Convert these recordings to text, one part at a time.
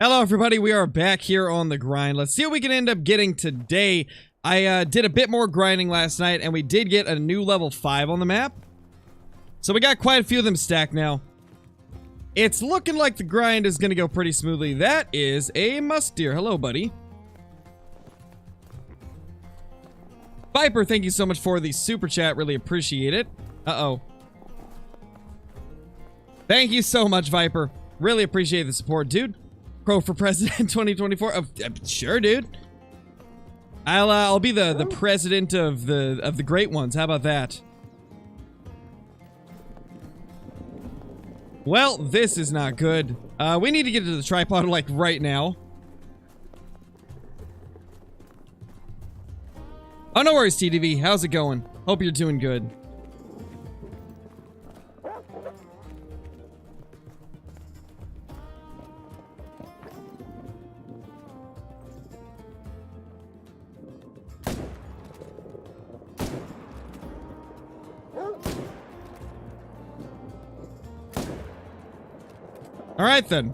Hello everybody, we are back here on the grind. Let's see what we can end up getting today. I did a bit more grinding last night, and we did get a new level 5 on the map. So we got quite a few of them stacked now. It's looking like the grind is going to go pretty smoothly. That is a musk deer. Hello, buddy. Viper, thank you so much for the super chat. Really appreciate it. Uh-oh. Thank you so much, Viper. Really appreciate the support, dude. Pro for president 2024. Sure, dude. I'll be the president of the great ones. How about that? Well, this is not good. We need to get to the tripod like right now. Oh, no worries, TDV. How's it going? Hope you're doing good. Alright then.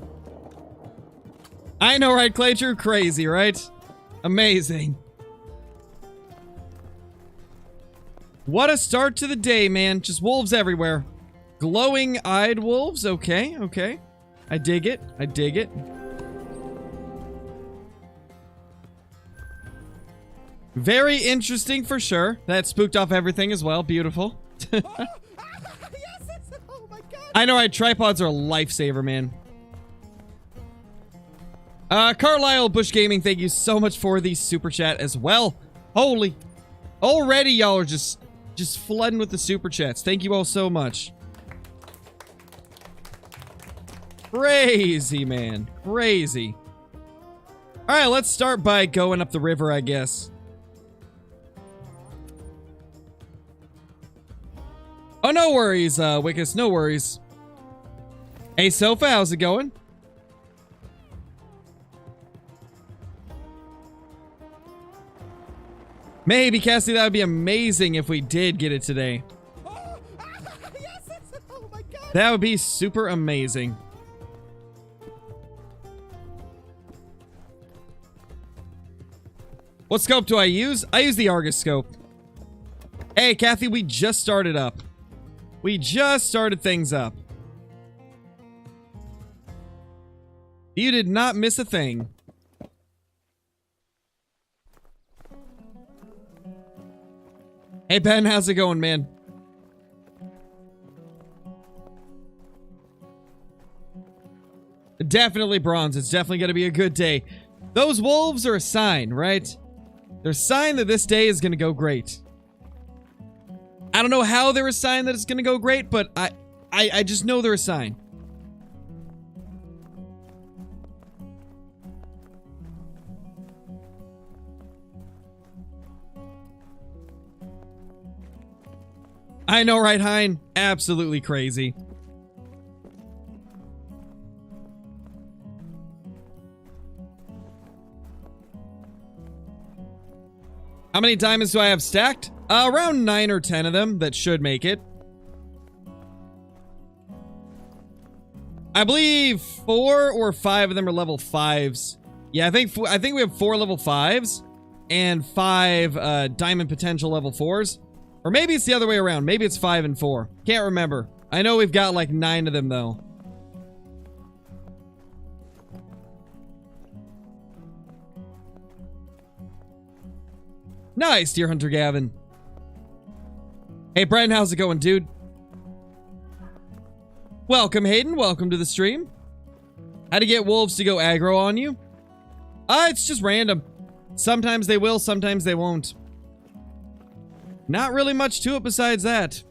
I know, right, Claytrue? Crazy, right? Amazing. What a start to the day, man. Just wolves everywhere. Glowing-eyed wolves. Okay, okay. I dig it. I dig it. Very interesting for sure. That spooked off everything as well. Beautiful. I know, right? Tripods are a lifesaver, man. Carlisle Bush Gaming, thank you so much for the super chat as well. Holy. Already y'all are just flooding with the super chats. Thank you all so much. Crazy, man. Crazy. Alright, let's start by going up the river, I guess. Oh, no worries, Wickus. No worries. Hey, Sofa, how's it going? Maybe, Cassie, that would be amazing if we did get it today. Yes, oh my God. That would be super amazing. What scope do I use? I use the Argus scope. Hey, Kathy, we just started up. We just started things up. You did not miss a thing. Hey, Ben, how's it going, man? Definitely bronze. It's definitely going to be a good day. Those wolves are a sign, right? They're a sign that this day is going to go great. I don't know how they're a sign that it's going to go great, but I just know they're a sign. I know, right, Hein? Absolutely crazy. How many diamonds do I have stacked? Around 9 or 10 of them. That should make it. I believe 4 or 5 of them are level 5s. Yeah, I think we have 4 level 5s and 5 diamond potential level 4s. Or maybe it's the other way around. Maybe it's 5 and 4. Can't remember. I know we've got like 9 of them though. Nice, Deer Hunter Gavin. Hey, Brendan, how's it going, dude? Welcome, Hayden. Welcome to the stream. How to get wolves to go aggro on you? It's just random. Sometimes they will, sometimes they won't. Not really much to it besides that.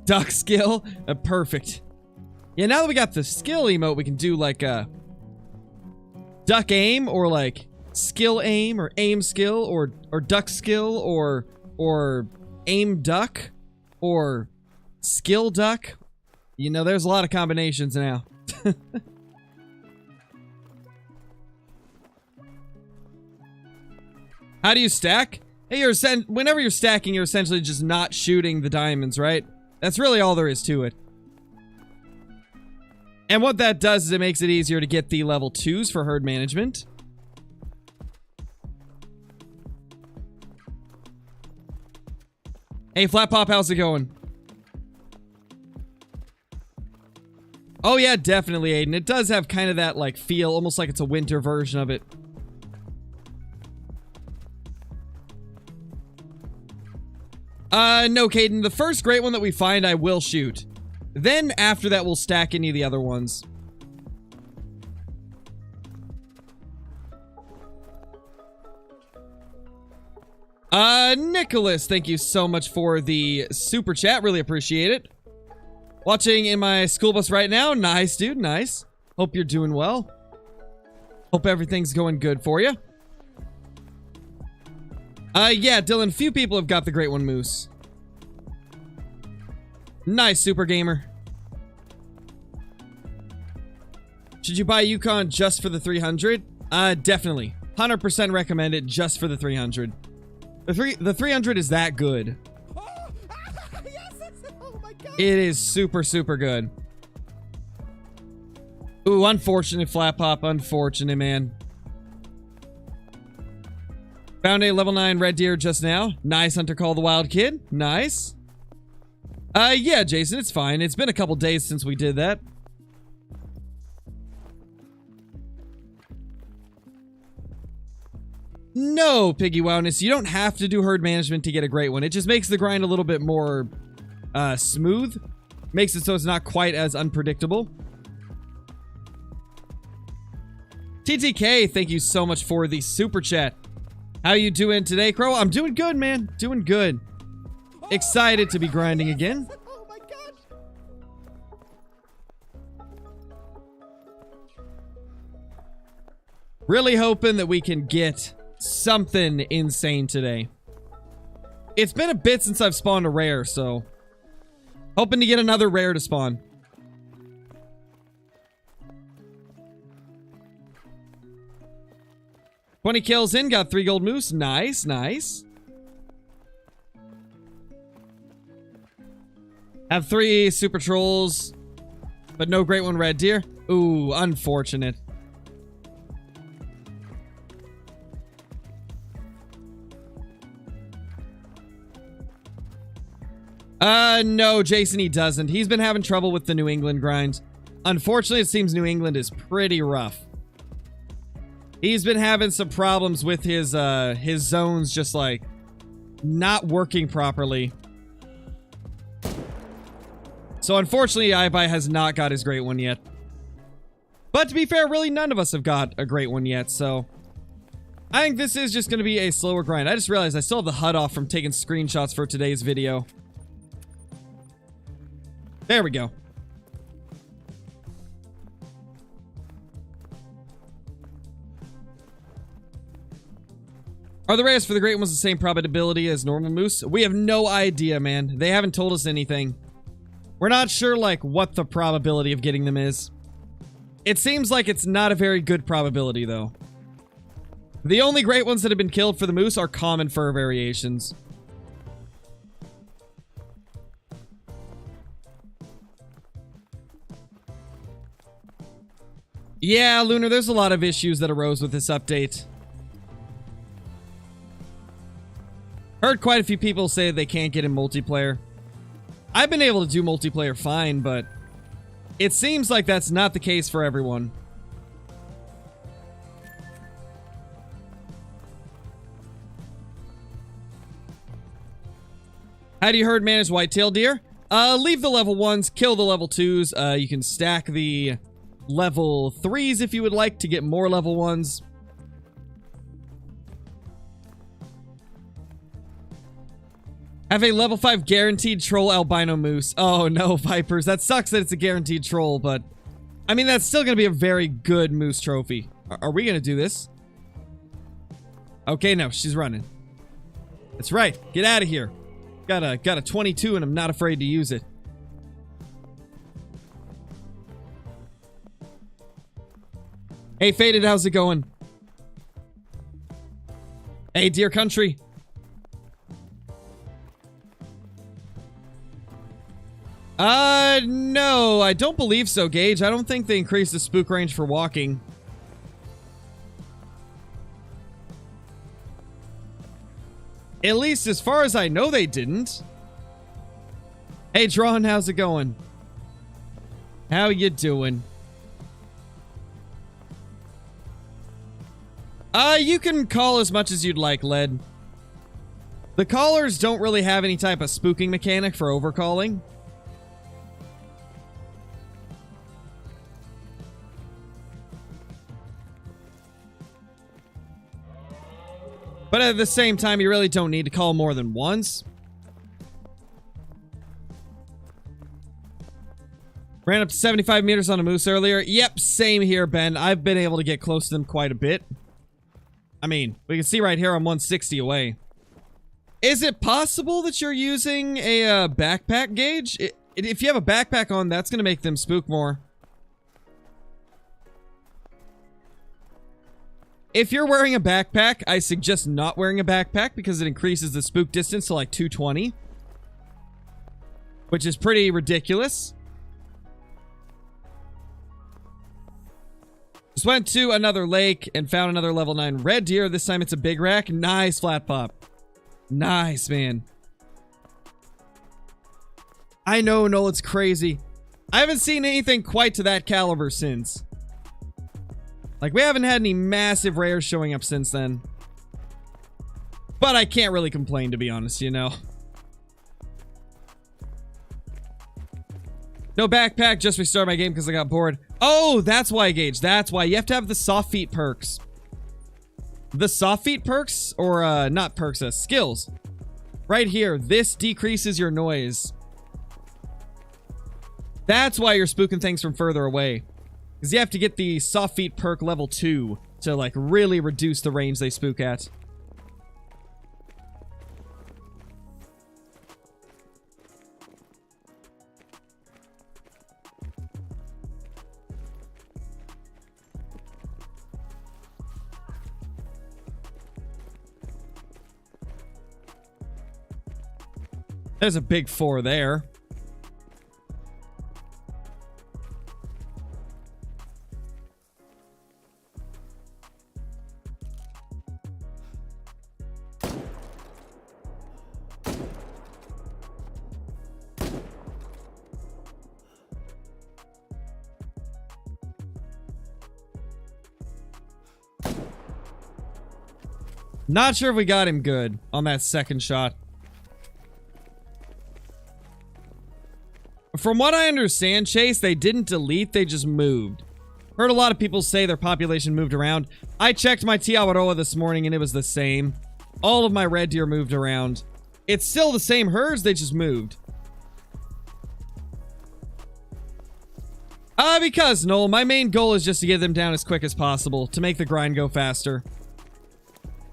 Duck skill. Perfect. Yeah, now that we got the skill emote, we can do like a duck aim or like skill aim or aim skill or duck skill or aim duck or skill duck. You know, there's a lot of combinations now. How do you stack? Hey, whenever you're stacking, you're essentially just not shooting the diamonds, right? That's really all there is to it. And what that does is it makes it easier to get the level 2s for herd management. Hey, Flat Pop, how's it going? Oh yeah, definitely, Aiden. It does have kind of that, like, feel, almost like it's a winter version of it. No, Caden. The first great one that we find, I will shoot. Then, after that, we'll stack any of the other ones. Nicholas, thank you so much for the super chat. Really appreciate it. Watching in my school bus right now. Nice, dude. Nice. Hope you're doing well. Hope everything's going good for you. Yeah, Dylan, few people have got the Great One Moose. Nice, Super Gamer. Should you buy Yukon just for the 300? Definitely. 100% recommend it just for the 300. The 300 is that good. Oh my God. It is super, super good. Ooh, unfortunate, Flat Pop. Unfortunate, man. Found a level 9 red deer just now. Nice, Hunter Call the Wild Kid. Nice. Yeah, Jason, it's fine. It's been a couple days since we did that. No, Piggy Wowness, you don't have to do herd management to get a great one. It just makes the grind a little bit more smooth. Makes it so it's not quite as unpredictable. TTK, thank you so much for the super chat. How you doing today, Crow? I'm doing good, man. Doing good. Excited to be grinding again. Oh my gosh. Really hoping that we can get something insane today. It's been a bit since I've spawned a rare, so hoping to get another rare to spawn. $20 kills in, got 3 gold moose. Nice, nice. Have 3 super trolls, but no great one red deer. Ooh, unfortunate. No, Jason, he doesn't. He's been having trouble with the New England grind. Unfortunately, it seems New England is pretty rough. He's been having some problems with his zones just, like, not working properly. So, unfortunately, iBuy has not got his great one yet. But to be fair, really none of us have got a great one yet, so I think this is just going to be a slower grind. I just realized I still have the HUD off from taking screenshots for today's video. There we go. Are the rares for the great ones the same probability as normal moose? We have no idea, man. They haven't told us anything. We're not sure, like, what the probability of getting them is. It seems like it's not a very good probability, though. The only great ones that have been killed for the moose are common fur variations. Yeah, Lunar, there's a lot of issues that arose with this update. Heard quite a few people say they can't get in multiplayer. I've been able to do multiplayer fine, but it seems like that's not the case for everyone. How do you herd manage whitetail deer? Leave the level 1s, kill the level 2s. You can stack the level 3s if you would like to get more level 1s. Have a level 5 guaranteed troll albino moose. Oh no, Vipers. That sucks that it's a guaranteed troll, but I mean, that's still going to be a very good moose trophy. Are we going to do this? Okay, no, she's running. That's right. Get out of here. Got a 22 and I'm not afraid to use it. Hey, Faded, how's it going? Hey, dear country. No, I don't believe so, Gage. I don't think they increased the spook range for walking. At least as far as I know, they didn't. Hey, Drawn, how's it going? How you doing? You can call as much as you'd like, Led. The callers don't really have any type of spooking mechanic for overcalling. But at the same time, you really don't need to call more than once. Ran up to 75 meters on a moose earlier. Yep, same here, Ben. I've been able to get close to them quite a bit. I mean, we can see right here I'm 160 away. Is it possible that you're using a backpack, Gage? If you have a backpack on, that's going to make them spook more. If you're wearing a backpack, I suggest not wearing a backpack because it increases the spook distance to like 220. Which is pretty ridiculous. Just went to another lake and found another level 9 red deer. This time it's a big rack. Nice flat pop. Nice, man. I know, Noel, it's crazy. I haven't seen anything quite to that caliber since. Like, we haven't had any massive rares showing up since then. But I can't really complain, to be honest, you know. No backpack, just restarted my game because I got bored. Oh, that's why, Gage. That's why. You have to have the soft feet perks. The soft feet perks, or not perks, skills. Right here, this decreases your noise. That's why you're spooking things from further away. Because you have to get the soft feet perk level 2 to, like, really reduce the range they spook at. There's a big 4 there. Not sure if we got him good on that second shot. From what I understand, Chase, they didn't delete, they just moved. Heard a lot of people say their population moved around. I checked my Tiawaroa this morning and it was the same. All of my red deer moved around. It's still the same herds, they just moved. Because, Noel, my main goal is just to get them down as quick as possible, to make the grind go faster.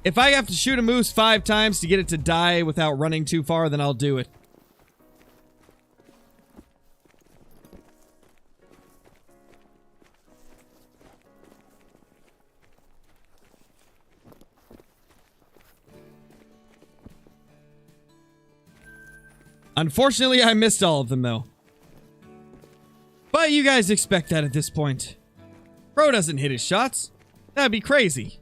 If I have to shoot a moose 5 times to get it to die without running too far, then I'll do it. Unfortunately, I missed all of them, though. But you guys expect that at this point. Bro doesn't hit his shots. That'd be crazy.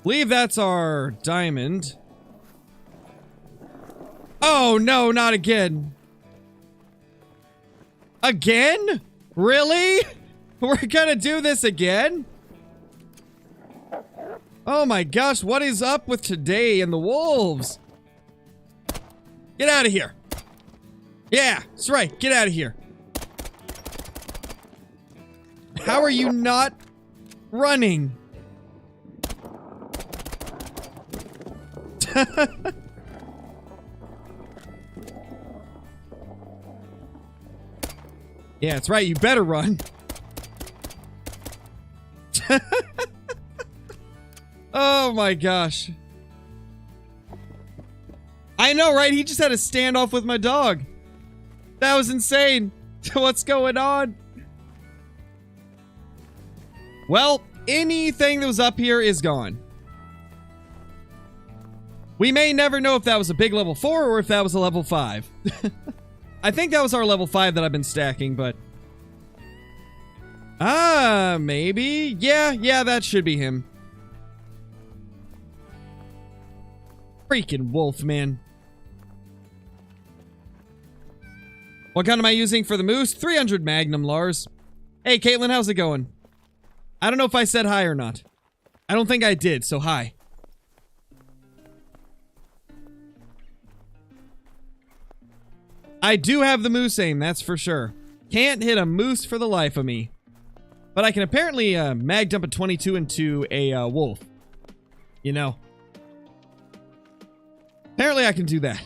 Believe that's our diamond. Oh, no, not again. Again? Really? We're gonna do this again? Oh my gosh, what is up with today and the wolves? Get out of here. Yeah, that's right, get out of here. How are you not running? Yeah, that's right, you better run. Oh my gosh. I know, right? He just had a standoff with my dog. That was insane. What's going on? Well, anything that was up here is gone. We may never know if that was a big level 4 or if that was a level 5. I think that was our level 5 that I've been stacking, but... maybe? Yeah, that should be him. Freaking wolf, man. What gun am I using for the moose? 300 Magnum, Lars. Hey, Caitlin, how's it going? I don't know if I said hi or not. I don't think I did, so hi. I do have the moose aim, that's for sure. Can't hit a moose for the life of me. But I can apparently mag dump a 22 into a wolf. You know. Apparently I can do that.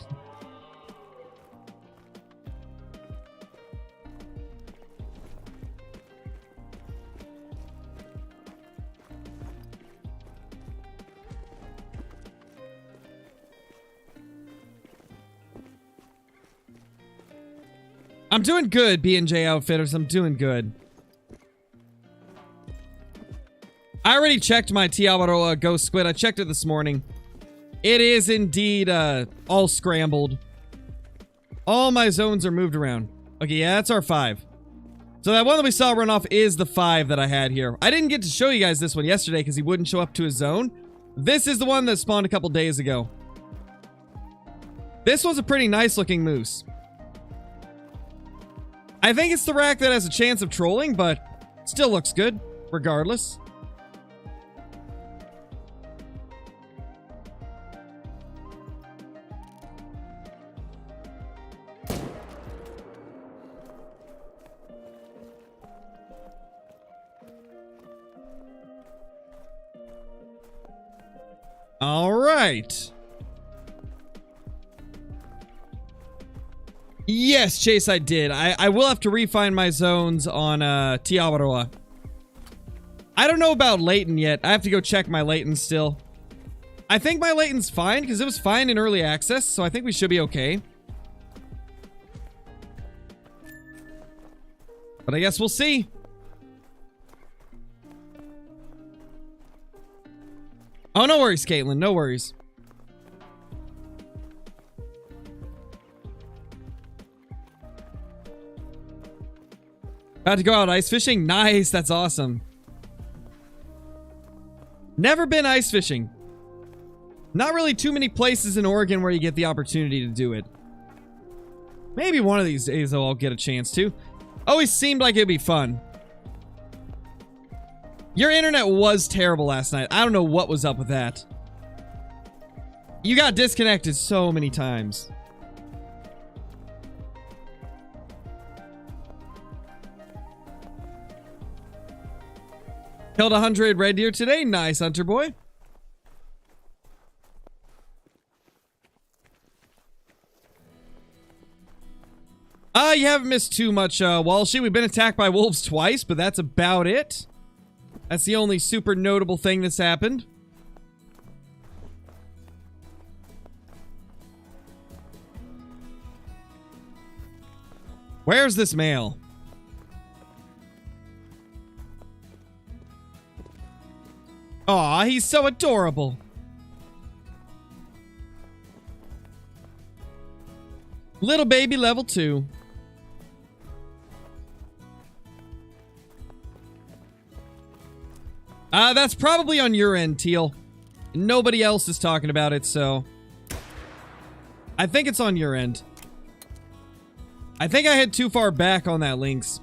I'm doing good, B&J Outfitters. I'm doing good. I already checked my Tiawaroa Ghost Squid. I checked it this morning. It is indeed all scrambled. All my zones are moved around. Okay, yeah, that's our 5. So that one that we saw run off is the 5 that I had here. I didn't get to show you guys this one yesterday because he wouldn't show up to his zone. This is the one that spawned a couple days ago. This was a pretty nice looking moose. I think it's the rack that has a chance of trolling, but still looks good, regardless. All right. Yes, Chase, I did. I will have to refine my zones on Tiawaroa. I don't know about Leighton yet. I have to go check my Leighton still. I think my Leighton's fine because it was fine in early access, so I think we should be okay. But I guess we'll see. Oh, no worries, Caitlin. No worries. About to go out ice fishing? Nice, that's awesome. Never been ice fishing. Not really too many places in Oregon where you get the opportunity to do it. Maybe one of these days though I'll get a chance to. Always seemed like it'd be fun. Your internet was terrible last night. I don't know what was up with that. You got disconnected so many times. Killed 100 red deer today. Nice, Hunter boy. You haven't missed too much, Walshy. We've been attacked by wolves twice, but that's about it. That's the only super notable thing that's happened. Where's this male? Aw, he's so adorable. Little baby level 2. That's probably on your end, Teal. Nobody else is talking about it, so... I think it's on your end. I think I hit too far back on that Lynx.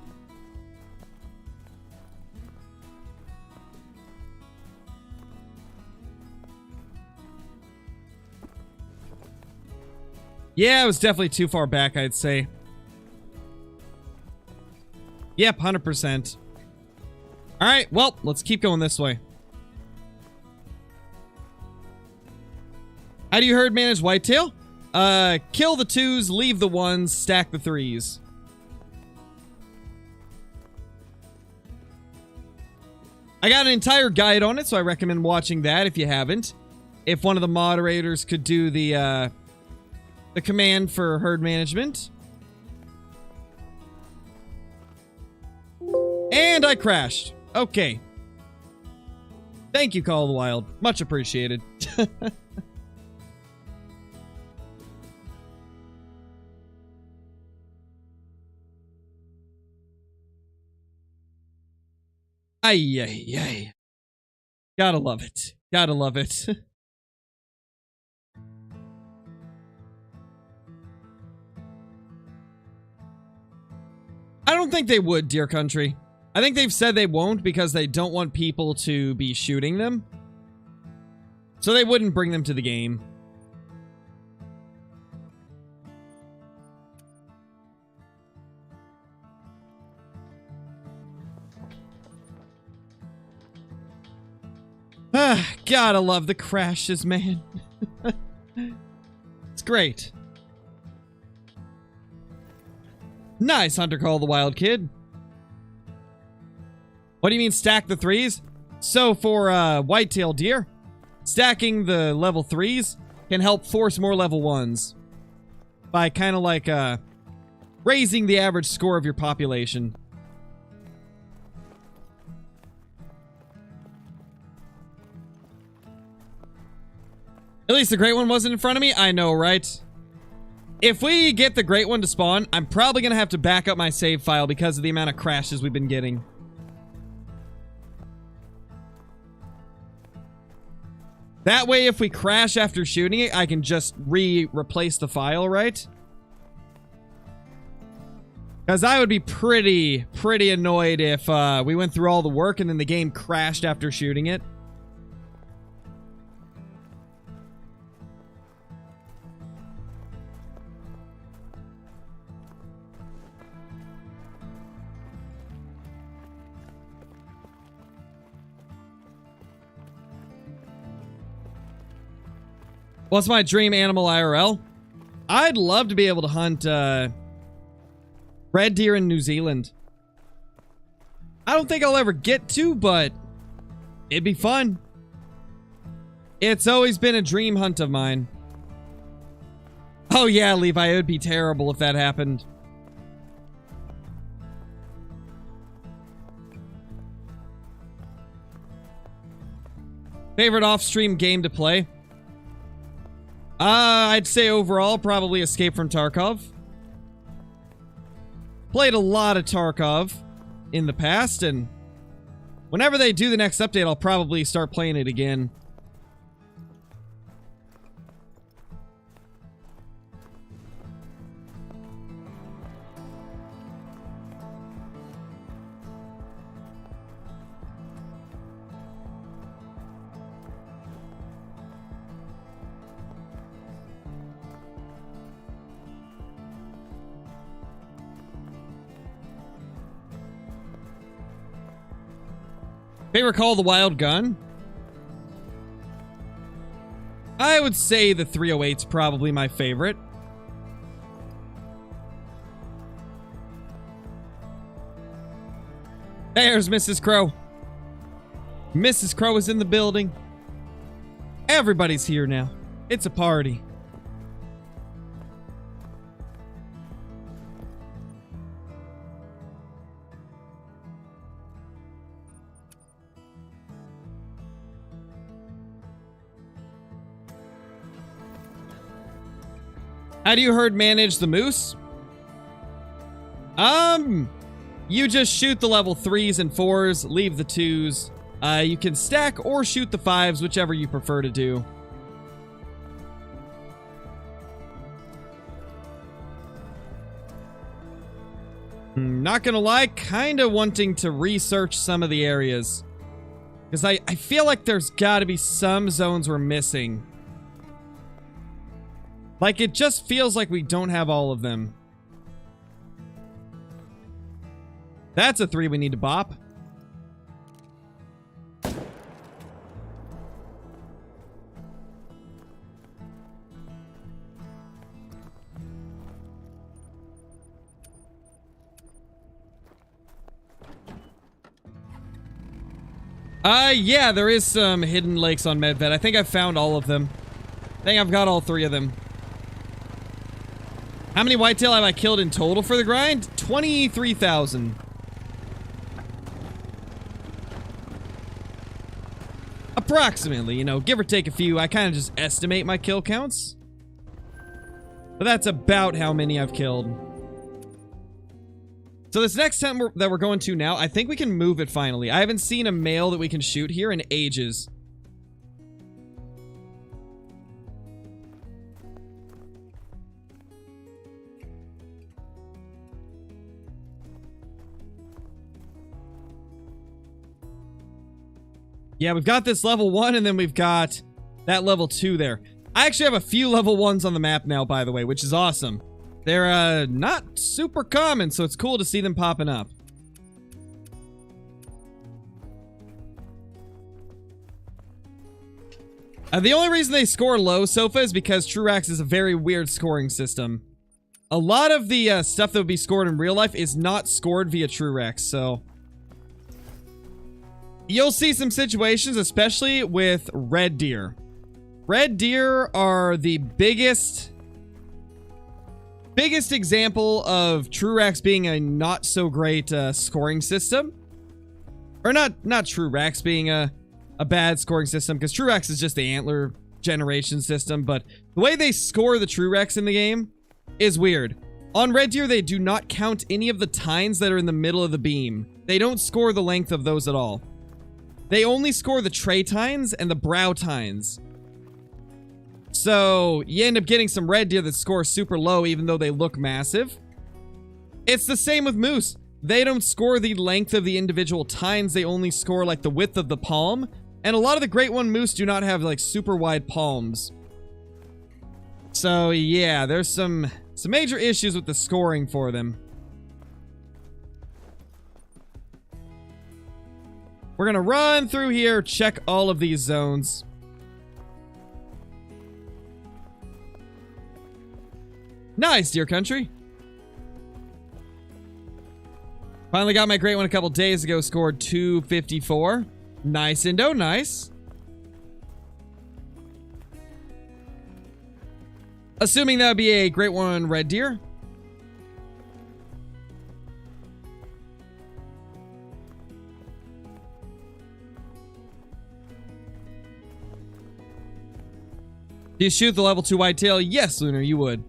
Yeah, it was definitely too far back, I'd say. Yep, 100%. Alright, well, let's keep going this way. How do you herd manage whitetail? Kill the 2s, leave the 1s, stack the 3s. I got an entire guide on it, so I recommend watching that if you haven't. If one of the moderators could do the command for herd management. And I crashed. Okay. Thank you, Call of the Wild. Much appreciated. Ay, ay, ay. Gotta love it. Gotta love it. I don't think they would, Deer Country. I think they've said they won't because they don't want people to be shooting them. So they wouldn't bring them to the game. Ah, gotta love the crashes, man. It's great. Nice, Hunter Call the Wild Kid. What do you mean stack the 3s? So for whitetail deer, stacking the level 3s can help force more level 1s. By kind of like raising the average score of your population. At least the great one wasn't in front of me. I know, right? If we get the great one to spawn, I'm probably going to have to back up my save file because of the amount of crashes we've been getting. That way, if we crash after shooting it, I can just replace the file, right? Because I would be pretty annoyed if we went through all the work and then the game crashed after shooting it. What's my dream animal IRL? I'd love to be able to hunt red deer in New Zealand. I don't think I'll ever get to, but it'd be fun. It's always been a dream hunt of mine. Oh yeah, Levi, it would be terrible if that happened. Favorite off-stream game to play? I'd say overall, probably Escape from Tarkov. Played a lot of Tarkov in the past, and whenever they do the next update, I'll probably start playing it again. Favorite Call of the Wild gun? I would say the 308's probably my favorite. There's Mrs. Crow. Mrs. Crow is in the building. Everybody's here now. It's a party. How do you herd manage the moose? You just shoot the level 3s and 4s, leave the 2s. You can stack or shoot the 5s, whichever you prefer to do. Not gonna lie, kinda wanting to research some of the areas. Because I feel like there's gotta be some zones we're missing. Like, it just feels like we don't have all of them. That's a 3 we need to bop. Yeah, there is some hidden lakes on Medved. I think I've found all of them. I think I've got all 3 of them. How many whitetail have I killed in total for the grind? 23,000. Approximately, you know, give or take a few. I kind of just estimate my kill counts. But that's about how many I've killed. So this next tent that we're going to now, I think we can move it finally. I haven't seen a male that we can shoot here in ages. Yeah, we've got this level 1, and then we've got that level 2 there. I actually have a few level 1s on the map now, by the way, which is awesome. They're not super common, so it's cool to see them popping up. The only reason they score low, Sofa, is because Truax is a very weird scoring system. A lot of the stuff that would be scored in real life is not scored via Truax, so... You'll see some situations, especially with red deer. Red deer are the biggest example of Truax being a not so great scoring system. Or not Truax being a bad scoring system, because Truax is just the antler generation system, but the way they score the Truax in the game is weird. On red deer, they do not count any of the tines that are in the middle of the beam. They don't score the length of those at all. They only score the tray tines and the brow tines. So, you end up getting some red deer that score super low even though they look massive. It's the same with moose. They don't score the length of the individual tines, they only score like the width of the palm. And a lot of the Great One moose do not have like super wide palms. So, yeah, there's some major issues with the scoring for them. We're gonna run through here, check all of these zones. Nice, deer country. Finally got my Great One a couple days ago, scored 254. Nice, Indo, nice. Assuming that would be a Great One red deer. Do you shoot the level 2 whitetail? Yes, Lunar, you would.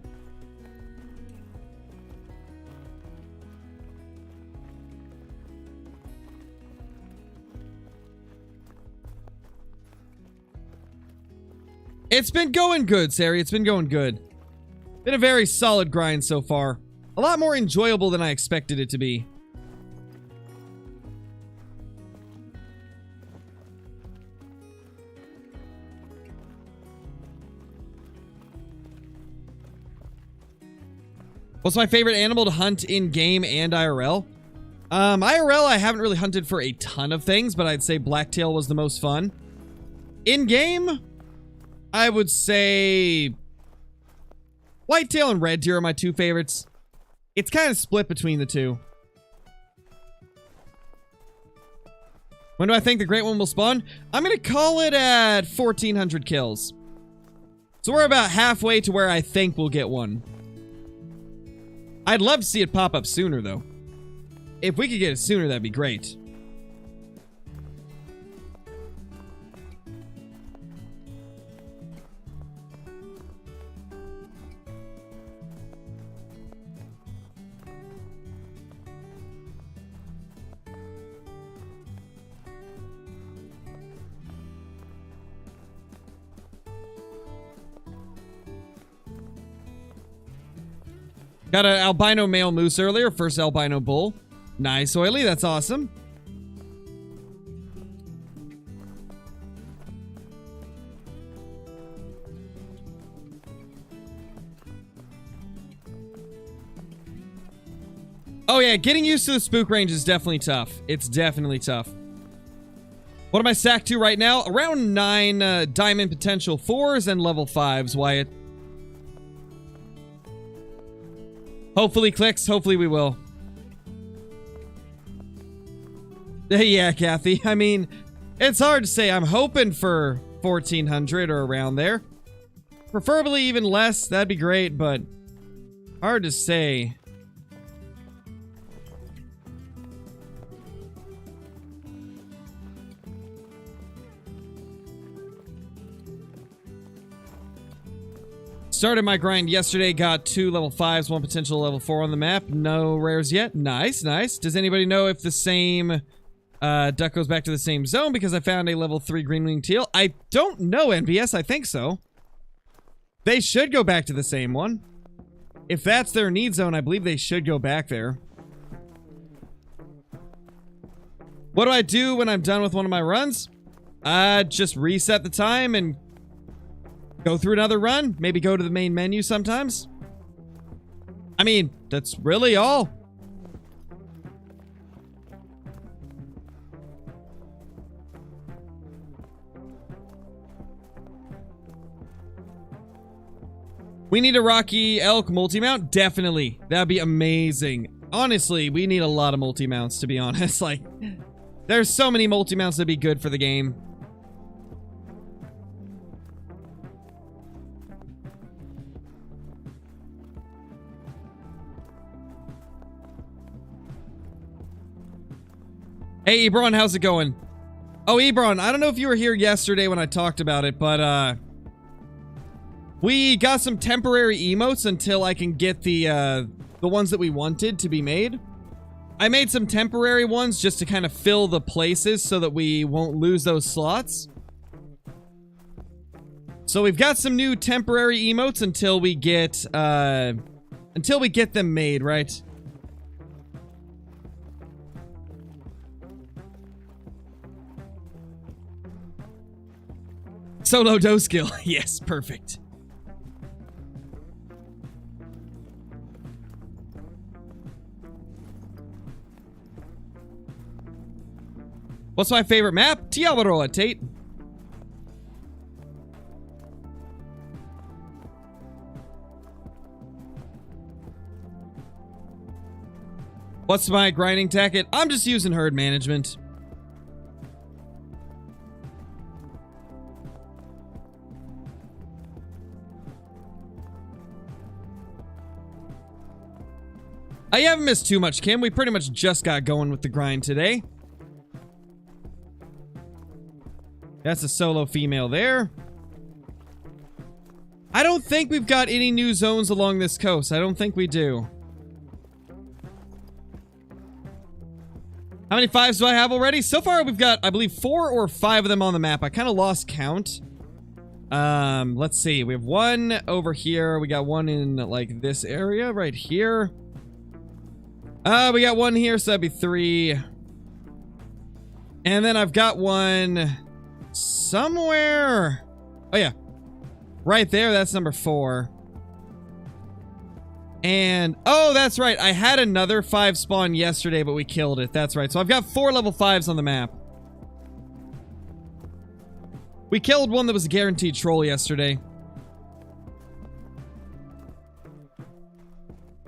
It's been going good, Sari. It's been going good. Been a very solid grind so far. A lot more enjoyable than I expected it to be. What's my favorite animal to hunt in game and IRL? IRL, I haven't really hunted for a ton of things, but I'd say blacktail was the most fun. In game, I would say whitetail and red deer are my two favorites. It's kind of split between the two. When do I think the Great One will spawn? I'm going to call it at 1,400 kills. So we're about halfway to where I think we'll get one. I'd love to see it pop up sooner, though. If we could get it sooner, that'd be great. Got an albino male moose earlier. First albino bull. Nice, Oily. That's awesome. Oh yeah, getting used to the spook range is definitely tough. It's definitely tough. What am I stacked to right now? Around 9 diamond potential 4s and level 5s, Wyatt. Hopefully clicks. Hopefully we will. Yeah, Kathy. I mean, it's hard to say. I'm hoping for 1,400 or around there. Preferably even less. That'd be great, but hard to say. Started my grind yesterday, got 2 level 5s, 1 potential level 4 on the map. No rares yet. Nice, nice. Does anybody know if the same duck goes back to the same zone? Because I found a level 3 green-winged teal. I don't know, NBS. I think so. They should go back to the same one. If that's their need zone, I believe they should go back there. What do I do when I'm done with one of my runs? Just reset the time and go through another run. Maybe go to the main menu sometimes. I mean, that's really all. We need a Rocky Elk multi-mount? Definitely. That'd be amazing. Honestly, we need a lot of multi-mounts, to be honest. Like, there's so many multi-mounts that'd be good for the game. Hey, Ebron, how's it going? Oh, Ebron, I don't know if you were here yesterday when I talked about it, but, we got some temporary emotes until I can get the ones that we wanted to be made. I made some temporary ones just to kind of fill the places so that we won't lose those slots. So we've got some new temporary emotes until we get them made, right? Solo doe skill. Yes, perfect. What's my favorite map? Tiawaroa, Tate. What's my grinding tactic? I'm just using herd management. I haven't missed too much, Kim. We pretty much just got going with the grind today. That's a solo female there. I don't think we've got any new zones along this coast. I don't think we do. How many 5s do I have already? So far, we've got, I believe, 4 or 5 of them on the map. I kind of lost count. Let's see. We have 1 over here. We got 1 in, like, this area right here. We got 1 here, so that'd be 3. And then I've got 1 somewhere. Oh, yeah. Right there, that's number 4. And, oh, that's right. I had another 5 spawn yesterday, but we killed it. That's right. So I've got 4 level 5s on the map. We killed one that was a guaranteed troll yesterday.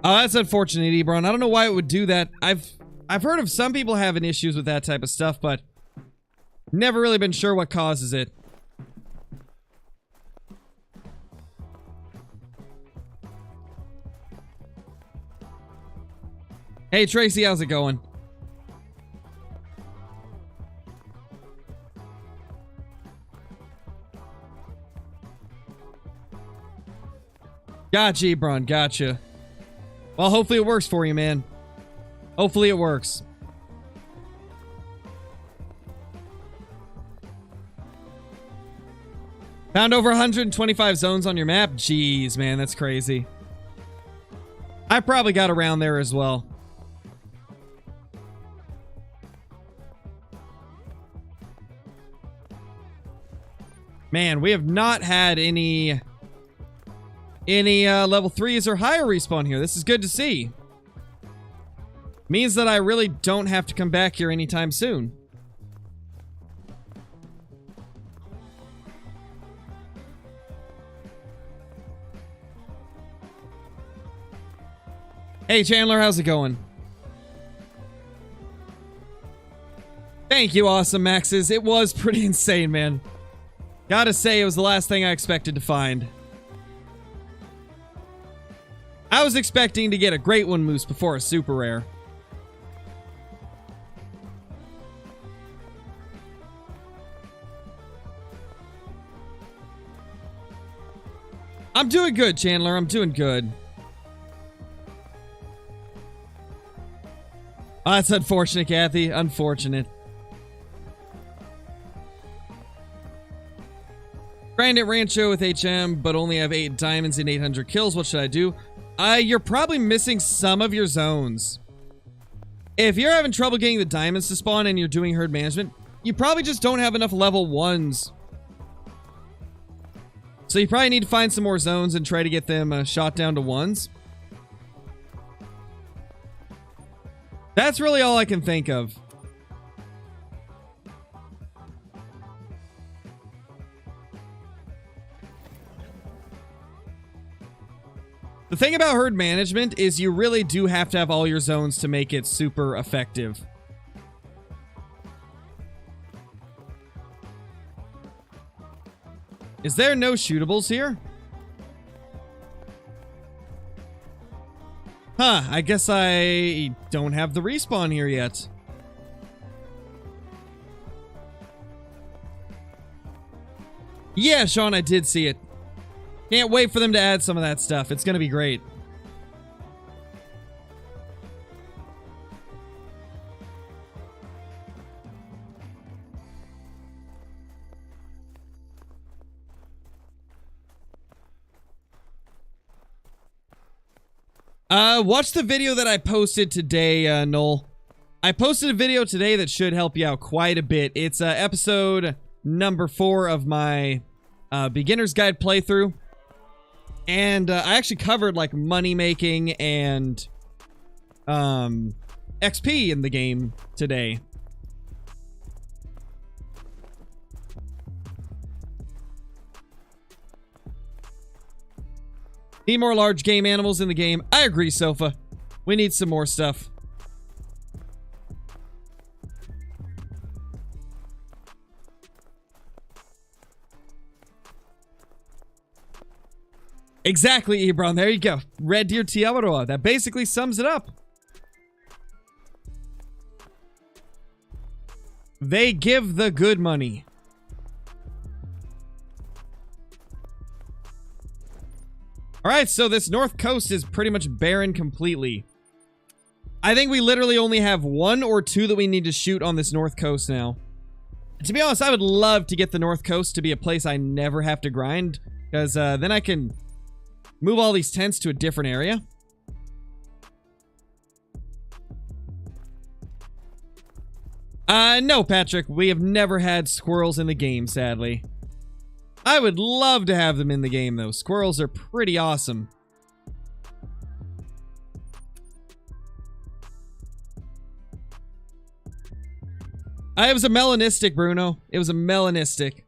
Oh, that's unfortunate, Ebron. I don't know why it would do that. I've heard of some people having issues with that type of stuff, but never really been sure what causes it. Hey, Tracy, how's it going? Gotcha, Ebron. Gotcha. Well, hopefully it works for you, man. Hopefully it works. Found over 125 zones on your map? Jeez, man, that's crazy. I probably got around there as well. Man, we have not had any level 3s or higher respawn here. This is good to see. Means that I really don't have to come back here anytime soon. Hey Chandler, how's it going? Thank you, Awesome Maxes. It was pretty insane, man. Gotta say, it was the last thing I expected to find. I was expecting to get a Great One Moose before a super rare. I'm doing good, Chandler. I'm doing good. Oh, that's unfortunate, Kathy. Unfortunate. Grind at Rancho with HM, but only have 8 diamonds and 800 kills. What should I do? You're probably missing some of your zones. If you're having trouble getting the diamonds to spawn and you're doing herd management, you probably just don't have enough level 1s. So you probably need to find some more zones and try to get them shot down to 1s. That's really all I can think of. The thing about herd management is you really do have to have all your zones to make it super effective. Is there no shootables here? Huh, I guess I don't have the respawn here yet. Yeah, Sean, I did see it. Can't wait for them to add some of that stuff. It's gonna be great. Watch the video that I posted today, Noel. I posted a video today that should help you out quite a bit. It's episode number 4 of my beginner's guide playthrough. And I actually covered like money making and XP in the game today. Need more large game animals in the game. I agree, Sofa. We need some more stuff. Exactly, Ebron. There you go. Red Deer Tiawaroa. That basically sums it up. They give the good money. Alright, so this north coast is pretty much barren completely. I think we literally only have 1 or 2 that we need to shoot on this north coast now. To be honest, I would love to get the north coast to be a place I never have to grind, because then I can move all these tents to a different area. No, Patrick. We have never had squirrels in the game, sadly. I would love to have them in the game, though. Squirrels are pretty awesome. It was a melanistic, Bruno. It was a melanistic.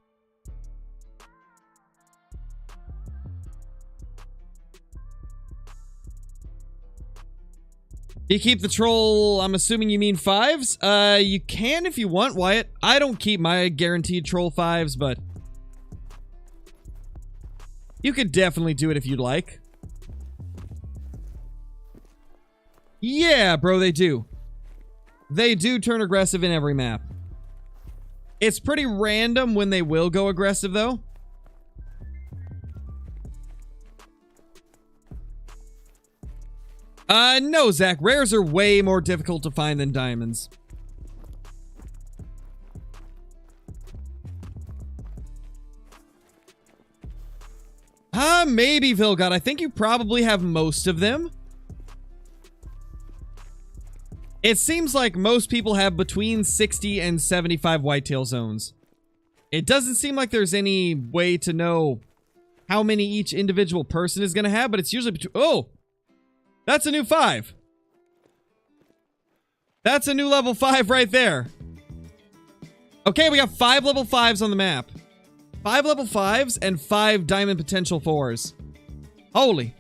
You keep the troll, I'm assuming you mean 5s? You can if you want, Wyatt. I don't keep my guaranteed troll 5s, but you could definitely do it if you'd like. Yeah, bro, they do. They do turn aggressive in every map. It's pretty random when they will go aggressive, though. No, Zach. Rares are way more difficult to find than diamonds. Maybe, Vilgod. I think you probably have most of them. It seems like most people have between 60 and 75 whitetail zones. It doesn't seem like there's any way to know how many each individual person is going to have, but it's usually between... Oh! That's a new 5. That's a new level 5 right there. Okay, we got 5 level 5s on the map. 5 level 5s and 5 diamond potential 4s. Holy.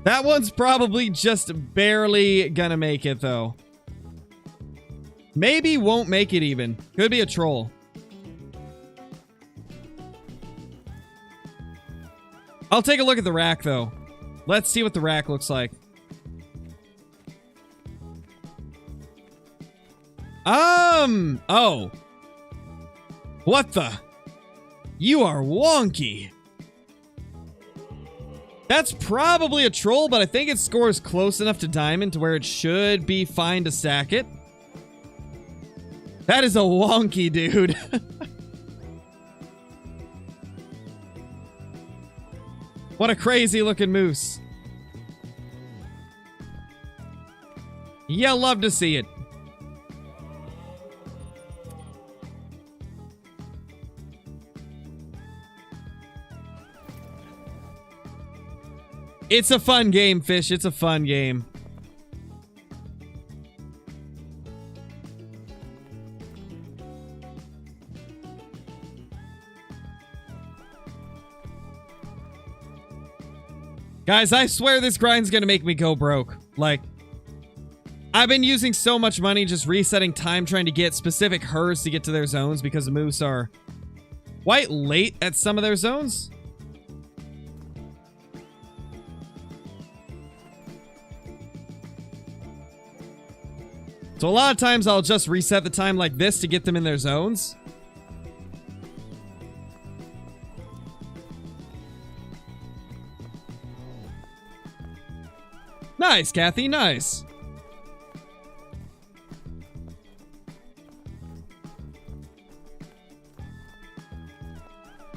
That one's probably just barely gonna make it, though. Maybe won't make it even. Could be a troll. I'll take a look at the rack, though. Let's see what the rack looks like. Oh. What the? You are wonky. That's probably a troll, but I think it scores close enough to diamond to where it should be fine to sack it. That is a wonky dude. What a crazy looking moose. Yeah, love to see it. It's a fun game, Fish. It's a fun game. Guys, I swear this grind's gonna make me go broke. Like, I've been using so much money just resetting time trying to get specific herds to get to their zones because the moose are quite late at some of their zones. So a lot of times I'll just reset the time like this to get them in their zones. Nice, Kathy, nice.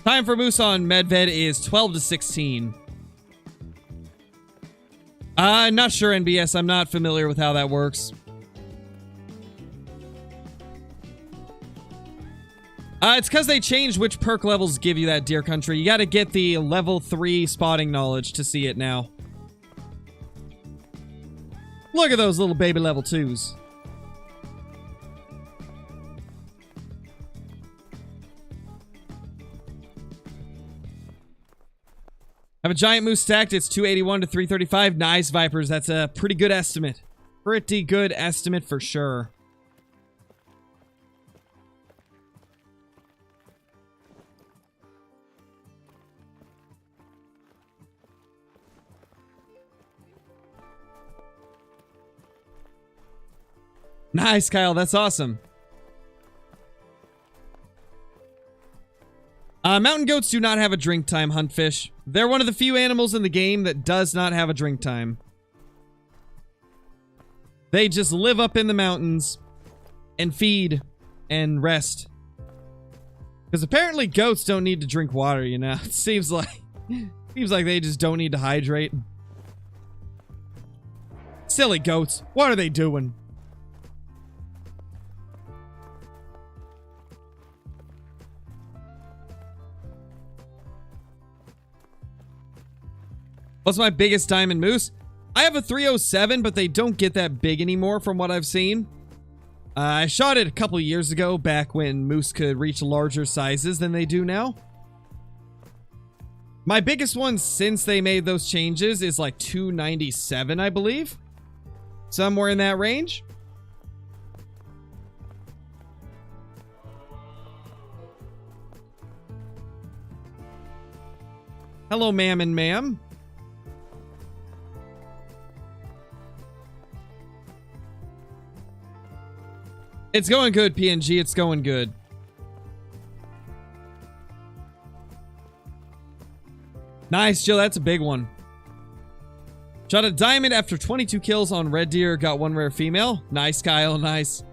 Time for moose on Medved is 12 to 16. I'm not sure, NBS. I'm not familiar with how that works. It's because they changed which perk levels give you that, Deer Country. You got to get the level 3 spotting knowledge to see it now. Look at those little baby level 2s. Have a giant moose stacked. It's 281 to 335. Nice, Vipers. That's a pretty good estimate. Pretty good estimate for sure. Nice, Kyle. That's awesome. Mountain goats do not have a drink time, Huntfish. They're one of the few animals in the game that does not have a drink time. They just live up in the mountains and feed and rest. Because apparently goats don't need to drink water, you know? It seems like they just don't need to hydrate. Silly goats. What are they doing? What's my biggest diamond moose? I have a 307, but they don't get that big anymore from what I've seen. I shot it a couple years ago, back when moose could reach larger sizes than they do now. My biggest one since they made those changes is like 297, I believe. Somewhere in that range. Hello, ma'am and ma'am. It's going good, PNG. It's going good. Nice, Jill. That's a big one. Shot a diamond after 22 kills on red deer. Got one rare female. Nice, Kyle. Nice.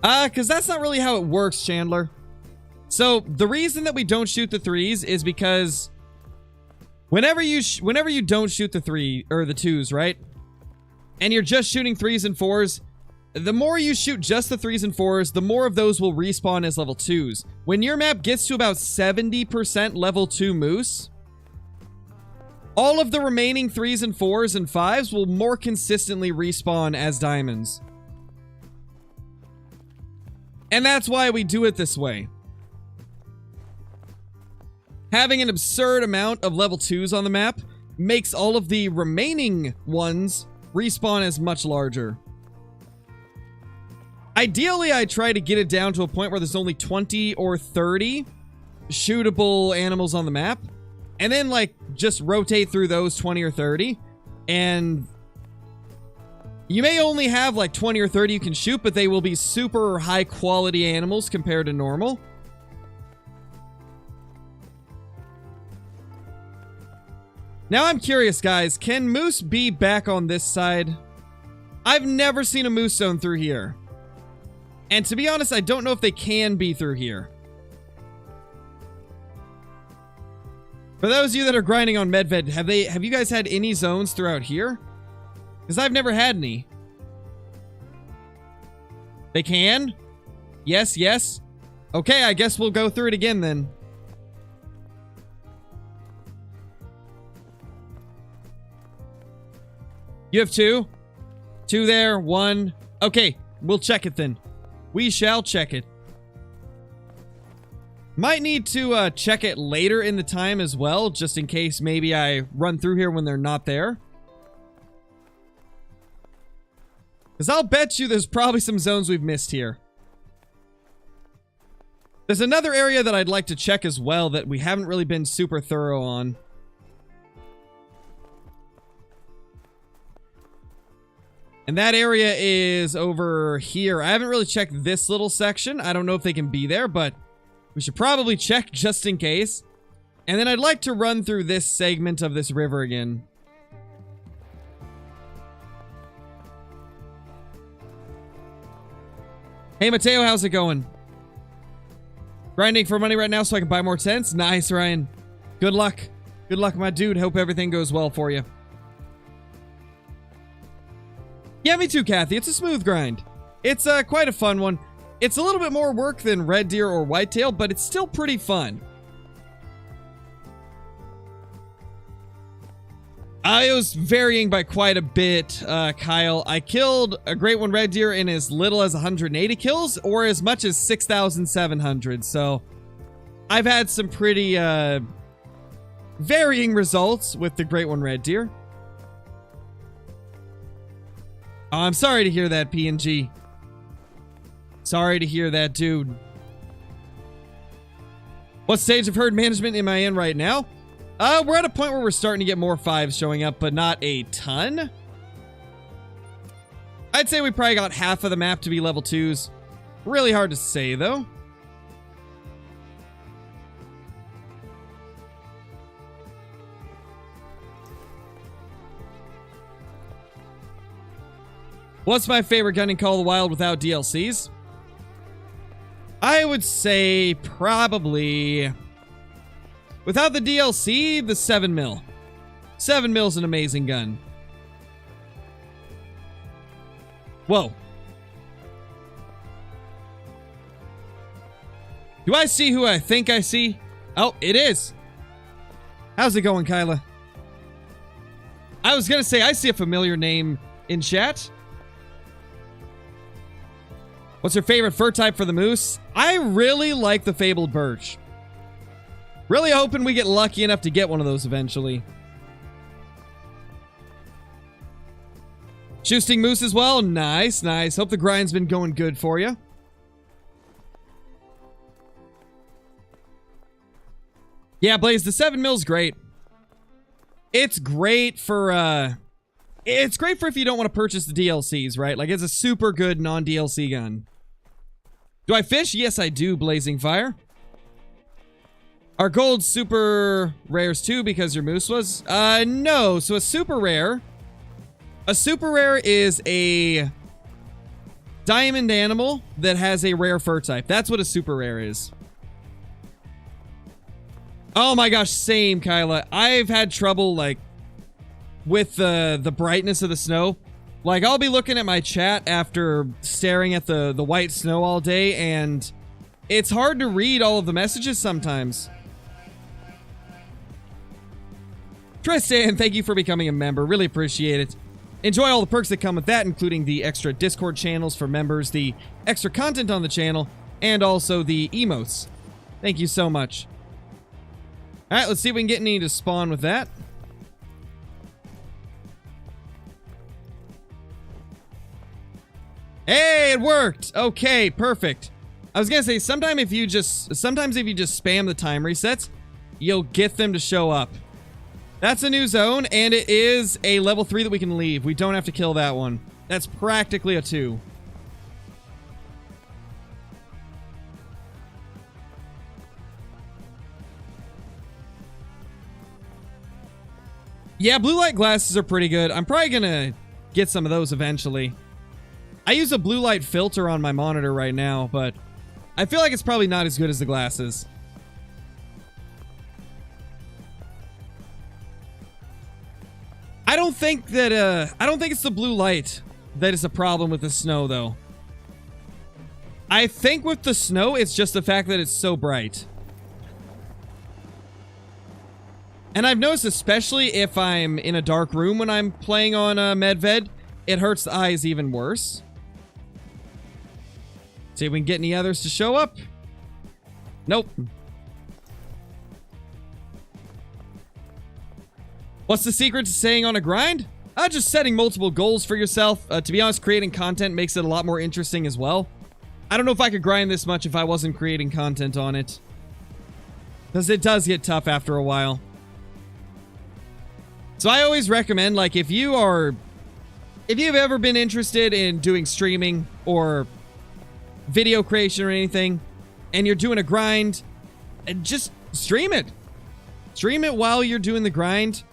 Because that's not really how it works, Chandler. So, the reason that we don't shoot the 3s is because whenever you don't shoot the 3 or the 2s, right? And you're just shooting 3s and 4s, the more you shoot just the 3s and 4s, the more of those will respawn as level 2s. When your map gets to about 70% level 2 moose, all of the remaining 3s and 4s and 5s will more consistently respawn as diamonds. And that's why we do it this way. Having an absurd amount of level 2s on the map makes all of the remaining ones respawn as much larger. Ideally, I try to get it down to a point where there's only 20 or 30 shootable animals on the map. And then, like, just rotate through those 20 or 30. And You may only have like 20 or 30 you can shoot, but they will be super high quality animals compared to normal. Now I'm curious, guys. Can moose be back on this side? I've never seen a moose zone through here. And to be honest, I don't know if they can be through here. For those of you that are grinding on Medved, have you guys had any zones throughout here? Because I've never had any. They can? Yes, yes. Okay, I guess we'll go through it again then. You have two? Two there, one. Okay, we'll check it then. We shall check it. Might need to check it later in the time as well, just in case maybe I run through here when they're not there. Because I'll bet you there's probably some zones we've missed here. There's another area that I'd like to check as well that we haven't really been super thorough on. And that area is over here. I haven't really checked this little section. I don't know if they can be there, but we should probably check just in case. And then I'd like to run through this segment of this river again. Hey, Mateo, how's it going? Grinding for money right now so I can buy more tents? Nice, Ryan. Good luck. Good luck, my dude. Hope everything goes well for you. Yeah, me too, Kathy. It's a smooth grind. It's quite a fun one. It's a little bit more work than red deer or whitetail, but it's still pretty fun. It was varying by quite a bit, Kyle. I killed a great one red deer in as little as 180 kills or as much as 6,700. So I've had some pretty varying results with the great one red deer. Oh, I'm sorry to hear that, PNG. Sorry to hear that, dude. What stage of herd management am I in right now? We're at a point where we're starting to get more 5s showing up, but not a ton. I'd say we probably got half of the map to be level 2s. Really hard to say, though. What's my favorite gun in Call of the Wild without DLCs? I would say probably... without the DLC, the 7mm. 7mm is an amazing gun. Whoa. Do I see who I think I see? Oh, it is. How's it going, Kyla? I was gonna say, I see a familiar name in chat. What's your favorite fur type for the moose? I really like the fabled birch. Really hoping we get lucky enough to get one of those eventually. Shoosting moose as well? Nice, nice. Hope the grind's been going good for you. Yeah, Blaze, the 7mm's great. It's great for, it's great for if you don't want to purchase the DLCs, right? Like, it's a super good non-DLC gun. Do I fish? Yes, I do, Blazing Fire. Are gold super rares too because your moose was? No. So a super rare is a diamond animal that has a rare fur type. That's what a super rare is. Oh my gosh, same, Kyla. I've had trouble, like, with the brightness of the snow. Like, I'll be looking at my chat after staring at the white snow all day, and it's hard to read all of the messages sometimes. Tristan, thank you for becoming a member. Really appreciate it. Enjoy all the perks that come with that, including the extra Discord channels for members, the extra content on the channel, and also the emotes. Thank you so much. Alright, let's see if we can get any to spawn with that. Hey, it worked! Okay, perfect. I was gonna say, sometimes if you just spam the time resets, you'll get them to show up. That's a new zone, and it is a level 3 that we can leave. We don't have to kill that one. That's practically a 2. Yeah, blue light glasses are pretty good. I'm probably gonna get some of those eventually. I use a blue light filter on my monitor right now, but I feel like it's probably not as good as the glasses. I don't think it's the blue light that is a problem with the snow, though. I think with the snow, it's just the fact that it's so bright. And I've noticed, especially if I'm in a dark room when I'm playing on Medved, it hurts the eyes even worse. See if we can get any others to show up. Nope. What's the secret to staying on a grind? Just setting multiple goals for yourself. To be honest, creating content makes it a lot more interesting as well. I don't know if I could grind this much if I wasn't creating content on it, because it does get tough after a while. So I always recommend, like, if you've ever been interested in doing streaming or video creation or anything, and you're doing a grind, just stream it. Stream it while you're doing the grind.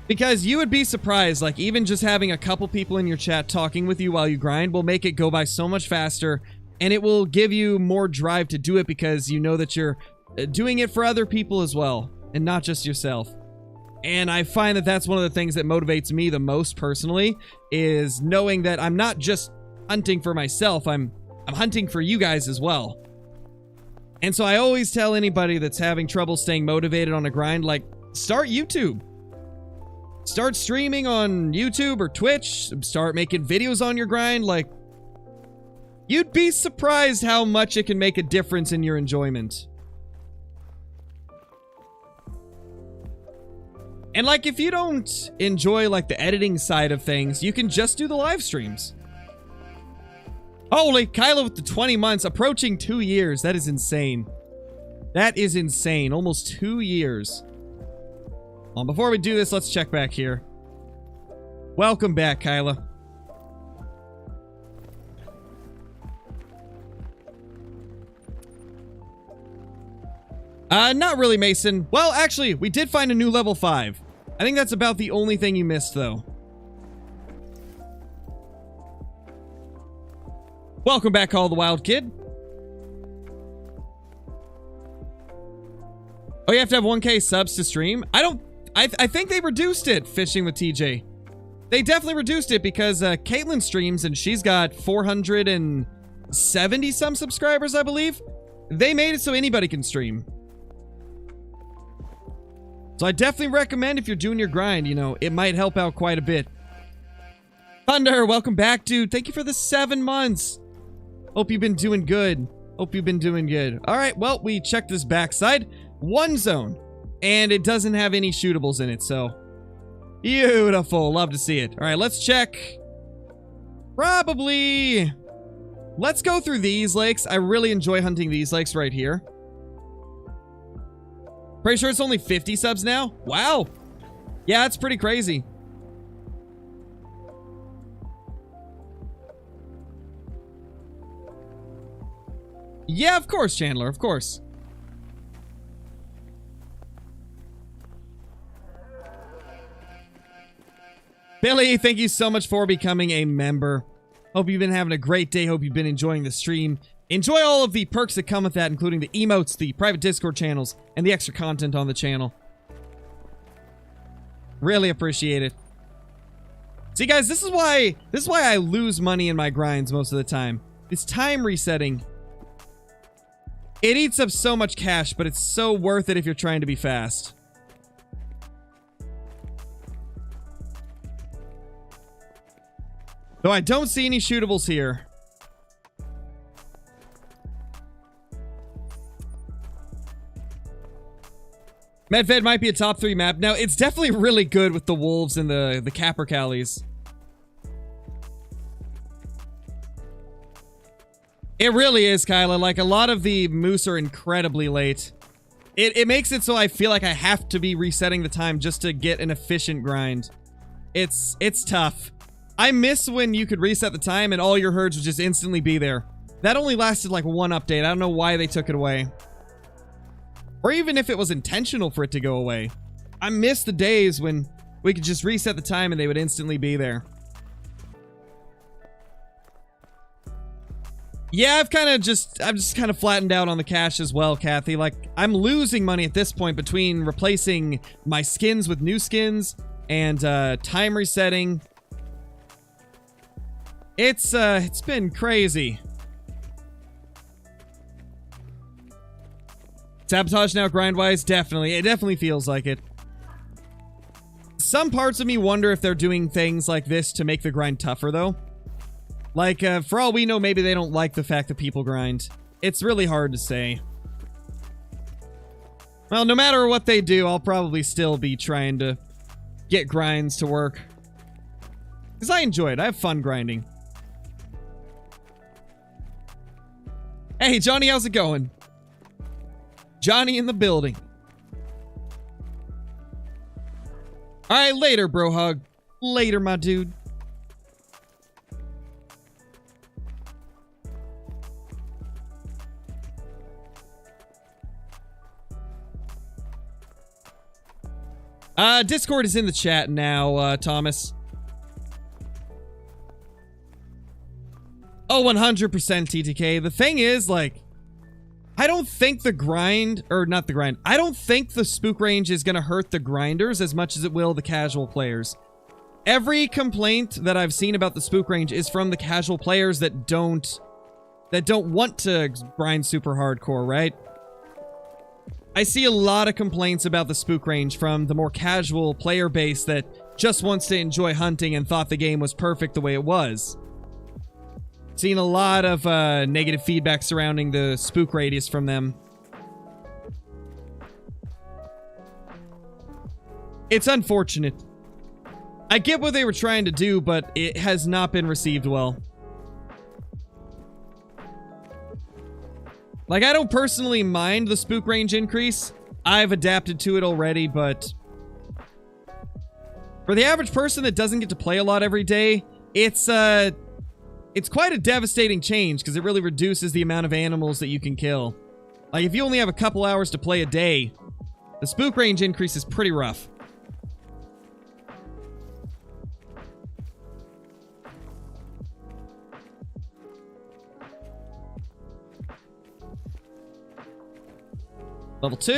Because you would be surprised, like, even just having a couple people in your chat talking with you while you grind will make it go by so much faster, and it will give you more drive to do it because you know that you're doing it for other people as well, and not just yourself. And I find that that's one of the things that motivates me the most personally, is knowing that I'm not just hunting for myself, I'm hunting for you guys as well. And so I always tell anybody that's having trouble staying motivated on a grind, like, start YouTube. Start streaming on YouTube or Twitch. Start making videos on your grind. Like, you'd be surprised how much it can make a difference in your enjoyment. And, like, if you don't enjoy, like, the editing side of things, you can just do the live streams. Holy, Kyla with the 20 months, approaching 2 years. That is insane. That is insane. Almost 2 years. Well, before we do this, let's check back here. Welcome back, Kyla. Not really, Mason. Well, actually, we did find a new level 5. I think that's about the only thing you missed, though. Welcome back, Call the Wild Kid. Oh, you have to have 1K subs to stream? I think they reduced it, Fishing with TJ. They definitely reduced it because Caitlin streams and she's got 470 some subscribers, I believe. They made it so anybody can stream. So I definitely recommend, if you're doing your grind, you know, it might help out quite a bit. Thunder, welcome back, dude. Thank you for the 7 months. Hope you've been doing good. Hope you've been doing good. All right, well, we checked this backside. 1 zone. And it doesn't have any shootables in it, so beautiful. Love to see it. All right, let's check. Probably. Let's go through these lakes. I really enjoy hunting these lakes right here. Pretty sure it's only 50 subs now. Wow. Yeah, that's pretty crazy. Yeah, of course, Chandler. Of course. Billy, thank you so much for becoming a member. Hope you've been having a great day. Hope you've been enjoying the stream. Enjoy all of the perks that come with that, including the emotes, the private Discord channels, and the extra content on the channel. Really appreciate it. See, guys, this is why I lose money in my grinds most of the time. It's time resetting. It eats up so much cash, but it's so worth it if you're trying to be fast. Though I don't see any shootables here. Medved might be a top 3 map. Now, it's definitely really good with the wolves and the capercaillies. It really is, Kyla. Like, a lot of the moose are incredibly late. It makes it so I feel like I have to be resetting the time just to get an efficient grind. It's tough. I miss when you could reset the time and all your herds would just instantly be there. That only lasted like one update. I don't know why they took it away. Or even if it was intentional for it to go away. I miss the days when we could just reset the time and they would instantly be there. Yeah, I'm just kind of flattened out on the cash as well, Kathy. Like, I'm losing money at this point between replacing my skins with new skins and time resetting. It's been crazy. Sabotage now grind-wise? Definitely. It definitely feels like it. Some parts of me wonder if they're doing things like this to make the grind tougher, though. Like, for all we know, maybe they don't like the fact that people grind. It's really hard to say. Well, no matter what they do, I'll probably still be trying to get grinds to work. Because I enjoy it. I have fun grinding. Hey, Johnny, how's it going? Johnny in the building. Alright, later, bro hug. Later, my dude. Discord is in the chat now, Thomas. Oh, 100% TTK. The thing is, like, I don't think the grind, or not the grind, I don't think the spook range is gonna hurt the grinders as much as it will the casual players. Every complaint that I've seen about the spook range is from the casual players that don't want to grind super hardcore, right? I see a lot of complaints about the spook range from the more casual player base that just wants to enjoy hunting and thought the game was perfect the way it was. Seen a lot of negative feedback surrounding the spook radius from them. It's unfortunate. I get what they were trying to do, but it has not been received well. Like, I don't personally mind the spook range increase. I've adapted to it already, but for the average person that doesn't get to play a lot every day, it's quite a devastating change because it really reduces the amount of animals that you can kill. Like, if you only have a couple hours to play a day, the spook range increase is pretty rough. Level 2,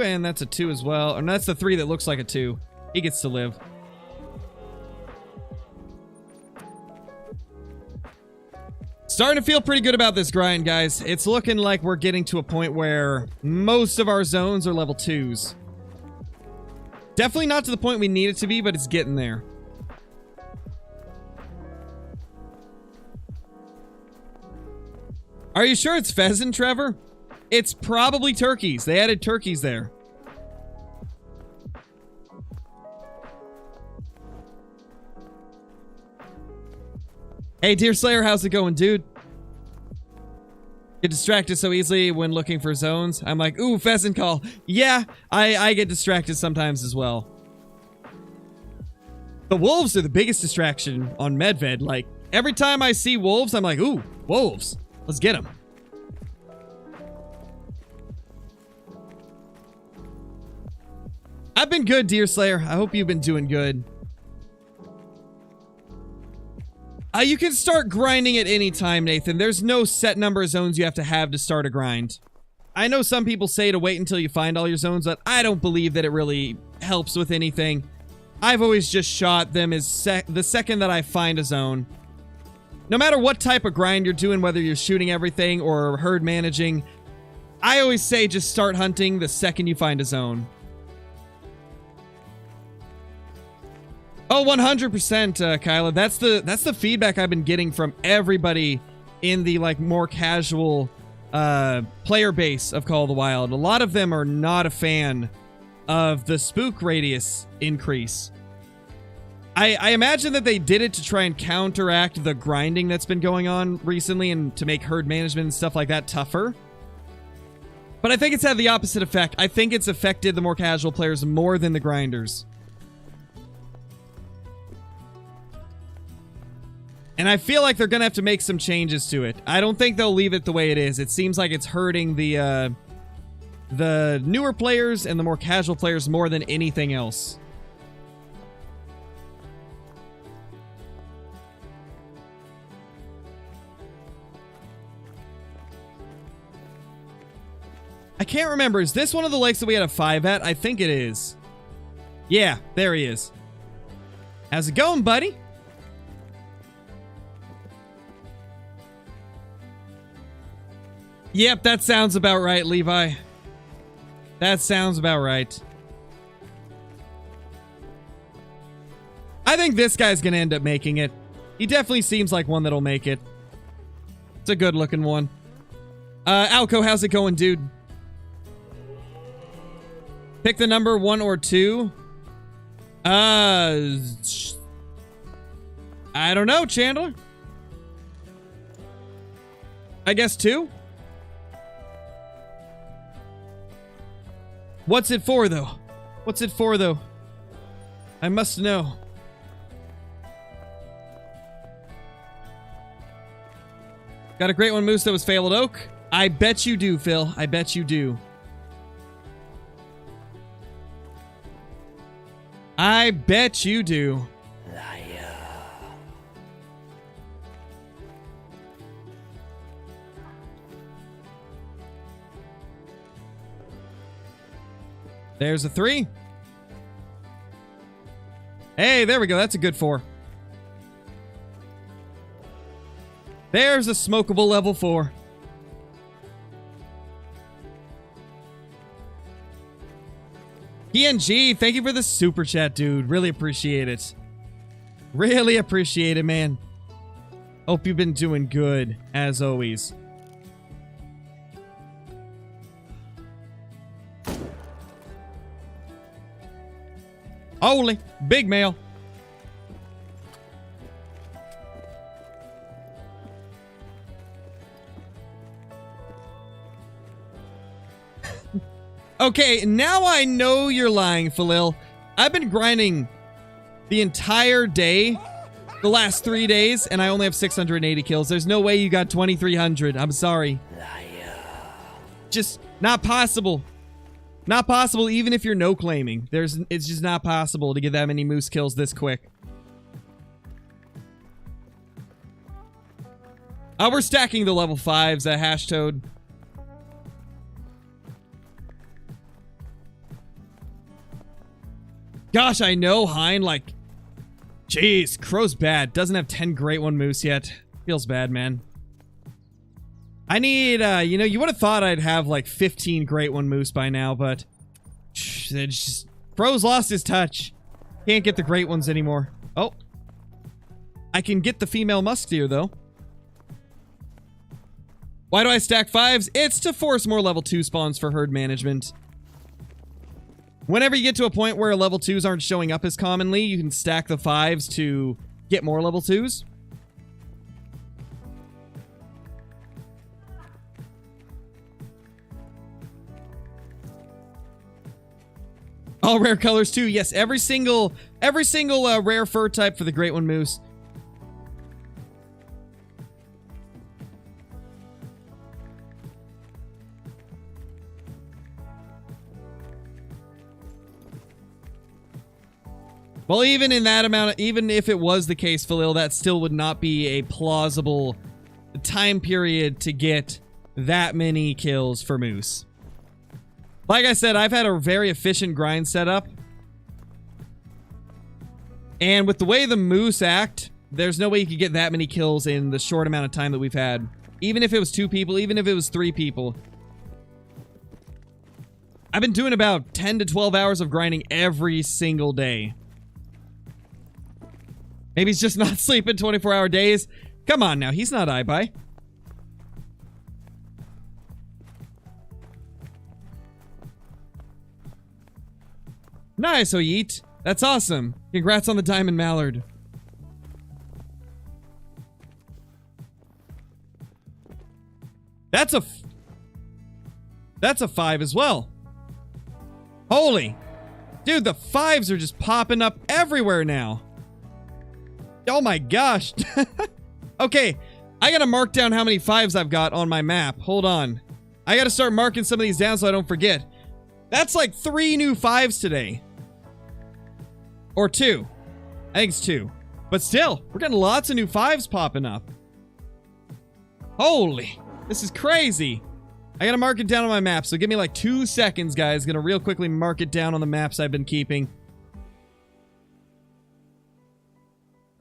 and that's a 2 as well. And that's the 3 that looks like a 2. He gets to live. Starting to feel pretty good about this grind, guys. It's looking like we're getting to a point where most of our zones are level 2s. Definitely not to the point we need it to be, but it's getting there. Are you sure it's pheasant, Trevor? It's probably turkeys. They added turkeys there. Hey, Deer Slayer, how's it going, dude? Get distracted so easily when looking for zones. I'm like, ooh, pheasant call. Yeah, I get distracted sometimes as well. The wolves are the biggest distraction on Medved. Like, every time I see wolves, I'm like, ooh, wolves. Let's get them. I've been good, Deer Slayer. I hope you've been doing good. You can start grinding at any time, Nathan. There's no set number of zones you have to start a grind. I know some people say to wait until you find all your zones, but I don't believe that it really helps with anything. I've always just shot them as the second that I find a zone. No matter what type of grind you're doing, whether you're shooting everything or herd managing, I always say just start hunting the second you find a zone. Oh, 100%, Kyla. That's the feedback I've been getting from everybody in the, like, more casual player base of Call of the Wild. A lot of them are not a fan of the spook radius increase. I imagine that they did it to try and counteract the grinding that's been going on recently and to make herd management and stuff like that tougher. But I think it's had the opposite effect. I think it's affected the more casual players more than the grinders. And I feel like they're gonna have to make some changes to it. I don't think they'll leave it the way it is. It seems like it's hurting the newer players and the more casual players more than anything else. I can't remember. Is this one of the lakes that we had a 5 at? I think it is. Yeah, there he is. How's it going, buddy? Yep, that sounds about right, Levi. That sounds about right. I think this guy's gonna end up making it. He definitely seems like one that'll make it. It's a good looking one. Alco, how's it going, dude? Pick the number 1 or 2. I don't know, Chandler. I guess 2. What's it for, though? What's it for, though? I must know. Got a great one, Moose, that was failed at Oak? I bet you do, Phil. I bet you do. I bet you do. Liar. There's a 3. Hey, there we go. That's a good 4. There's a smokable level 4. PNG, thank you for the super chat, dude. Really appreciate it. Really appreciate it, man. Hope you've been doing good, as always. Holy, big mail. Okay, now I know you're lying, Falil. I've been grinding the entire day, the last 3 days, and I only have 680 kills. There's no way you got 2,300. I'm sorry. Liar. Just not possible. Not possible, even if you're no claiming. It's just not possible to get that many moose kills this quick. We're stacking the level 5s at Hash Toad. Gosh, I know, Hein, like... Jeez, Crow's bad. Doesn't have 10 Great One Moose yet. Feels bad, man. I need, you know, you would have thought I'd have, like, 15 Great One Moose by now, but... It's just... Crow's lost his touch. Can't get the Great Ones anymore. Oh. I can get the female musk deer, though. Why do I stack 5s? It's to force more level 2 spawns for herd management. Whenever you get to a point where level 2s aren't showing up as commonly, you can stack the 5s to get more level 2s. All rare colors too. Yes, every single rare fur type for the Great One Moose. Well, even in that amount, even if it was the case, Falil, that still would not be a plausible time period to get that many kills for moose. Like I said, I've had a very efficient grind setup. And with the way the moose act, there's no way you could get that many kills in the short amount of time that we've had. Even if it was 2 people, even if it was 3 people. I've been doing about 10 to 12 hours of grinding every single day. Maybe he's just not sleeping 24-hour days. Come on now, he's not iBuy. Nice, Oyet. That's awesome. Congrats on the Diamond Mallard. That's a 5 as well. Holy. Dude, the 5s are just popping up everywhere now. Oh my gosh. Okay, I gotta mark down how many 5s I've got on my map. Hold on. I gotta start marking some of these down so I don't forget. That's like 3 new 5s today. Or 2. I think it's 2. But still, we're getting lots of new 5s popping up. Holy, this is crazy. I gotta mark it down on my map, so give me like 2 seconds, guys. Gonna real quickly mark it down on the maps I've been keeping.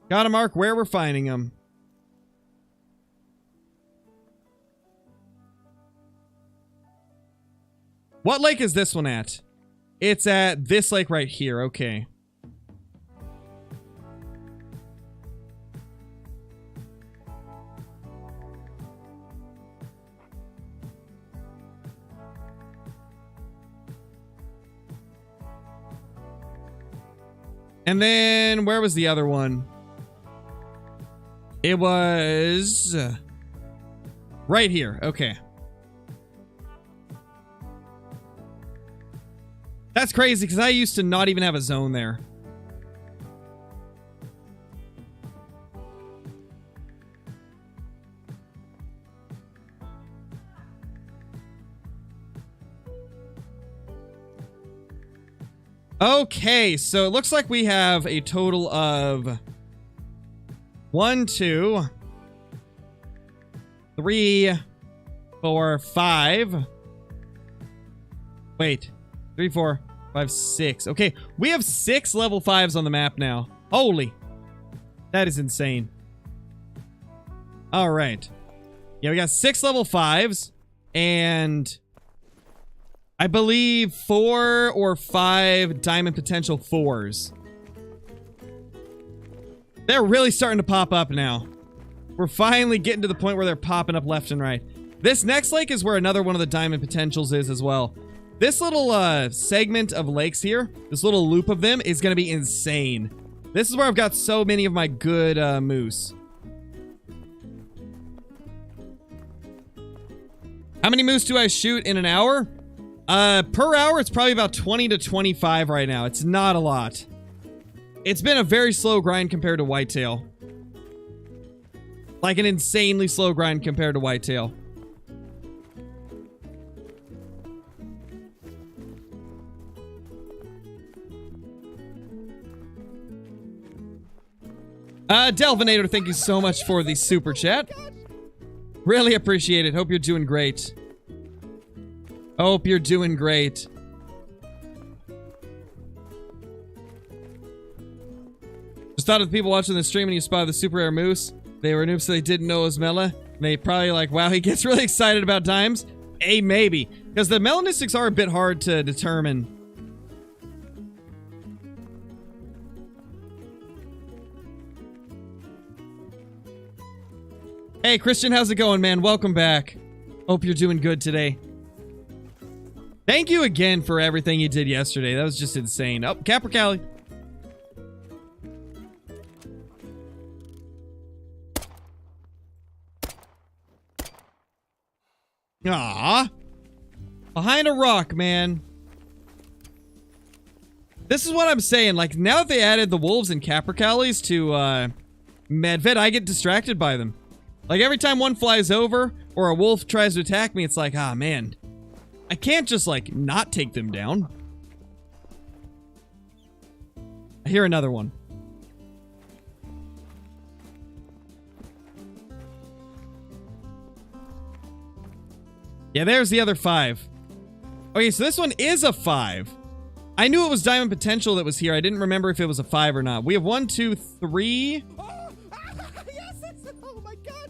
Gotta mark where we're finding them. What lake is this one at? It's at this lake right here, okay. And then, where was the other one? It was... right here, okay. That's crazy, because I used to not even have a zone there. Okay, so it looks like we have a total of 1, 2, 3, 4, 5. Wait, 3, 4, 5, 6. Okay, we have 6 level 5s on the map now. Holy, that is insane. All right, yeah, we got 6 level 5s, and I believe 4 or 5 diamond potential 4s. They're really starting to pop up now. We're finally getting to the point where they're popping up left and right. This next lake is where another one of the diamond potentials is as well. This little segment of lakes here, this little loop of them, is going to be insane. This is where I've got so many of my good moose. How many moose do I shoot in an hour? Per hour, it's probably about 20 to 25 right now. It's not a lot. It's been a very slow grind compared to Whitetail. Like an insanely slow grind compared to Whitetail. Delvinator, thank you so much for the super chat. Really appreciate it. Hope you're doing great. Hope you're doing great. Just thought of the people watching the stream and you spotted the super rare moose. They were noobs so they didn't know it was Mela. They probably like, wow, he gets really excited about dimes. Hey, maybe. Because the melanistics are a bit hard to determine. Hey, Christian, how's it going, man? Welcome back. Hope you're doing good today. Thank you again for everything you did yesterday. That was just insane. Oh, Capricali. Aww. Behind a rock, man. This is what I'm saying. Like, now that they added the wolves and Capricalis to, Medved, I get distracted by them. Like, every time one flies over or a wolf tries to attack me, it's like, ah, man. I can't just, like, not take them down. I hear another one. Yeah, there's the other 5. Okay, so this one is a 5. I knew it was diamond potential that was here. I didn't remember if it was a 5 or not. We have 1, 2, 3... Yes, oh my gosh.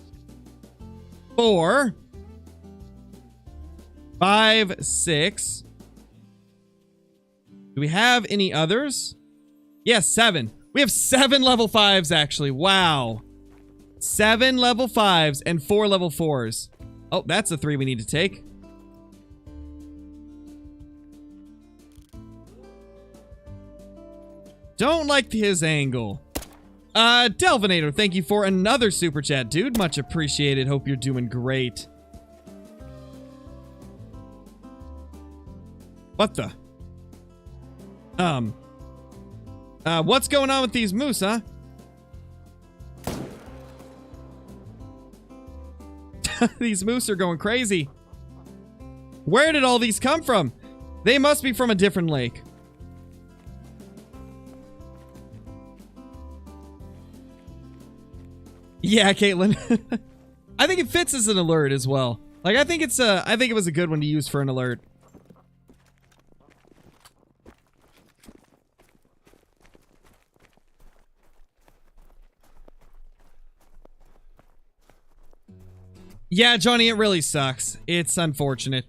4, 5, 6. Do we have any others? Yes, 7. We have 7 level 5s, actually. Wow. 7 level 5s and 4 level 4s. Oh, that's the 3 we need to take. Don't like his angle. Delvinator, thank you for another super chat, dude. Much appreciated. Hope you're doing great. What the? What's going on with these moose, huh? These moose are going crazy. Where did all these come from? They must be from a different lake. Yeah, Caitlin. I think it fits as an alert as well. Like, I think it was a good one to use for an alert. Yeah, Johnny, it really sucks. It's unfortunate.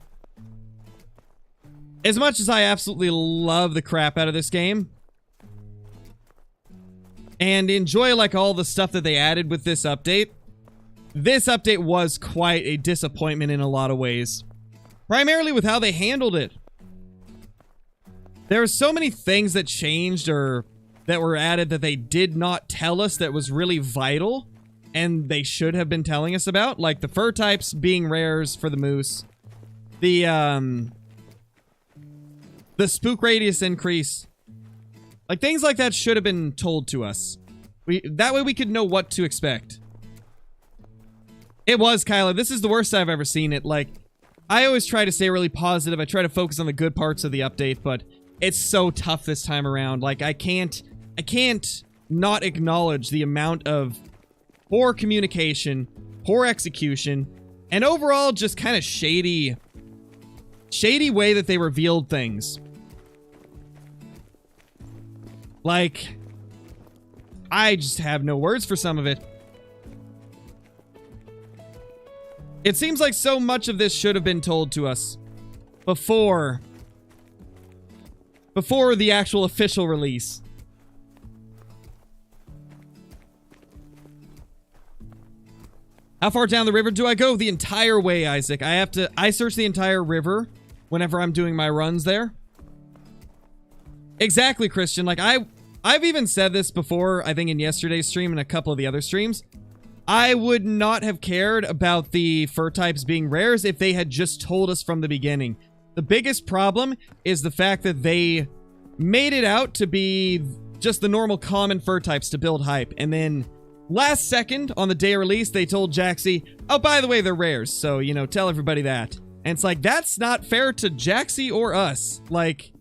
As much as I absolutely love the crap out of this game and enjoy like all the stuff that they added with this update was quite a disappointment in a lot of ways. Primarily with how they handled it. There were so many things that changed or that were added that they did not tell us that was really vital and they should have been telling us about, like the fur types being rares for the moose. The spook radius increase. Like, things like that should have been told to us. That way we could know what to expect. It was, Kyla. This is the worst I've ever seen it. Like, I always try to stay really positive. I try to focus on the good parts of the update, but it's so tough this time around. Like, I can't not acknowledge the amount of poor communication, poor execution, and overall just kind of shady way that they revealed things. Like, I just have no words for some of it. It seems like so much of this should have been told to us before the actual official release. How far down the river do I go? The entire way, Isaac. I search the entire river whenever I'm doing my runs there. Exactly, Christian. Like, I've even said this before, I think in yesterday's stream and a couple of the other streams. I would not have cared about the fur types being rares if they had just told us from the beginning. The biggest problem is the fact that they made it out to be just the normal common fur types to build hype. And then last second, on the day of release, they told Jaxie, oh, by the way, they're rares. So, you know, tell everybody that. And it's like, that's not fair to Jaxie or us. Like,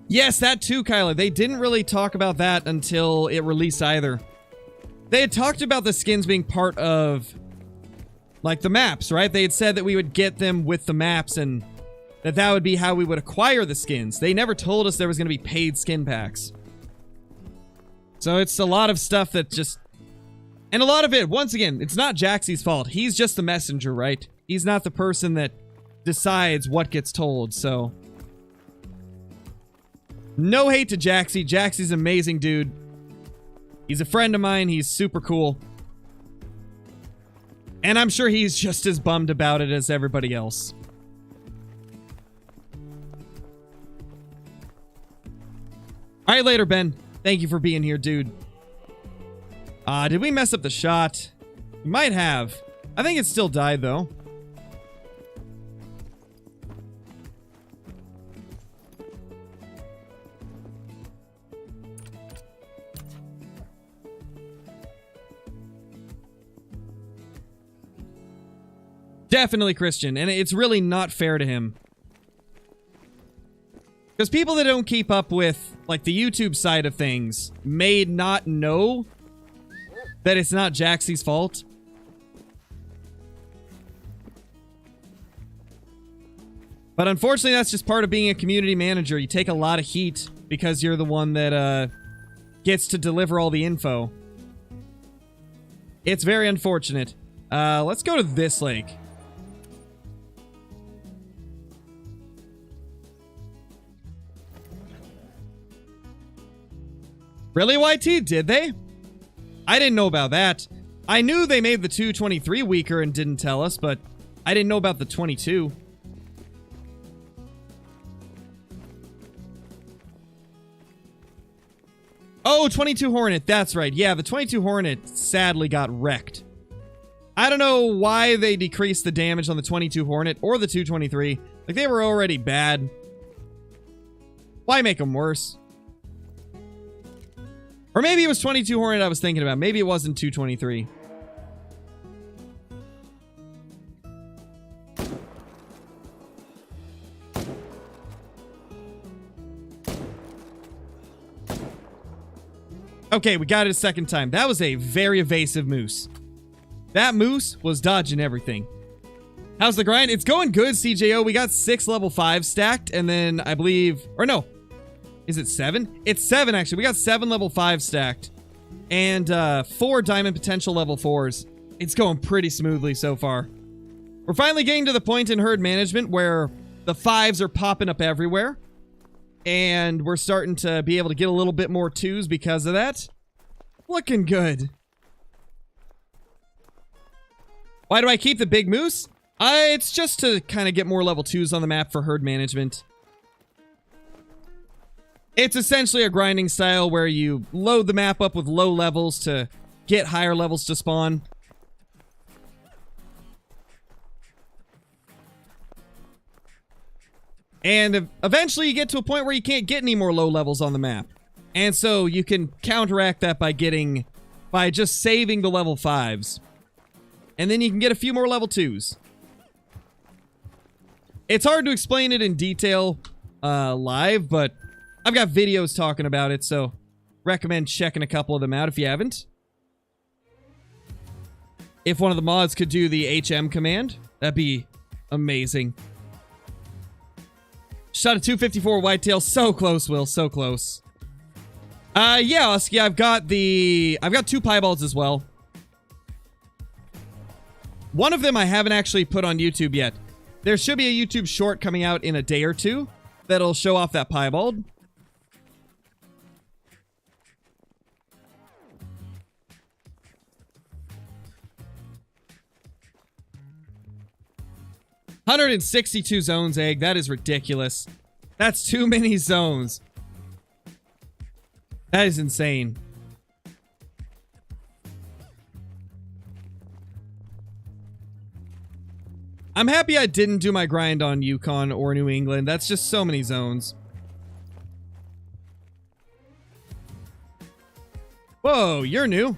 yes, that too, Kyla. They didn't really talk about that until it released either. They had talked about the skins being part of, like, the maps, right? They had said that we would get them with the maps and that would be how we would acquire the skins. They never told us there was going to be paid skin packs. So it's a lot of stuff that just... And a lot of it, once again, it's not Jaxie's fault. He's just the messenger, right? He's not the person that decides what gets told, so... No hate to Jaxie. Jaxie's an amazing dude. He's a friend of mine. He's super cool. And I'm sure he's just as bummed about it as everybody else. Alright, later, Ben. Thank you for being here, dude. Did we mess up the shot? We might have. I think it still died, though. Definitely Christian, and it's really not fair to him. Because people that don't keep up with, like, the YouTube side of things may not know that it's not Jaxie's fault. But unfortunately, that's just part of being a community manager. You take a lot of heat because you're the one that gets to deliver all the info. It's very unfortunate. Let's go to this lake. Really, YT? Did they? I didn't know about that. I knew they made the 223 weaker and didn't tell us, but I didn't know about the 22. Oh, 22 Hornet. That's right. Yeah, the 22 Hornet sadly got wrecked. I don't know why they decreased the damage on the 22 Hornet or the 223. Like, they were already bad. Why make them worse? Or maybe it was 22 Hornet I was thinking about. Maybe it wasn't 223. Okay, we got it a second time. That was a very evasive moose. That moose was dodging everything. How's the grind? It's going good, CJO. We got 6 level 5 stacked, and then I believe... Or no. Is it 7? It's 7, actually. We got 7 level 5 stacked. And 4 diamond potential level 4s. It's going pretty smoothly so far. We're finally getting to the point in herd management where the 5s are popping up everywhere. And we're starting to be able to get a little bit more 2s because of that. Looking good. Why do I keep the big moose? It's just to kind of get more level 2s on the map for herd management. It's essentially a grinding style where you load the map up with low levels to get higher levels to spawn. And eventually you get to a point where you can't get any more low levels on the map. And so you can counteract that by just saving the level 5s. And then you can get a few more level 2s. It's hard to explain it in detail live, but I've got videos talking about it, so recommend checking a couple of them out if you haven't. If one of the mods could do the HM command, that'd be amazing. Shot a 254 Whitetail. So close, Will. So close. Yeah, Oski, I've got 2 piebalds as well. One of them I haven't actually put on YouTube yet. There should be a YouTube short coming out in a day or two that'll show off that piebald. $162 zones, Egg. That is ridiculous. That's too many zones. That is insane. I'm happy I didn't do my grind on Yukon or New England. That's just so many zones. Whoa, you're new.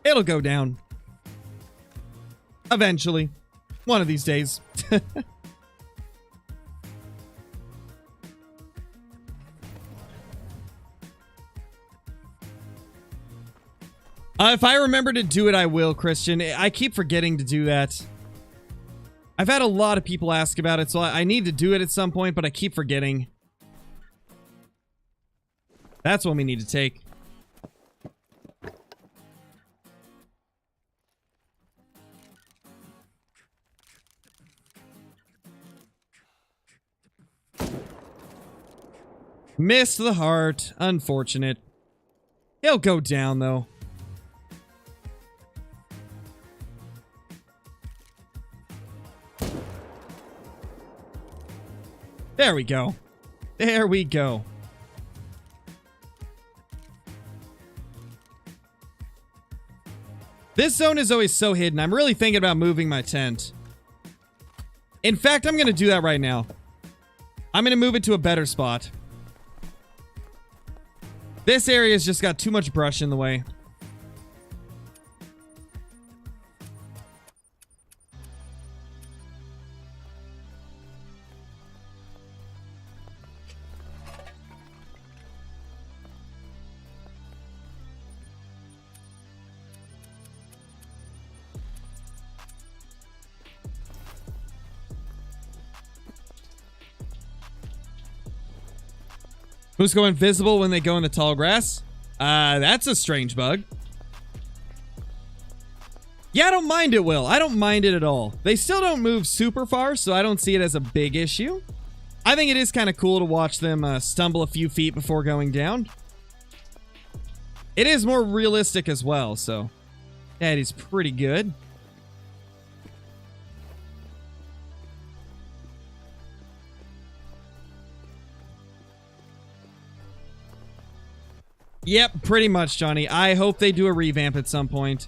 It'll go down. Eventually. One of these days. If I remember to do it, I will, Christian. I keep forgetting to do that. I've had a lot of people ask about it, so I need to do it at some point, but I keep forgetting. That's one we need to take. Missed the heart. Unfortunate. He'll go down, though. There we go. There we go. This zone is always so hidden. I'm really thinking about moving my tent. In fact, I'm going to do that right now. I'm going to move it to a better spot. This area's just got too much brush in the way. Who's go invisible when they go in the tall grass? That's a strange bug. Yeah, I don't mind it, Will. I don't mind it at all. They still don't move super far, so I don't see it as a big issue. I think it is kind of cool to watch them stumble a few feet before going down. It is more realistic as well, so that is pretty good. Yep, pretty much, Johnny. I hope they do a revamp at some point.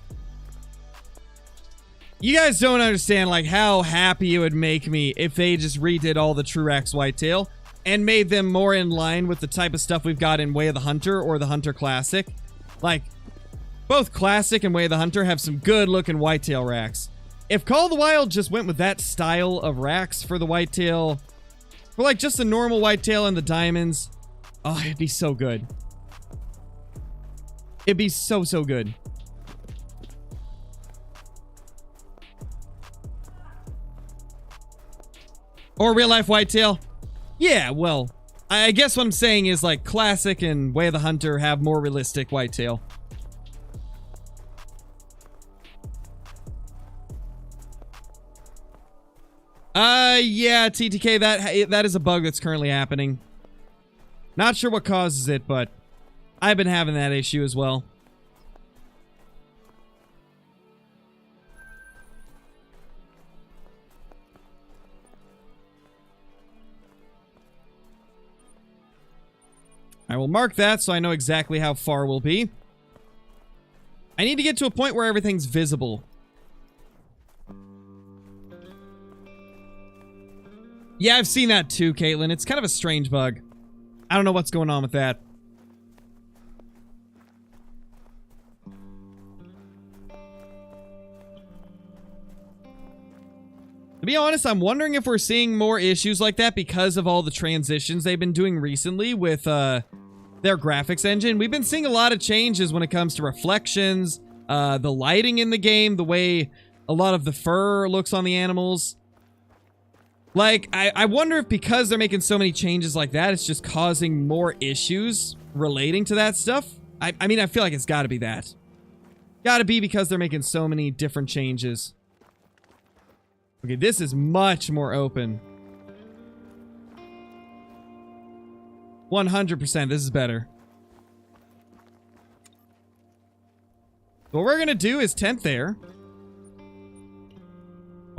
You guys don't understand, like, how happy it would make me if they just redid all the Truax Whitetail and made them more in line with the type of stuff we've got in Way of the Hunter or the Hunter Classic. Like, both Classic and Way of the Hunter have some good-looking Whitetail racks. If Call of the Wild just went with that style of racks for the Whitetail, for, like, just the normal Whitetail and the Diamonds, oh, it'd be so good. It'd be so, so good. Or real life Whitetail? Yeah, well, I guess what I'm saying is, like, Classic and Way of the Hunter have more realistic Whitetail. Yeah, TTK, that is a bug that's currently happening. Not sure what causes it, but I've been having that issue as well. I will mark that so I know exactly how far we'll be. I need to get to a point where everything's visible. Yeah, I've seen that too, Caitlin. It's kind of a strange bug. I don't know what's going on with that. To be honest, I'm wondering if we're seeing more issues like that because of all the transitions they've been doing recently with their graphics engine. We've been seeing a lot of changes when it comes to reflections, the lighting in the game, the way a lot of the fur looks on the animals. Like, I wonder if because they're making so many changes like that, it's just causing more issues relating to that stuff. I mean, I feel like it's gotta be that. Gotta be because they're making so many different changes. Okay, this is much more open. 100%, this is better. What we're gonna do is tent there.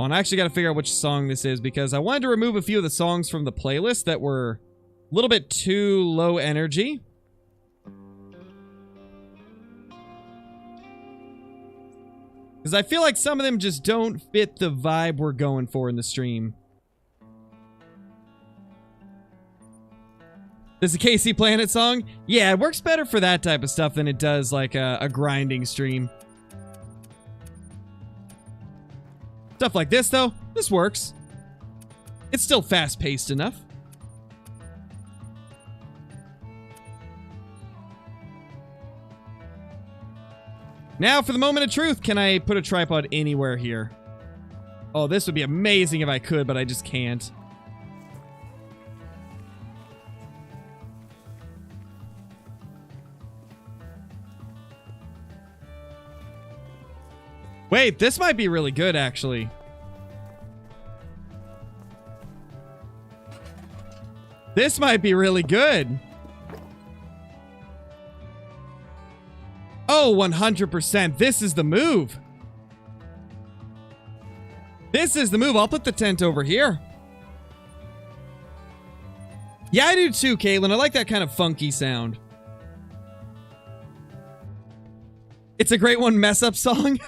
Oh, and I actually gotta figure out which song this is because I wanted to remove a few of the songs from the playlist that were a little bit too low energy. Because I feel like some of them just don't fit the vibe we're going for in the stream. This is a KC Planet song? Yeah, it works better for that type of stuff than it does like a grinding stream. Stuff like this, though, this works. It's still fast-paced enough. Now, for the moment of truth, can I put a tripod anywhere here? Oh, this would be amazing if I could, but I just can't. Wait, this might be really good, actually. This might be really good. Oh, 100%. This is the move. This is the move. I'll put the tent over here. Yeah, I do too, Caitlin. I like that kind of funky sound. It's a great one mess up song.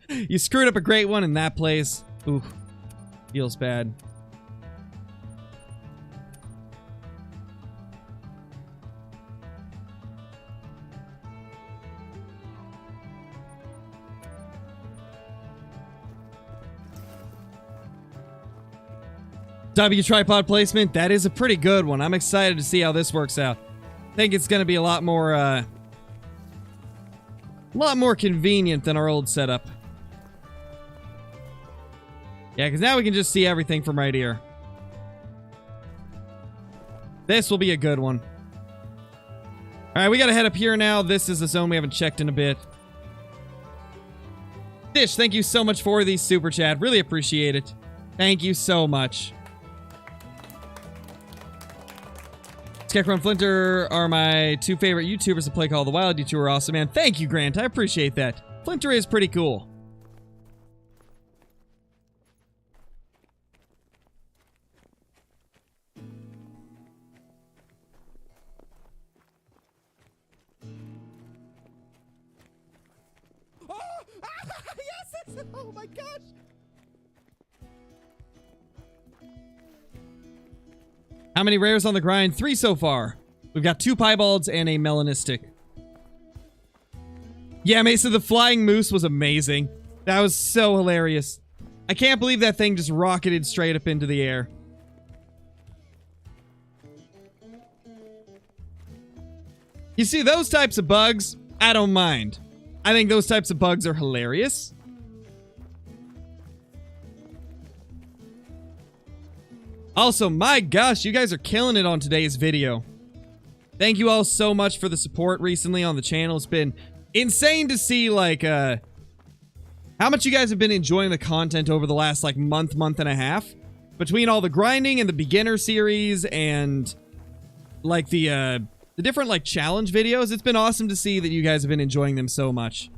You screwed up a great one in that place. Ooh, feels bad. W tripod placement, that is a pretty good one. I'm excited to see how this works out. I think it's going to be a lot more convenient than our old setup. Yeah, because now we can just see everything from right here. This will be a good one. Alright, we gotta head up here now. This is the zone we haven't checked in a bit. Dish, thank you so much for the super chat. Really appreciate it. Thank you so much. Scarecrow and Flinter are my two favorite YouTubers to play Call of the Wild. You two are awesome, man. Thank you, Grant. I appreciate that. Flinter is pretty cool. Oh my gosh. How many rares on the grind? 3 so far. We've got 2 piebalds and a melanistic. Yeah, Mesa, the flying moose was amazing. That was so hilarious. I can't believe that thing just rocketed straight up into the air. You see, those types of bugs, I don't mind. I think those types of bugs are hilarious. Also, my gosh, you guys are killing it on today's video. Thank you all so much for the support recently on the channel. It's been insane to see, like, how much you guys have been enjoying the content over the last, like, month and a half. Between all the grinding and the beginner series and, like, the different, like, challenge videos. It's been awesome to see that you guys have been enjoying them so much.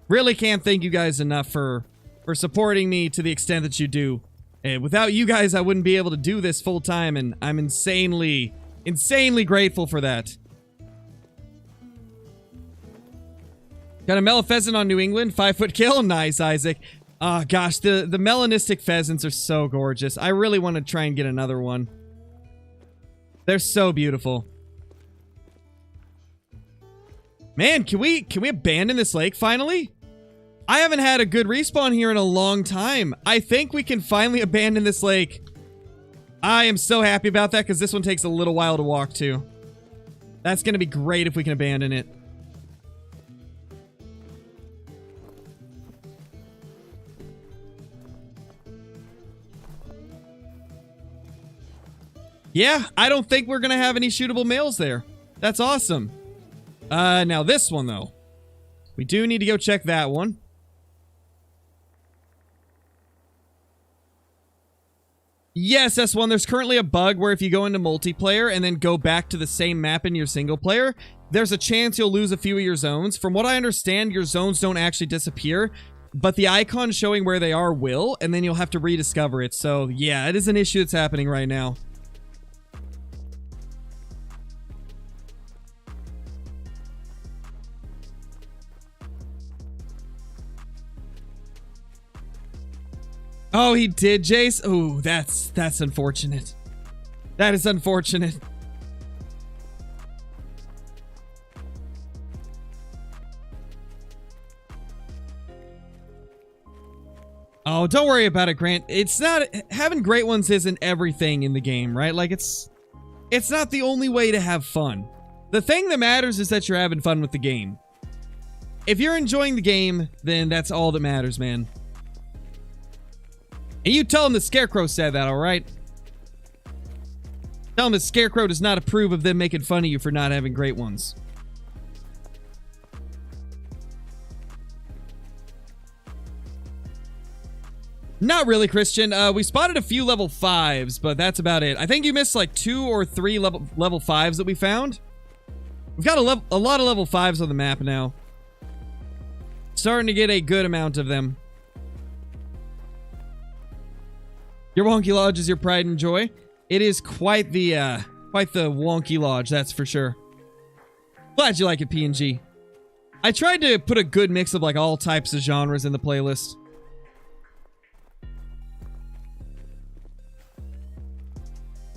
Really can't thank you guys enough for supporting me to the extent that you do. And without you guys, I wouldn't be able to do this full time, and I'm insanely grateful for that. Got a mellow pheasant on New England, 5-foot kill. Nice, Isaac. Oh gosh, the melanistic pheasants are so gorgeous. I really want to try and get another one. They're so beautiful. Man, can we abandon this lake finally? I haven't had a good respawn here in a long time. I think we can finally abandon this lake. I am so happy about that because this one takes a little while to walk to. That's going to be great if we can abandon it. Yeah, I don't think we're going to have any shootable males there. That's awesome. Now this one, though. We do need to go check that one. Yes, S1, there's currently a bug where if you go into multiplayer and then go back to the same map in your single player, there's a chance you'll lose a few of your zones. From what I understand, your zones don't actually disappear, but the icon showing where they are will, and then you'll have to rediscover it. So, yeah, it is an issue that's happening right now. Oh, he did, Jace? Oh, that's unfortunate. That is unfortunate. Oh, don't worry about it, Grant. It's not... Having great ones isn't everything in the game, right? Like, it's not the only way to have fun. The thing that matters is that you're having fun with the game. If you're enjoying the game, then that's all that matters, man. And you tell him the Scarecrow said that, alright? Tell him the Scarecrow does not approve of them making fun of you for not having great ones. Not really, Christian. We spotted a few level 5s, but that's about it. I think you missed like 2 or 3 level 5s that we found. We've got a lot of level 5s on the map now. Starting to get a good amount of them. Your wonky lodge is your pride and joy. It is quite the wonky lodge, that's for sure. Glad you like it, PNG. I tried to put a good mix of like all types of genres in the playlist.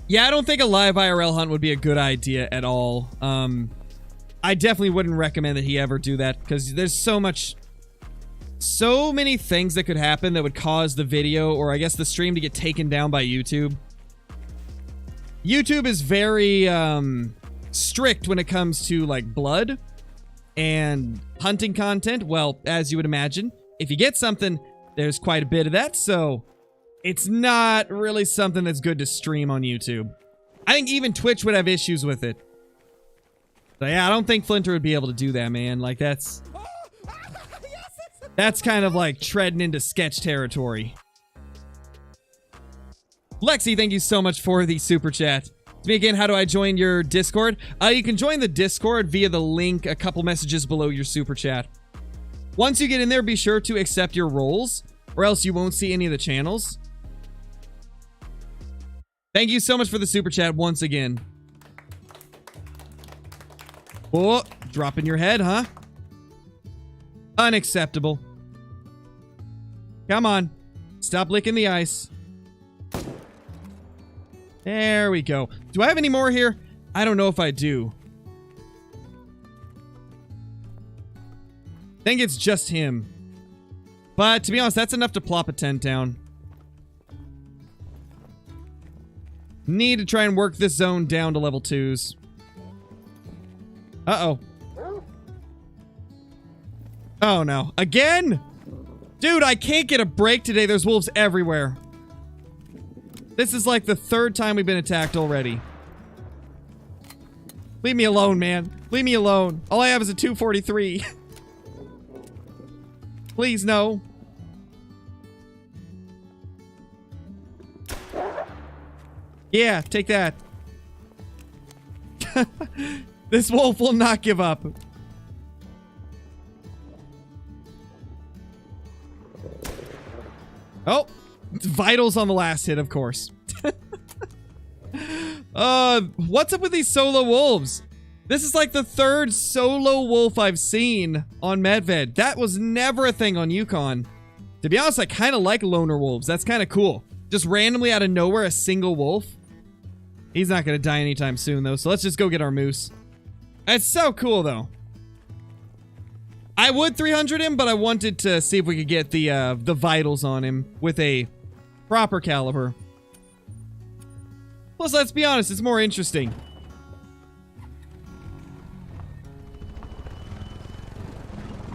Yeah, I don't think a live IRL hunt would be a good idea at all. I definitely wouldn't recommend that he ever do that because there's so many things that could happen that would cause the video, or I guess the stream, to get taken down by YouTube. YouTube is very strict when it comes to like blood and hunting content. Well, as you would imagine, if you get something, there's quite a bit of that, so it's not really something that's good to stream on YouTube. I think even Twitch would have issues with it. So yeah, I don't think Flinter would be able to do that, man. Like, that's kind of like treading into sketch territory. Lexi, thank you so much for the super chat. To me again, how do I join your Discord? You can join the Discord via the link a couple messages below your super chat. Once you get in there, be sure to accept your roles, or else you won't see any of the channels. Thank you so much for the super chat once again. Oh, dropping your head, huh? Unacceptable. Come on. Stop licking the ice. There we go. Do I have any more here? I don't know if I do. I think it's just him. But to be honest, that's enough to plop a tent down. Need to try and work this zone down to level 2s. Uh-oh. Oh no. Again? Dude, I can't get a break today. There's wolves everywhere. This is like the 3rd time we've been attacked already. Leave me alone, man. Leave me alone. All I have is a 243. Please, no. Yeah, take that. This wolf will not give up. Oh, vitals on the last hit, of course. What's up with these solo wolves? This is like the 3rd solo wolf I've seen on Medved. That was never a thing on Yukon. To be honest, I kind of like loner wolves. That's kind of cool. Just randomly out of nowhere, a single wolf. He's not going to die anytime soon, though, so let's just go get our moose. It's so cool, though. I would 300 him, but I wanted to see if we could get the vitals on him with a proper caliber. Plus, let's be honest, it's more interesting.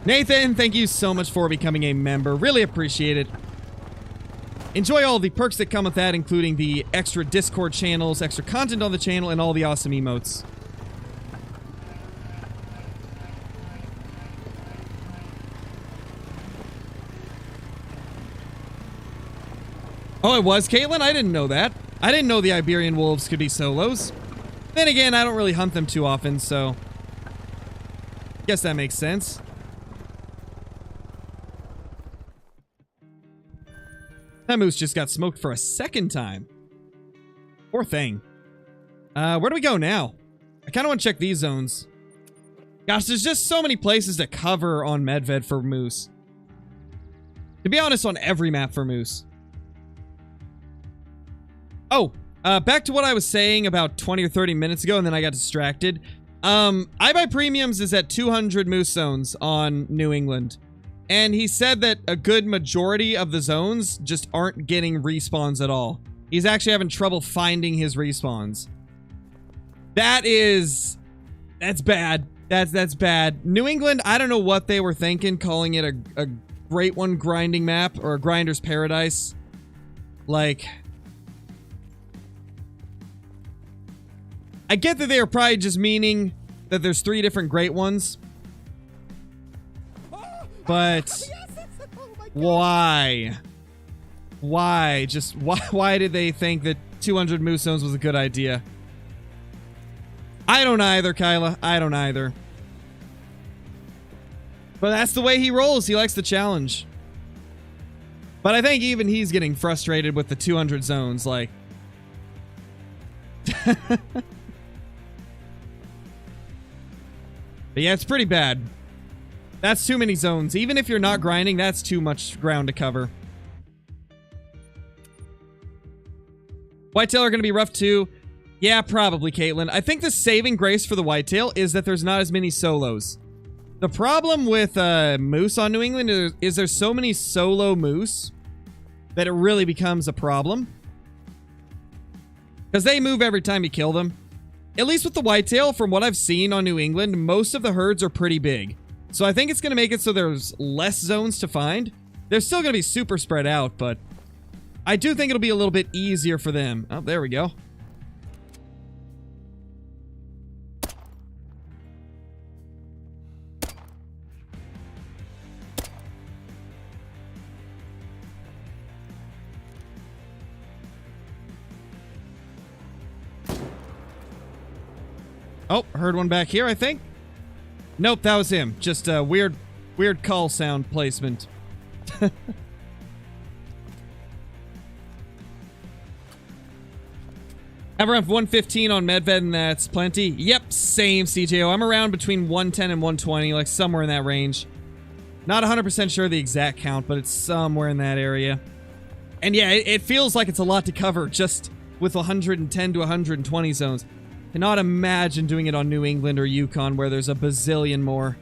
Nathan, thank you so much for becoming a member. Really appreciate it. Enjoy all the perks that come with that, including the extra Discord channels, extra content on the channel, and all the awesome emotes. Oh, it was Caitlin? I didn't know that. I didn't know the Iberian wolves could be solos. Then again, I don't really hunt them too often, so... guess that makes sense. That moose just got smoked for a 2nd time. Poor thing. Where do we go now? I kind of want to check these zones. Gosh, there's just so many places to cover on Medved for moose. To be honest, on every map for moose. Oh, back to what I was saying about 20 or 30 minutes ago, and then I got distracted. I Buy Premiums is at 200 moose zones on New England. And he said that a good majority of the zones just aren't getting respawns at all. He's actually having trouble finding his respawns. That's bad. That's bad. New England, I don't know what they were thinking, calling it a Great One grinding map, or a grinder's paradise. Like... I get that they were probably just meaning that there's 3 different Great Ones. But why? Why? Just why did they think that 200 moose zones was a good idea? I don't either, Kyla. I don't either. But that's the way he rolls. He likes the challenge. But I think even he's getting frustrated with the 200 zones, like... But yeah, it's pretty bad. That's too many zones. Even if you're not grinding, that's too much ground to cover. Whitetail are going to be rough too. Yeah, probably, Caitlin. I think the saving grace for the whitetail is that there's not as many solos. The problem with moose on New England is there's so many solo moose that it really becomes a problem. Because they move every time you kill them. At least with the whitetail, from what I've seen on New England, most of the herds are pretty big. So I think it's going to make it so there's less zones to find. They're still going to be super spread out, but I do think it'll be a little bit easier for them. Oh, there we go. Oh, heard one back here, I think. Nope, that was him. Just a weird call sound placement. Have around 115 on Medved, and that's plenty. Yep, same, CTO. I'm around between 110 and 120, like somewhere in that range. Not 100% sure the exact count, but it's somewhere in that area. And yeah, it feels like it's a lot to cover just with 110 to 120 zones. Cannot imagine doing it on New England or Yukon where there's a bazillion more.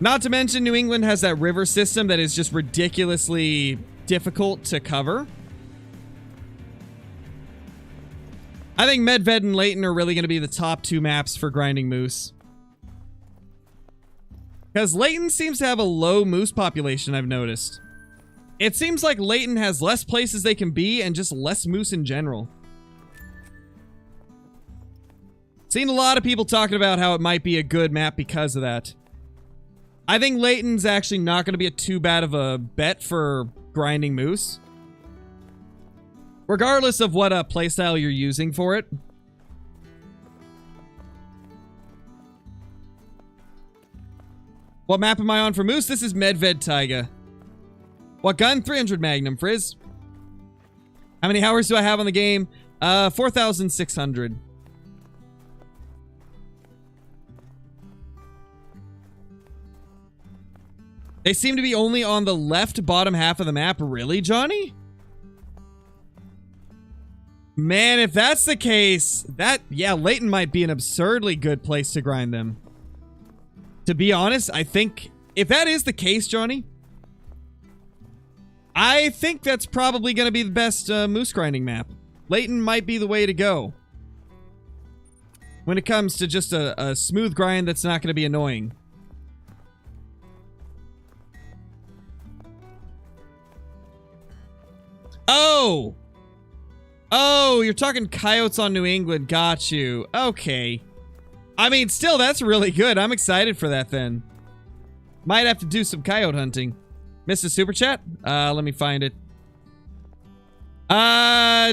Not to mention New England has that river system that is just ridiculously difficult to cover. I think Medved and Layton are really going to be the top 2 maps for grinding moose. Because Layton seems to have a low moose population, I've noticed. It seems like Layton has less places they can be and just less moose in general. Seen a lot of people talking about how it might be a good map because of that. I think Layton's actually not going to be too bad of a bet for grinding moose. Regardless of what playstyle you're using for it. What map am I on for moose? This is Medved Taiga. What gun? 300 Magnum, Frizz. How many hours do I have on the game? 4,600. They seem to be only on the left bottom half of the map. Really, Johnny? Man, if that's the case, yeah, Layton might be an absurdly good place to grind them. To be honest, I think, if that is the case, Johnny, I think that's probably going to be the best moose grinding map. Layton might be the way to go. When it comes to just a smooth grind that's not going to be annoying. Oh! Oh, you're talking coyotes on New England. Got you. Okay. I mean, still, that's really good. I'm excited for that then. Might have to do some coyote hunting. Missed a super chat? Let me find it. DRC,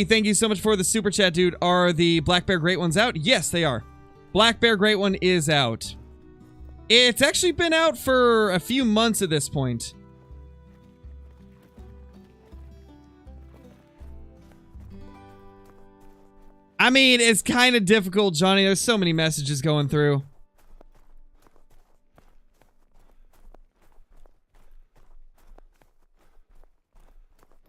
thank you so much for the super chat, dude. Are the Black Bear Great Ones out? Yes, they are. Black Bear Great One is out. It's actually been out for a few months at this point. I mean, it's kind of difficult, Johnny. There's so many messages going through.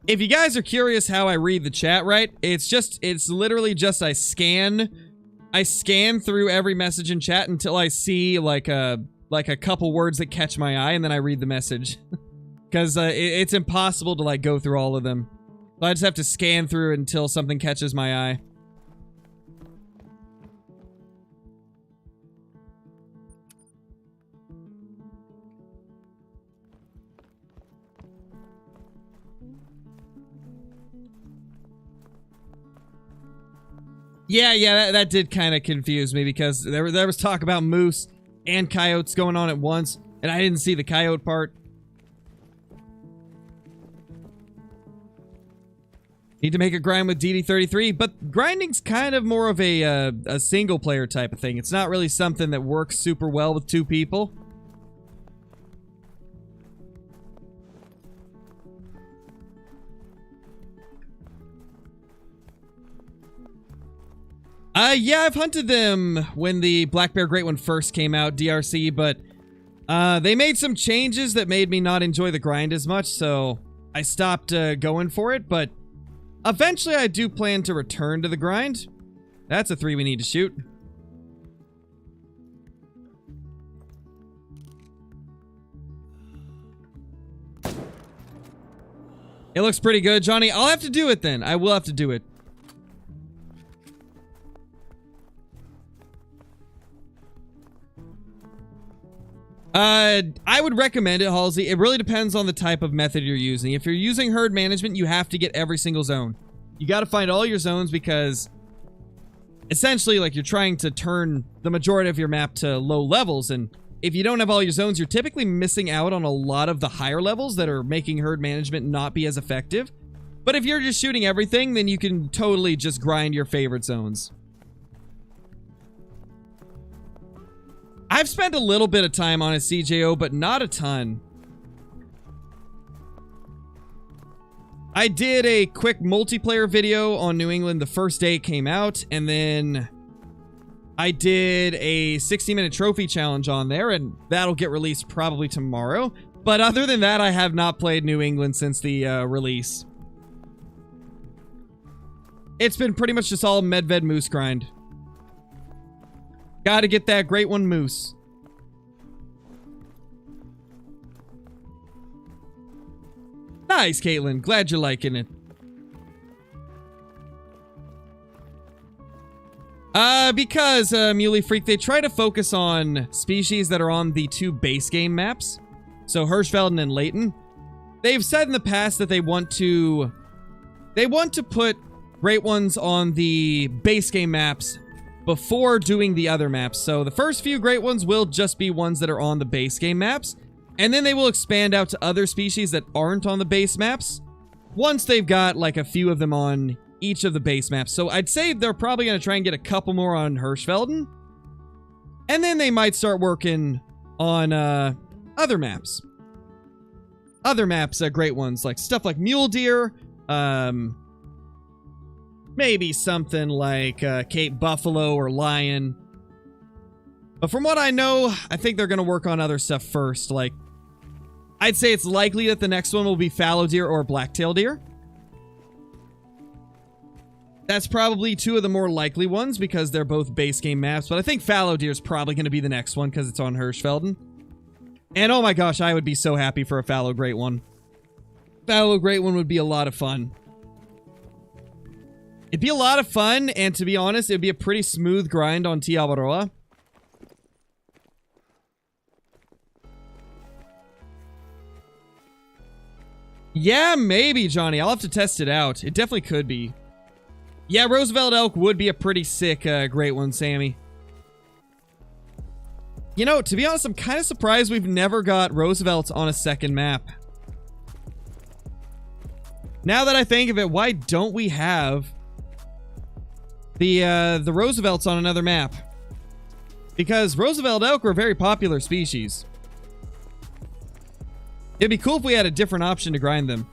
If you guys are curious how I read the chat, right? It's literally just I scan through every message in chat until I see like a couple words that catch my eye, and then I read the message. Because it's impossible to like go through all of them. So I just have to scan through until something catches my eye. Yeah, that did kind of confuse me because there was talk about moose and coyotes going on at once, and I didn't see the coyote part. Need to make a grind with DD33, but grinding's kind of more of a single player type of thing. It's not really something that works super well with 2 people. Yeah, I've hunted them when the Black Bear Great One first came out, DRC, but they made some changes that made me not enjoy the grind as much, so I stopped going for it, but eventually I do plan to return to the grind. That's a 3 we need to shoot. It looks pretty good, Johnny. I'll have to do it then. I will have to do it. I would recommend it, Halsey. It really depends on the type of method you're using. If you're using herd management, you have to get every single zone. You got to find all your zones because essentially, like, you're trying to turn the majority of your map to low levels, and if you don't have all your zones, you're typically missing out on a lot of the higher levels that are making herd management not be as effective. But if you're just shooting everything, then you can totally just grind your favorite zones. I've spent a little bit of time on a CJO, but not a ton. I did a quick multiplayer video on New England the first day it came out, and then I did a 60-minute trophy challenge on there, and that'll get released probably tomorrow. But other than that, I have not played New England since the release. It's been pretty much just all Medved moose grind. Gotta get that great one moose. Nice, Caitlin. Glad you're liking it. Because, Muley Freak, they try to focus on species that are on the 2 base game maps. So, Hirschfelden and Leighton. They've said in the past that they want to put great ones on the base game maps before doing the other maps. So, the first few great ones will just be ones that are on the base game maps. And then they will expand out to other species that aren't on the base maps once they've got, like, a few of them on each of the base maps. So I'd say they're probably going to try and get a couple more on Hirschfelden. And then they might start working on other maps. Other maps are great ones, like stuff like mule deer. Maybe something like Cape Buffalo or lion. But from what I know, I think they're going to work on other stuff first. Like, I'd say it's likely that the next one will be fallow deer or blacktail deer. That's probably 2 of the more likely ones because they're both base game maps. But I think fallow deer is probably going to be the next one because it's on Hirschfelden. And oh my gosh, I would be so happy for a fallow great one. Fallow great one would be a lot of fun. It'd be a lot of fun, and to be honest, it'd be a pretty smooth grind on Tiawaroa. Yeah, maybe, Johnny. I'll have to test it out. It definitely could be. Yeah, Roosevelt elk would be a pretty sick, great one, Sammy. You know, to be honest, I'm kind of surprised we've never got Roosevelts on a second map. Now that I think of it, why don't we have the Roosevelts on another map? Because Roosevelt elk are a very popular species. It'd be cool if we had a different option to grind them.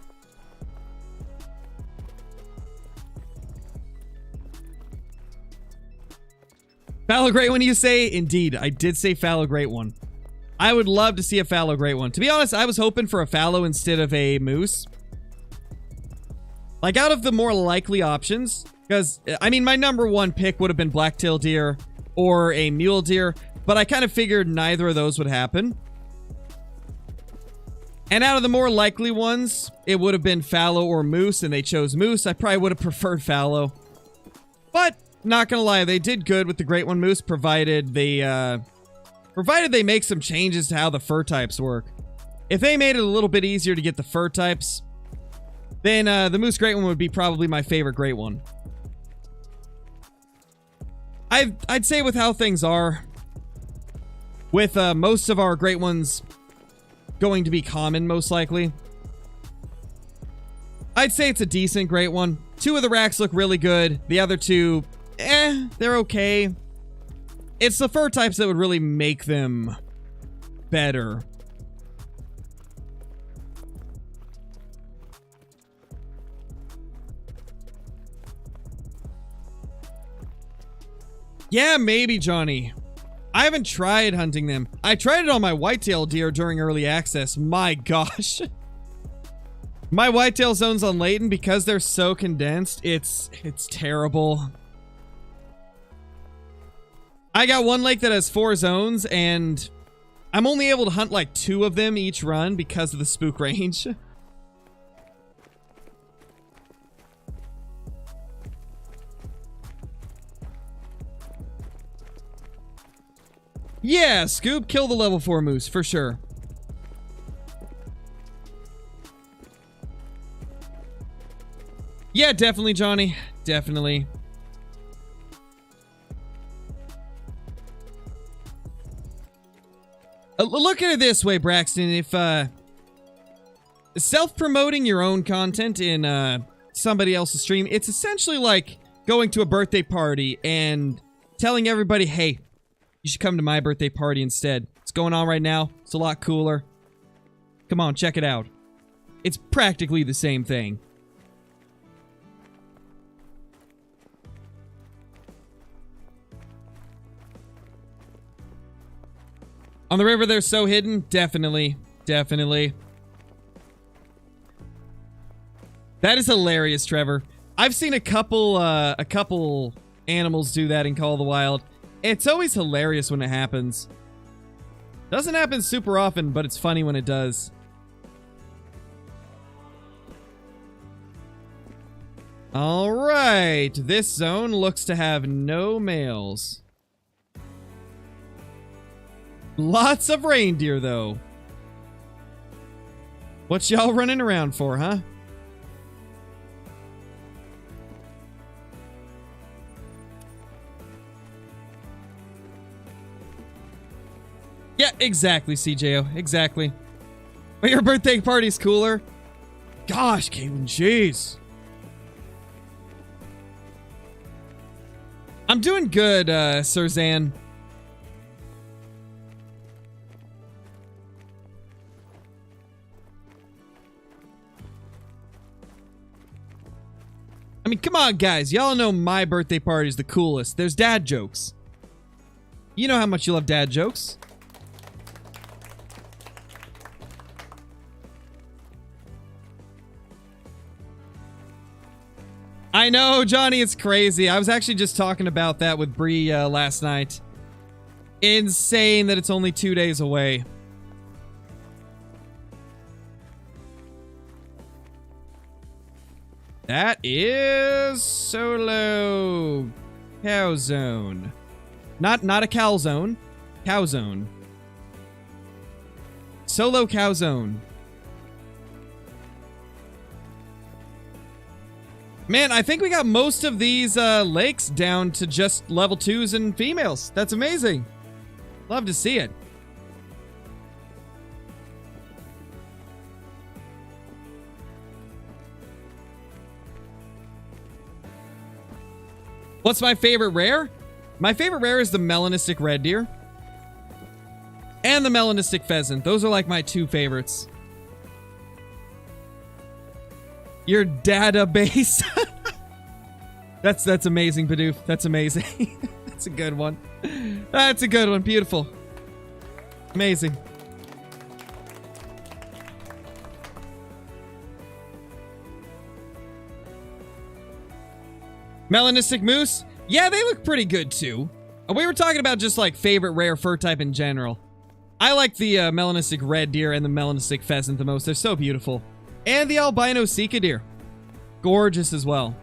Fallow great one, you say? Indeed, I did say fallow great one. I would love to see a fallow great one. To be honest, I was hoping for a fallow instead of a moose. Like, out of the more likely options, because, I mean, my number 1 pick would have been blacktail deer or a mule deer, but I kind of figured neither of those would happen. And out of the more likely ones, it would have been fallow or moose, and they chose moose. I probably would have preferred fallow. But, not gonna lie, they did good with the great one moose, provided they make some changes to how the fur types work. If they made it a little bit easier to get the fur types, then the moose great one would be probably my favorite great one. I'd say with how things are, with most of our great ones going to be common, most likely, I'd say it's a decent great one. 2 of the racks look really good. The other 2, they're okay. It's the fur types that would really make them better. Yeah, maybe, Johnny. I haven't tried hunting them. I tried it on my whitetail deer during early access. My gosh. My whitetail zones on Leighton, because they're so condensed, it's terrible. I got one lake that has 4 zones, and I'm only able to hunt like 2 of them each run because of the spook range. Yeah, Scoop, kill the level 4 moose, for sure. Yeah, definitely, Johnny. Definitely. Look at it this way, Braxton. If, self-promoting your own content in, somebody else's stream, it's essentially like going to a birthday party and telling everybody, hey, you should come to my birthday party instead. It's going on right now. It's a lot cooler. Come on, check it out. It's practically the same thing. On the river, they're so hidden. Definitely. Definitely. That is hilarious, Trevor. I've seen a couple animals do that in Call of the Wild. It's always hilarious when it happens. Doesn't happen super often, but it's funny when it does. All right, this zone looks to have no males. Lots of reindeer, though. What y'all running around for, huh? Yeah, exactly, CJO. Exactly. But your birthday party's cooler. Gosh, Caitlin, jeez. I'm doing good, Sir Zan. I mean, come on, guys. Y'all know my birthday party is the coolest. There's dad jokes. You know how much you love dad jokes. I know, Johnny, it's crazy. I was actually just talking about that with Bree last night. Insane that it's only 2 days away. That is solo cow zone. Not a cow zone. Cow zone. Solo cow zone. Man, I think we got most of these lakes down to just level 2s and females. That's amazing. Love to see it. What's my favorite rare? My favorite rare is the melanistic red deer. And the melanistic pheasant. Those are like my two favorites. Your database. That's amazing, Bidoof. That's amazing. That's a good one. That's a good one. Beautiful. Amazing. Melanistic moose? Yeah, they look pretty good too. We were talking about just like favorite rare fur type in general. I like the melanistic red deer and the melanistic pheasant the most. They're so beautiful. And the albino sika deer. Gorgeous as well.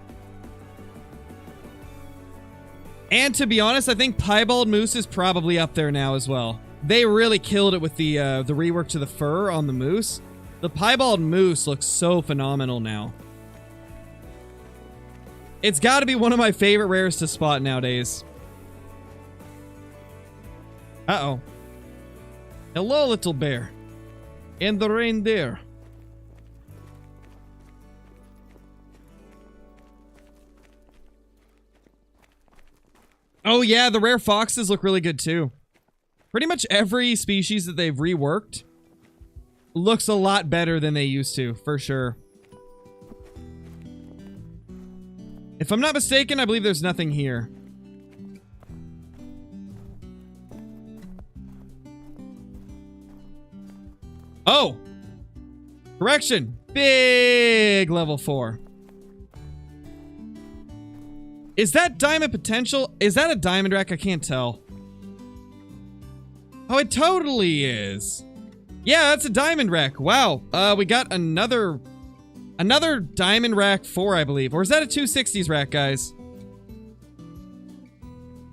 And to be honest, I think piebald moose is probably up there now as well. They really killed it with the rework to the fur on the moose. The piebald moose looks so phenomenal now. It's got to be one of my favorite rares to spot nowadays. Uh-oh. Hello, little bear. And the reindeer. Oh yeah, the rare foxes look really good too. Pretty much every species that they've reworked looks a lot better than they used to, for sure. If I'm not mistaken, I believe there's nothing here. Oh! Correction! Big level 4. Is that diamond potential? Is that a diamond rack? I can't tell. Oh, it totally is. Yeah, that's a diamond rack. Wow. We got another diamond rack 4, I believe. Or is that a 260s rack, guys?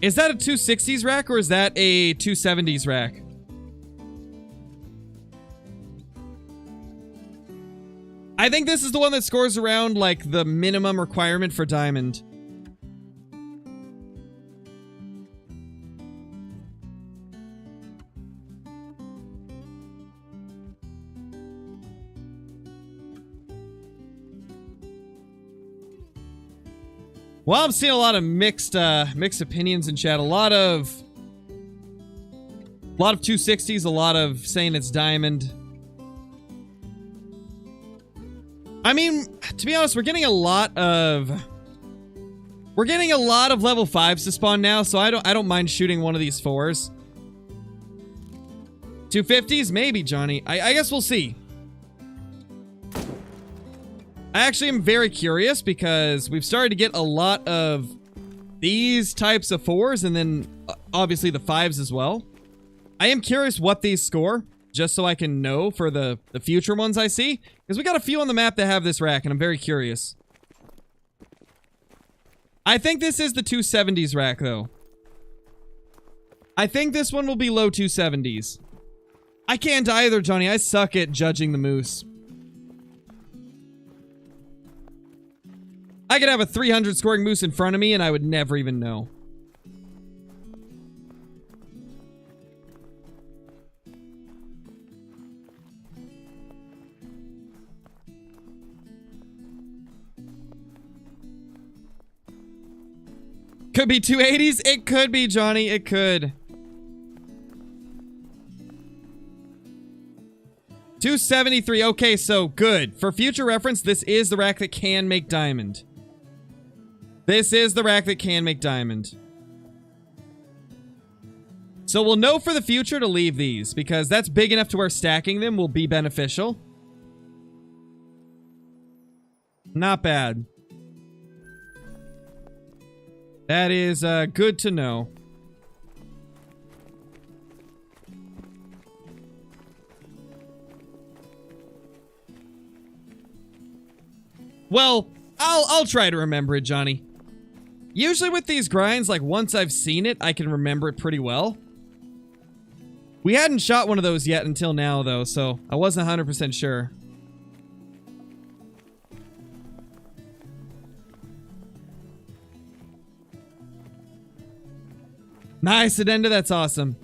Is that a 260s rack or is that a 270s rack? I think this is the one that scores around like the minimum requirement for diamond. Well, I'm seeing a lot of mixed opinions in chat. A lot of 260s, a lot of saying it's diamond. I mean, to be honest, we're getting a lot of level 5s to spawn now, so I don't mind shooting one of these 4s. 250s? Maybe, Johnny. I guess we'll see. I actually am very curious because we've started to get a lot of these types of 4s and then obviously the 5s as well. I am curious what these score, just so I can know for the future ones I see. Because we got a few on the map that have this rack and I'm very curious. I think this is the 270s rack though. I think this one will be low 270s. I can't either, Johnny. I suck at judging the moose. I could have a 300 scoring moose in front of me and I would never even know. Could be 280s? It could be, Johnny. It could. 273. Okay, so good. For future reference, this is the rack that can make diamond. This is the rack that can make diamond. So we'll know for the future to leave these, because that's big enough to where stacking them will be beneficial. Not bad. That is good to know. Well, I'll try to remember it, Johnny. Usually with these grinds, like once I've seen it, I can remember it pretty well. We hadn't shot one of those yet until now, though, so I wasn't 100% sure. Nice, Adenda, that's awesome.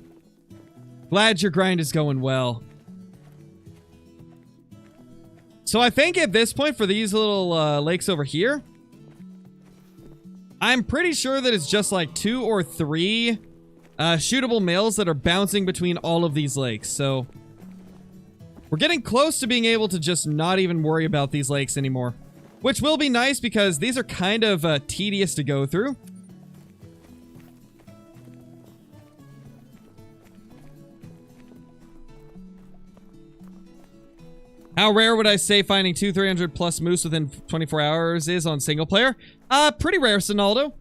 Glad your grind is going well. So I think at this point for these little lakes over here, I'm pretty sure that it's just like 2 or 3 shootable males that are bouncing between all of these lakes. So we're getting close to being able to just not even worry about these lakes anymore. Which will be nice because these are kind of tedious to go through. How rare would I say finding 300 plus moose within 24 hours is on single player? Pretty rare, Sonaldo.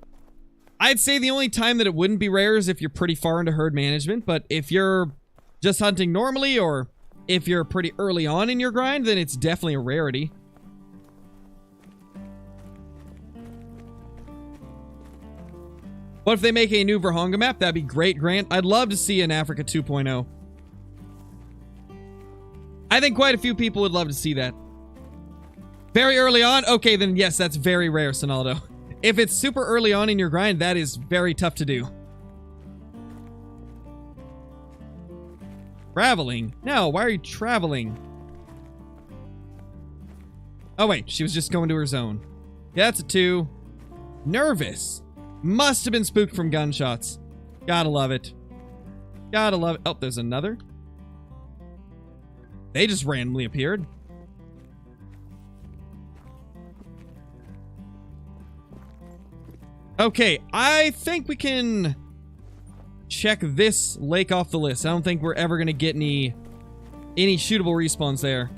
I'd say the only time that it wouldn't be rare is if you're pretty far into herd management, but if you're just hunting normally or if you're pretty early on in your grind, then it's definitely a rarity. What if they make a new Verhonga map? That'd be great, Grant. I'd love to see an Africa 2.0. I think quite a few people would love to see that. Very early on? Okay, then yes, that's very rare, Sonaldo. If it's super early on in your grind, that is very tough to do. Traveling? No, why are you traveling? Oh wait, she was just going to her zone. Yeah, that's a 2. Nervous. Must have been spooked from gunshots. Gotta love it. Gotta love it. Oh, there's another. They just randomly appeared. Okay, I think we can check this lake off the list. I don't think we're ever going to get any shootable respawns there.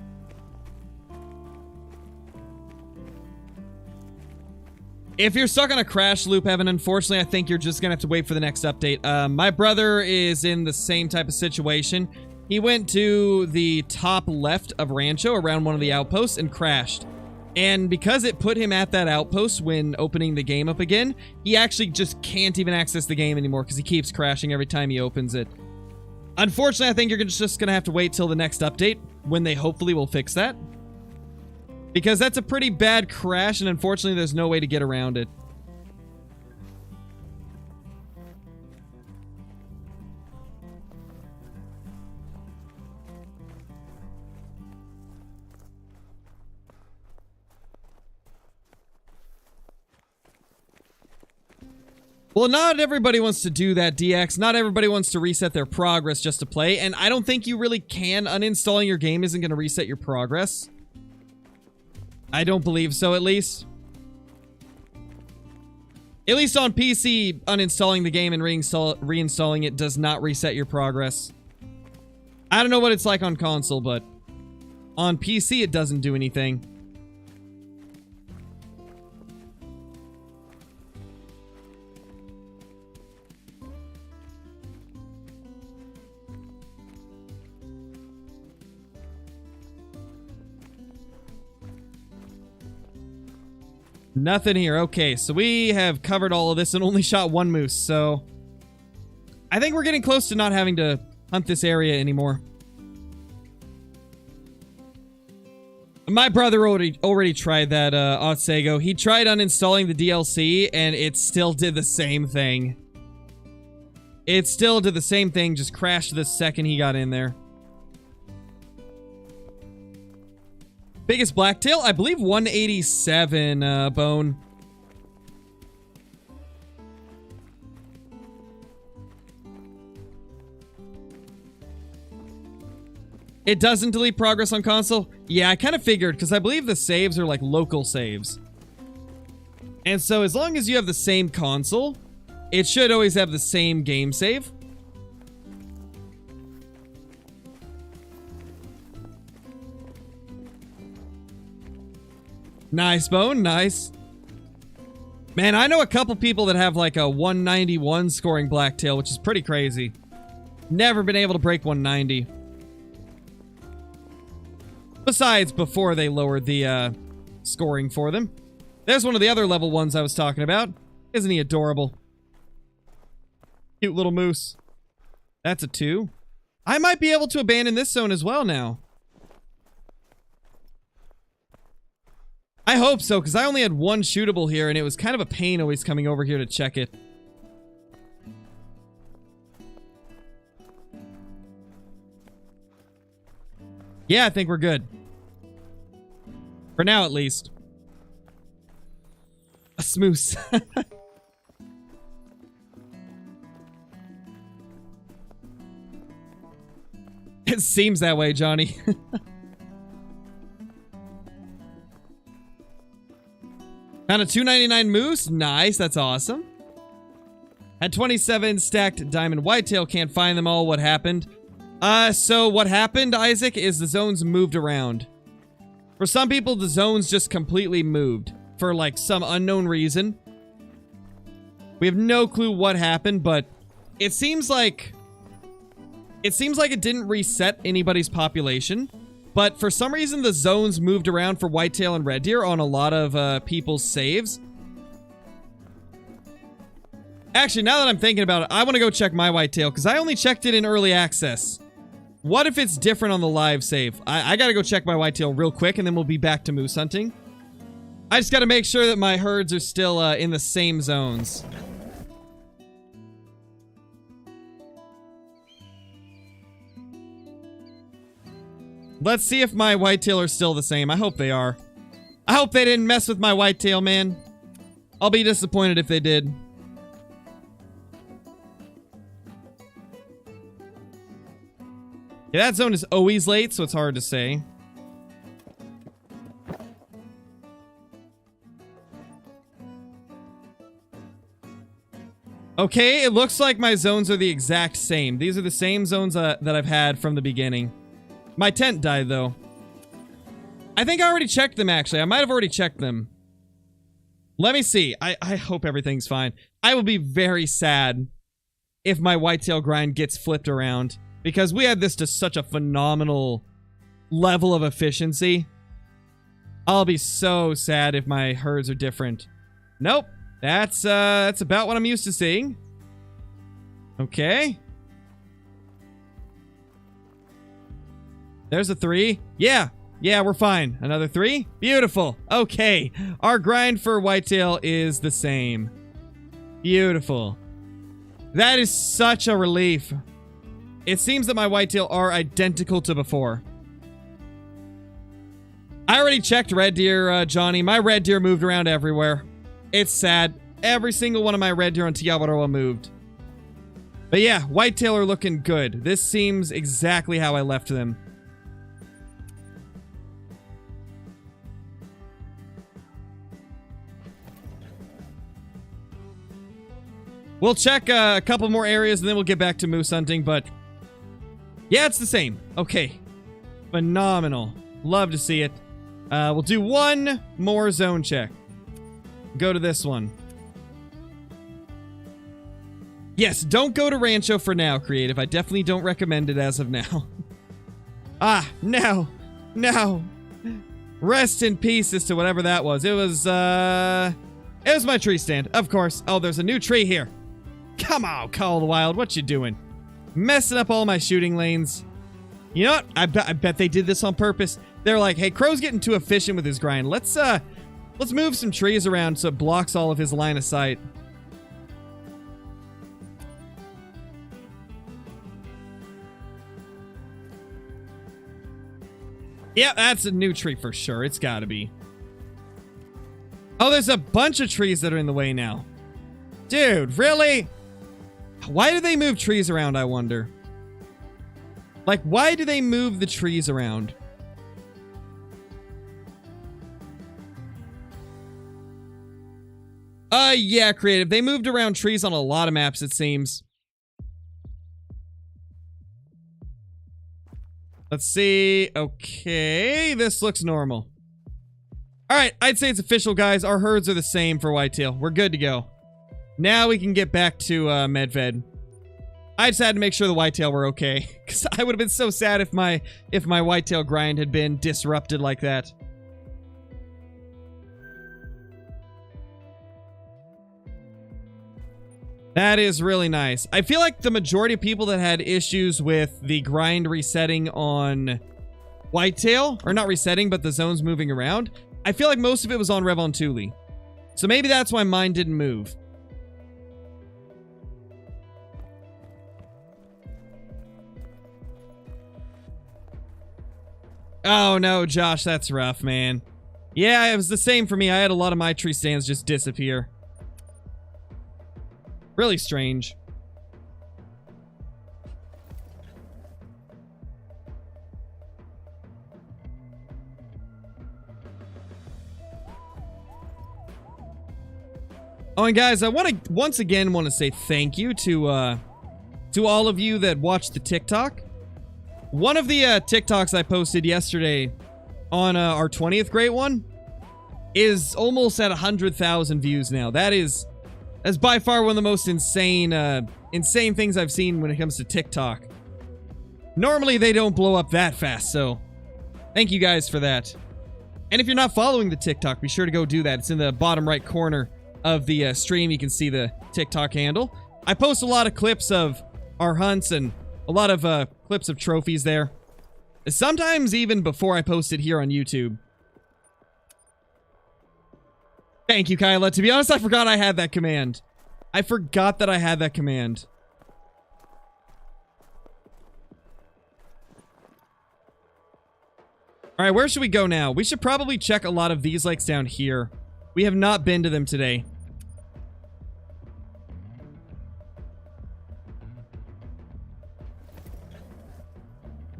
If you're stuck on a crash loop, Evan, unfortunately, I think you're just going to have to wait for the next update. My brother is in the same type of situation. He went to the top left of Rancho around one of the outposts and crashed. And because it put him at that outpost when opening the game up again, he actually just can't even access the game anymore because he keeps crashing every time he opens it. Unfortunately, I think you're just going to have to wait till the next update when they hopefully will fix that. Because that's a pretty bad crash and unfortunately there's no way to get around it. Well, not everybody wants to do that, DX. Not everybody wants to reset their progress just to play, and I don't think you really can. Uninstalling your game isn't going to reset your progress. I don't believe so, at least. At least on PC, uninstalling the game and reinstalling it does not reset your progress. I don't know what it's like on console, but on PC it doesn't do anything. Nothing here. Okay, so we have covered all of this and only shot one moose, so I think we're getting close to not having to hunt this area anymore. My brother already tried that, Otsego. He tried uninstalling the DLC, and it still did the same thing. It still did the same thing, just crashed the second he got in there. Biggest blacktail? I believe 187, bone. It doesn't delete progress on console? Yeah, I kind of figured, because I believe the saves are like local saves. And so as long as you have the same console, it should always have the same game save. Nice, Bone. Nice. Man, I know a couple people that have like a 191 scoring blacktail, which is pretty crazy. Never been able to break 190. Besides, before they lowered the scoring for them. There's one of the other level ones I was talking about. Isn't he adorable? Cute little moose. That's a 2. I might be able to abandon this zone as well now. I hope so, because I only had one shootable here, and it was kind of a pain always coming over here to check it. Yeah, I think we're good. For now, at least. A smoose. It seems that way, Johnny. Found a 299 moose. Nice. That's awesome. Had 27 stacked diamond whitetail. Can't find them all. What happened? So what happened, Isaac, is the zones moved around. For some people, the zones just completely moved. For, like, some unknown reason. We have no clue what happened, but it seems like... It seems like it didn't reset anybody's population. But for some reason, the zones moved around for whitetail and red deer on a lot of people's saves. Actually, now that I'm thinking about it, I want to go check my whitetail, because I only checked it in early access. What if it's different on the live save? I gotta go check my whitetail real quick, and then we'll be back to moose hunting. I just gotta make sure that my herds are still in the same zones. Let's see if my whitetail are still the same. I hope they are. I hope they didn't mess with my whitetail, man. I'll be disappointed if they did. Yeah, that zone is always late, so it's hard to say. Okay, it looks like my zones are the exact same. These are the same zones that I've had from the beginning. My tent died, though. I think I already checked them, actually. I might have already checked them. Let me see. I hope everything's fine. I will be very sad if my whitetail grind gets flipped around. Because we had this to such a phenomenal level of efficiency. I'll be so sad if my herds are different. Nope. That's about what I'm used to seeing. Okay. There's a 3. Yeah, we're fine. Another 3. Beautiful. Okay. Our grind for whitetail is the same. Beautiful. That is such a relief. It seems that my whitetail are identical to before. I already checked red deer, Johnny. My red deer moved around everywhere. It's sad. Every single one of my red deer on Tiawaroa moved. But yeah, whitetail are looking good. This seems exactly how I left them. We'll check a couple more areas and then we'll get back to moose hunting, but Yeah, it's the same. Okay. Phenomenal. Love to see it. We'll do one more zone check. Go to this one. Yes, don't go to Rancho for now, Creative. I definitely don't recommend it as of now. No. Rest in peace as to whatever that was. It was my tree stand, of course. Oh, there's a new tree here. Come on, Call of the Wild. What you doing? Messing up all my shooting lanes. You know what? I bet they did this on purpose. They're like, hey, Crow's getting too efficient with his grind. Let's move some trees around so it blocks all of his line of sight. Yeah, that's a new tree for sure. It's gotta be. Oh, there's a bunch of trees that are in the way now. Dude, really? Why do they move trees around, I wonder? Like, why do they move the trees around? Yeah, Creative. They moved around trees on a lot of maps, it seems. Let's see. Okay, this looks normal. Alright, I'd say it's official, guys. Our herds are the same for Whitetail. We're good to go. Now we can get back to Medved. I just had to make sure the Whitetail were okay. Because I would have been so sad if my Whitetail grind had been disrupted like that. That is really nice. I feel like the majority of people that had issues with the grind resetting on Whitetail, or not resetting, but the zones moving around, I feel like most of it was on Revontuli. So maybe that's why mine didn't move. Oh no, Josh, that's rough, man. Yeah, it was the same for me. I had a lot of my tree stands just disappear. Really strange. Oh, and guys, I once again want to say thank you to all of you that watched the TikTok. One of the TikToks I posted yesterday on our 20th great one is almost at 100,000 views now. That's by far one of the most insane things I've seen when it comes to TikTok. Normally, they don't blow up that fast, so thank you guys for that. And if you're not following the TikTok, be sure to go do that. It's in the bottom right corner of the stream. You can see the TikTok handle. I post a lot of clips of our hunts and a lot of clips of trophies there. Sometimes even before I post it here on YouTube. Thank you, Kyla. To be honest, I forgot I had that command. I forgot that I had that command. Alright, where should we go now? We should probably check a lot of these lakes down here. We have not been to them today.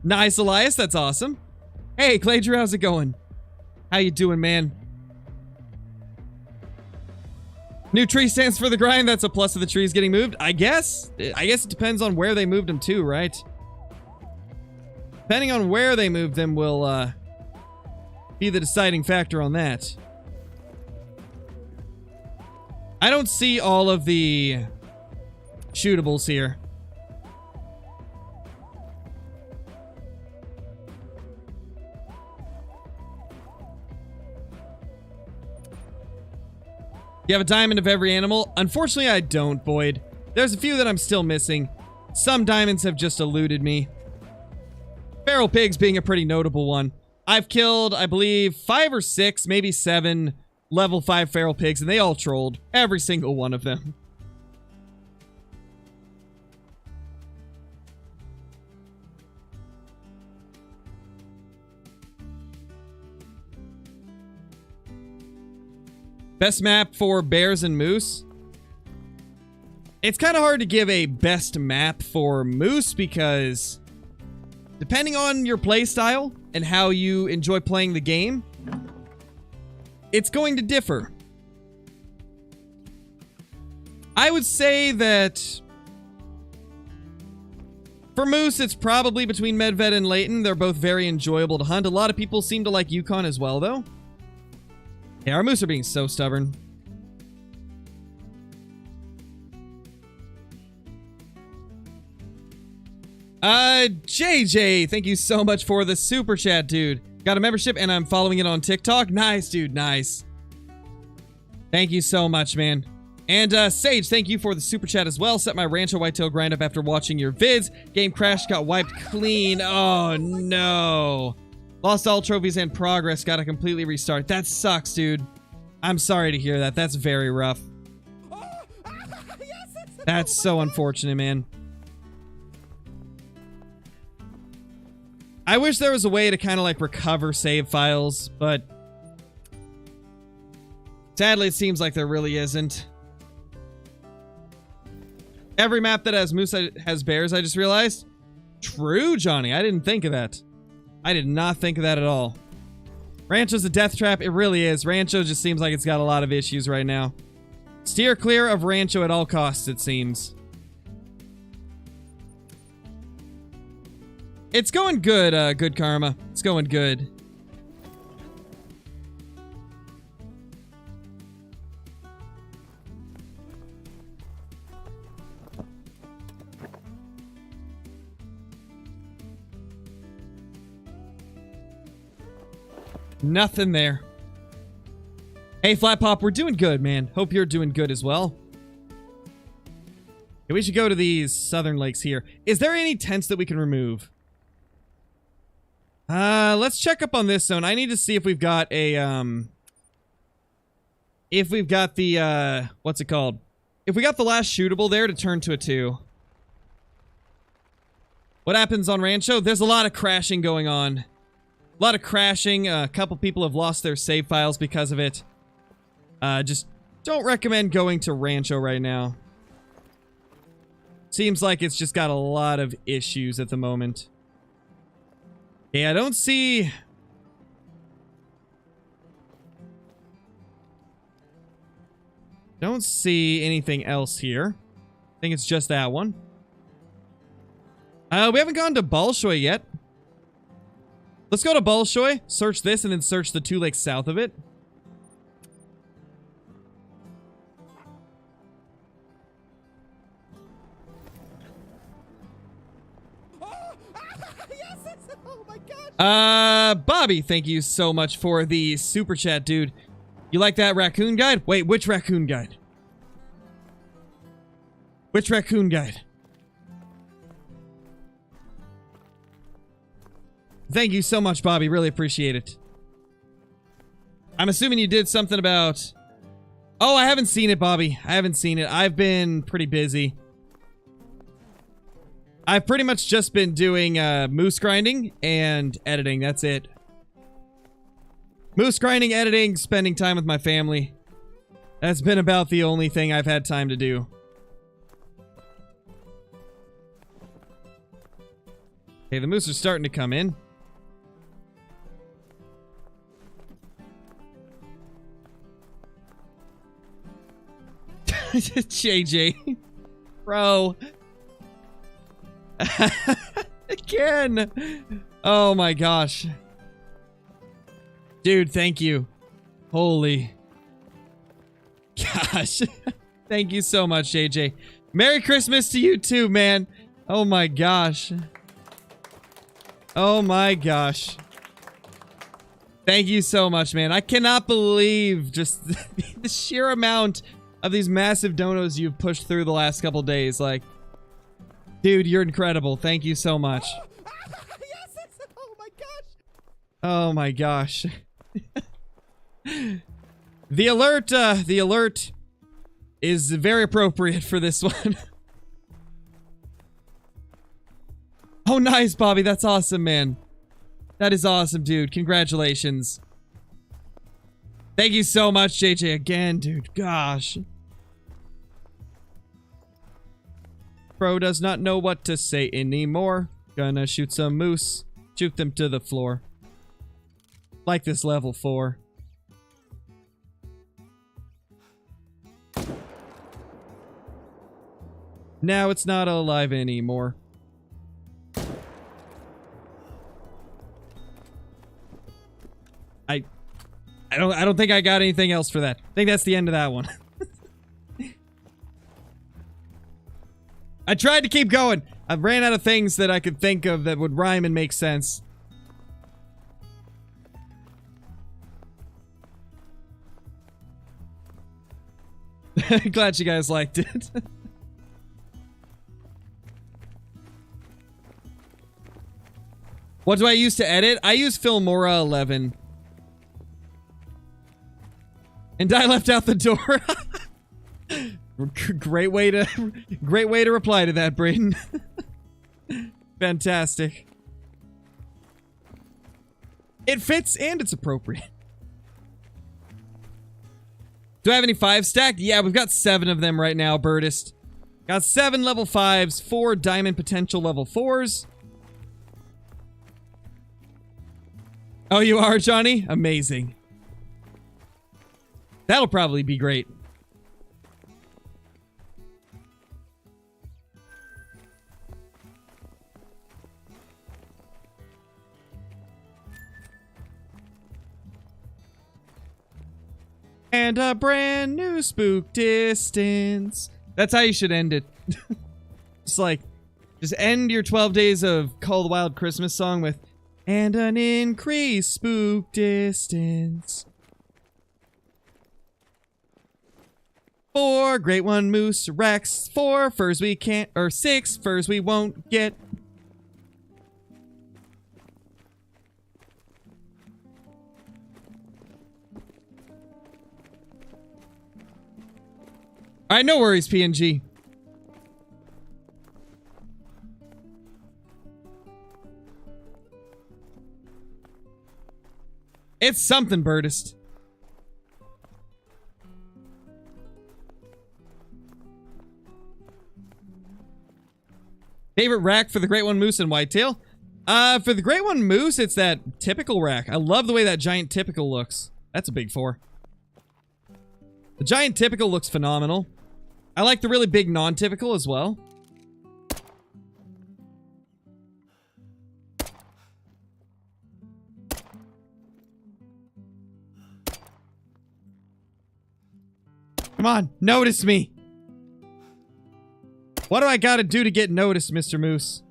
Nice, Elias. That's awesome. Hey, Clay Drew, how's it going? How you doing, man? New tree stands for the grind. That's a plus of the trees getting moved. I guess it depends on where they moved them to, right? Depending on where they moved them will be the deciding factor on that. I don't see all of the shootables here. You have a diamond of every animal? Unfortunately, I don't, Boyd. There's a few that I'm still missing. Some diamonds have just eluded me. Feral pigs being a pretty notable one. I've killed, I believe, 5 or 6, maybe 7 level 5 feral pigs, and they all trolled. Every single one of them. Best map for bears and moose? It's kind of hard to give a best map for moose because depending on your playstyle and how you enjoy playing the game, it's going to differ. I would say that For moose, it's probably between Medved and Layton. They're both very enjoyable to hunt. A lot of people seem to like Yukon as well, though. Yeah, our moose are being so stubborn. JJ, thank you so much for the super chat, dude. Got a membership and I'm following it on TikTok. Nice, dude, nice. Thank you so much, man. And Sage, thank you for the super chat as well. Set my Rancho Whitetail grind up after watching your vids. Game crashed, got wiped clean. Oh, no. Lost all trophies and progress. Got to completely restart. That sucks, dude. I'm sorry to hear that. That's very rough. That's so unfortunate, man. I wish there was a way to kind of like recover save files, but sadly it seems like there really isn't. Every map that has moose has bears, I just realized. True, Johnny. I didn't think of that. I did not think of that at all. Rancho's a death trap. It really is. Rancho just seems like it's got a lot of issues right now. Steer clear of Rancho at all costs, it seems. It's going good, Good Karma. It's going good. Nothing there. Hey, Flat Pop, we're doing good, man. Hope you're doing good as well. Okay, we should go to these southern lakes here. Is there any tents that we can remove? Let's check up on this zone. I need to see if we've got a, if we've got the, what's it called? If we got the last shootable there to turn to a 2. What happens on Rancho? There's a lot of crashing going on. A lot of crashing. A couple people have lost their save files because of it. Just don't recommend going to Rancho right now. Seems like it's just got a lot of issues at the moment. Yeah, I don't see... Don't see anything else here. I think it's just that one. We haven't gone to Bolshoi yet. Let's go to Bolshoi, search this, and then search the 2 lakes south of it. Bobby, thank you so much for the super chat, dude. You like that raccoon guide? Wait, which raccoon guide? Which raccoon guide? Thank you so much, Bobby. Really appreciate it. I'm assuming you did something about... Oh, I haven't seen it, Bobby. I haven't seen it. I've been pretty busy. I've pretty much just been doing moose grinding and editing. That's it. Moose grinding, editing, spending time with my family. That's been about the only thing I've had time to do. Okay, the moose are starting to come in. JJ. Bro. Again. Oh my gosh. Dude, thank you. Holy. Gosh. Thank you so much, JJ. Merry Christmas to you too, man. Oh my gosh. Oh my gosh. Thank you so much, man. I cannot believe just the sheer amount of these massive donos you've pushed through the last couple days. Like, dude, you're incredible. Thank you so much. Oh my gosh. Oh my gosh. The alert is very appropriate for this one. Oh, nice, Bobby. That's awesome, man. That is awesome, dude. Congratulations. Thank you so much, JJ, again, dude. Gosh. Bro does not know what to say anymore. Gonna shoot some moose. Shoot them to the floor. Like this level 4. Now it's not alive anymore. I don't think I got anything else for that. I think that's the end of that one. I tried to keep going. I ran out of things that I could think of that would rhyme and make sense. Glad you guys liked it. What do I use to edit? I use Filmora 11. And I left out the door. Great way to reply to that, Brayden. Fantastic. It fits and it's appropriate. Do I have any 5 stacked? Yeah, we've got 7 of them right now, Birdist. Got 7 level 5s, 4 diamond potential level 4s. Oh, you are, Johnny? Amazing. That'll probably be great. And a brand new spook distance. That's how you should end it. It's like, just end your 12 days of Call the Wild Christmas song with, and an increased spook distance. 4 great one moose Rex, 4 furs we can't, or 6 furs we won't get. Alright, no worries, PNG. It's something, Birdist. Favorite rack for the Great One Moose and Whitetail? For the Great One Moose, it's that typical rack. I love the way that giant typical looks. That's a big 4. The giant typical looks phenomenal. I like the really big non-typical as well. Come on, notice me. What do I gotta do to get noticed, Mr. Moose?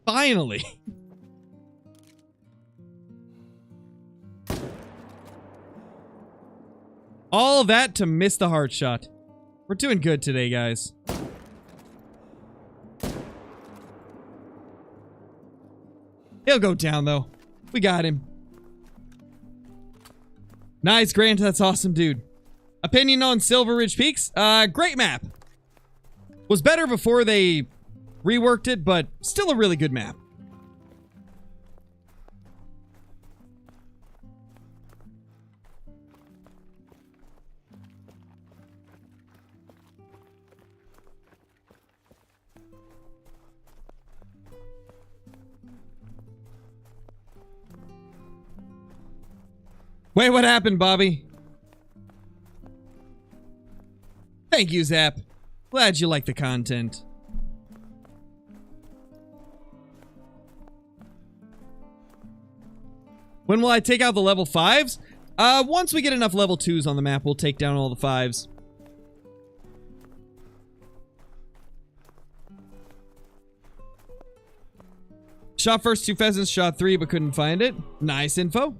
Finally. All that to miss the heart shot. We're doing good today, guys. He'll go down, though. We got him. Nice, Grant. That's awesome, dude. Opinion on Silver Ridge Peaks? Great map. Was better before they reworked it, but still a really good map. Wait, what happened, Bobby? Thank you, Zap. Glad you like the content. When will I take out the level 5s? Once we get enough level 2s on the map, we'll take down all the 5s. Shot first 2 pheasants, shot 3, but couldn't find it. Nice info.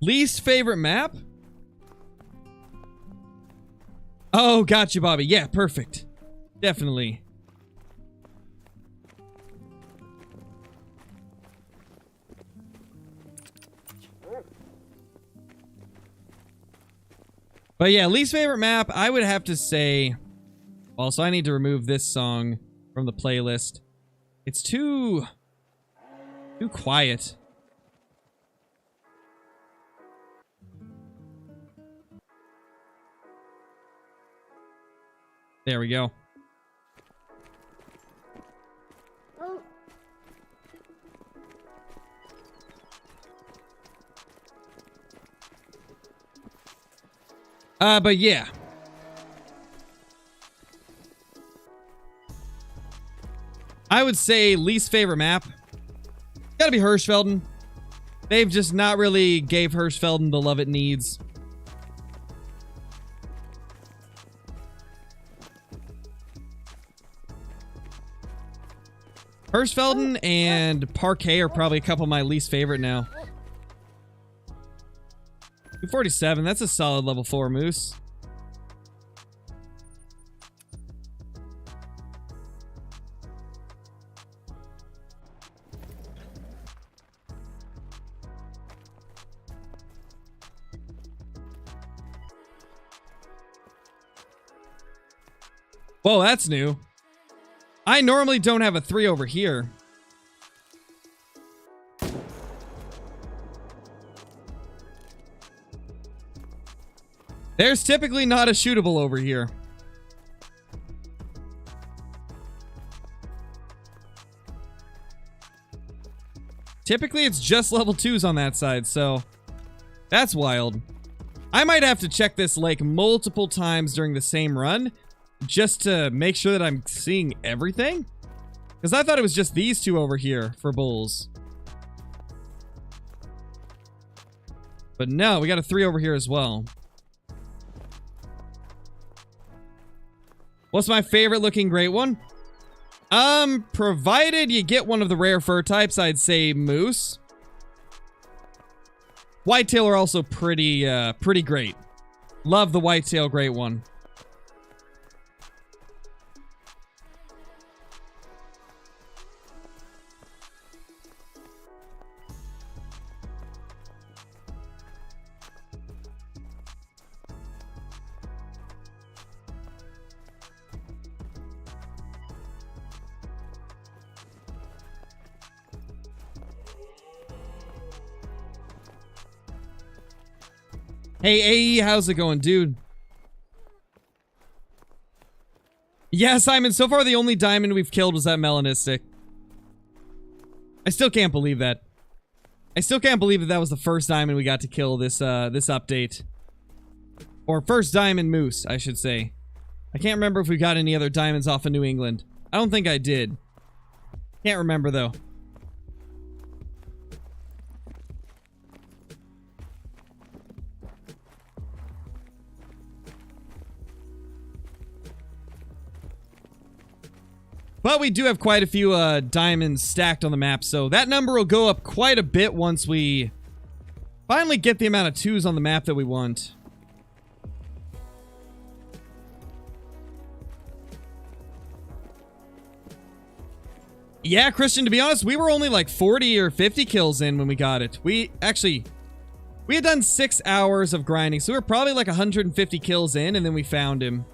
Least favorite map? Oh, gotcha, Bobby. Yeah, perfect. Definitely. But yeah, least favorite map, I would have to say... Also, I need to remove this song from the playlist. It's too quiet. There we go. But yeah. I would say least favorite map. Gotta be Hirschfelden. They've just not really gave Hirschfelden the love it needs. Hirschfelden and Parquet are probably a couple of my least favorite now. 247, that's a solid level 4 moose. Whoa, that's new. I normally don't have a 3 over here. There's typically not a shootable over here. Typically, it's just level 2s on that side, so that's wild. I might have to check this lake multiple times during the same run just to make sure that I'm seeing everything. Because I thought it was just these two over here for bulls. But no, we got a 3 over here as well. What's my favorite looking great one? Provided you get one of the rare fur types, I'd say moose. Whitetail are also pretty great. Love the whitetail great one. Hey, AE, how's it going, dude? Yeah, Simon, so far the only diamond we've killed was that melanistic. I still can't believe that. I still can't believe that that was the first diamond we got to kill this this update. Or first diamond moose, I should say. I can't remember if we got any other diamonds off of New England. I don't think I did. Can't remember, though. But we do have quite a few diamonds stacked on the map, so that number will go up quite a bit once we finally get the amount of 2s on the map that we want. Yeah, Christian, to be honest, we were only like 40 or 50 kills in when we got it. We had done 6 hours of grinding, so we were probably like 150 kills in, and then we found him.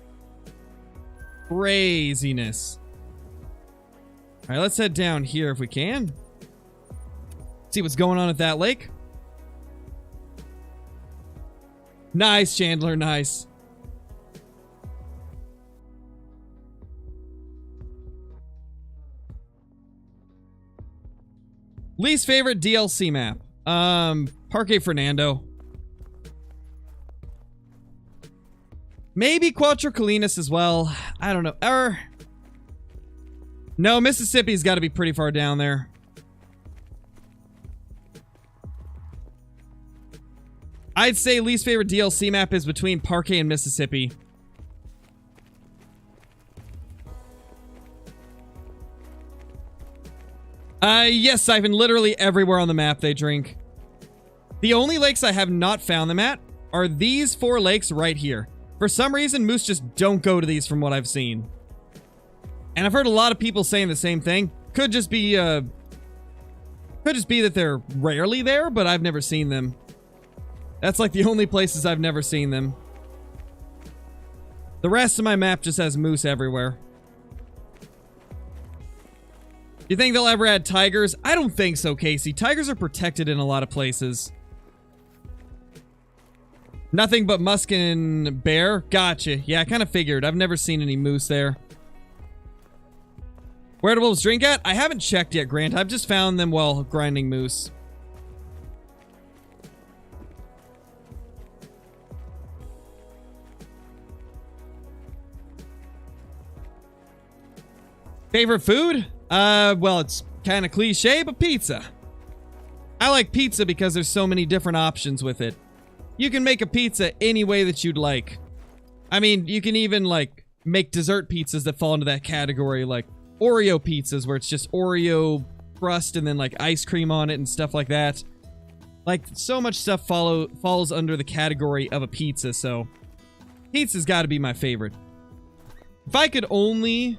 Craziness. All right, let's head down here if we can. See what's going on at that lake. Nice, Chandler, nice. Least favorite DLC map? Parque Fernando. Maybe Cuatro Colinas as well. I don't know. No, Mississippi's got to be pretty far down there. I'd say least favorite DLC map is between Parquet and Mississippi. Yes, I've been literally everywhere on the map they drink. The only lakes I have not found them at are these 4 lakes right here. For some reason, moose just don't go to these from what I've seen. And I've heard a lot of people saying the same thing. Could just be that they're rarely there, but I've never seen them. That's like the only places I've never seen them. The rest of my map just has moose everywhere. You think they'll ever add tigers? I don't think so, Casey. Tigers are protected in a lot of places. Nothing but musk and bear? Gotcha. Yeah, I kind of figured. I've never seen any moose there. Where do wolves drink at? I haven't checked yet, Grant. I've just found them while grinding moose. Favorite food? Well, it's kind of cliche, but pizza. I like pizza because there's so many different options with it. You can make a pizza any way that you'd like. I mean, you can even, like, make dessert pizzas that fall into that category, like Oreo pizzas, where it's just Oreo crust and then, like, ice cream on it and stuff like that. Like, so much stuff falls under the category of a pizza, so pizza's got to be my favorite. If I could only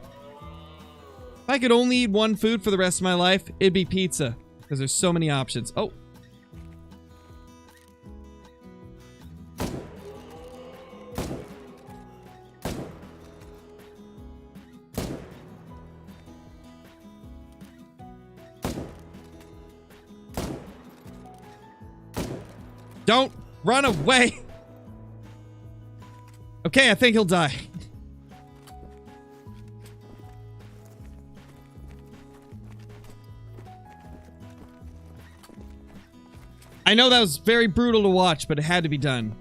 eat one food for the rest of my life, it'd be pizza, because there's so many options. Oh. Don't run away. Okay, I think he'll die. I know that was very brutal to watch, but it had to be done.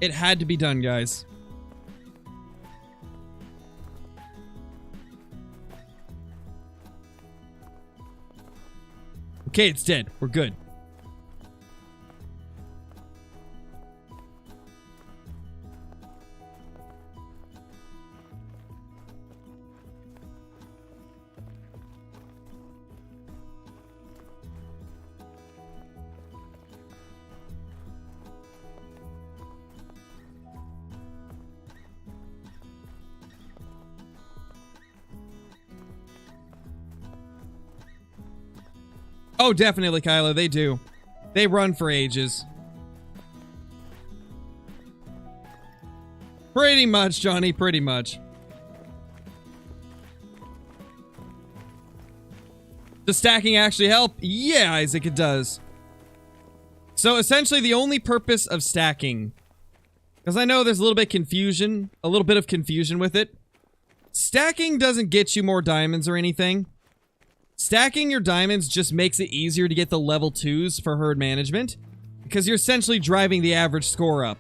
It had to be done, guys. Okay, it's dead. We're good. Oh, definitely, Kyla. They do. They run for ages. Pretty much, Johnny. Pretty much. Does stacking actually help? Yeah, Isaac, it does. So, essentially, the only purpose of stacking, because I know there's a little bit of confusion with it. Stacking doesn't get you more diamonds or anything. Stacking your diamonds just makes it easier to get the level 2s for herd management, because you're essentially driving the average score up.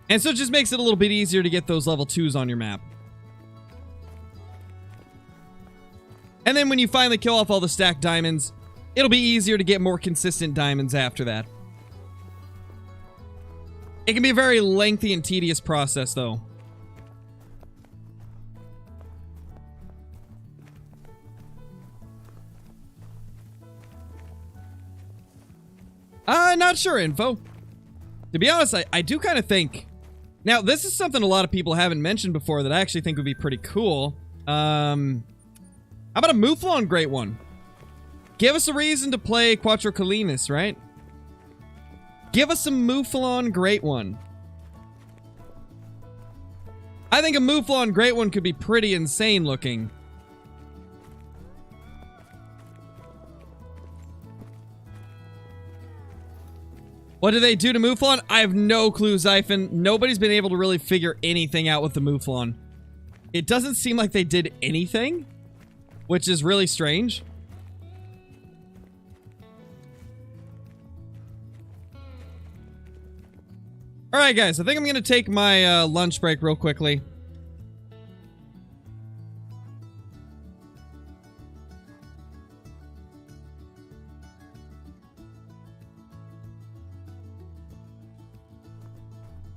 And so it just makes it a little bit easier to get those level 2s on your map. And then when you finally kill off all the stacked diamonds, it'll be easier to get more consistent diamonds after that. It can be a very lengthy and tedious process, though. Not sure, Info. To be honest, I do kind of think... Now, this is something a lot of people haven't mentioned before that I actually think would be pretty cool. How about a Mouflon Great One? Give us a reason to play Quattro Colinas, right? Give us a Mouflon Great One. I think a Mouflon Great One could be pretty insane looking. What do they do to Mouflon? I have no clue, Zyphon. Nobody's been able to really figure anything out with the Mouflon. It doesn't seem like they did anything, which is really strange. Alright, guys. I think I'm going to take my lunch break real quickly.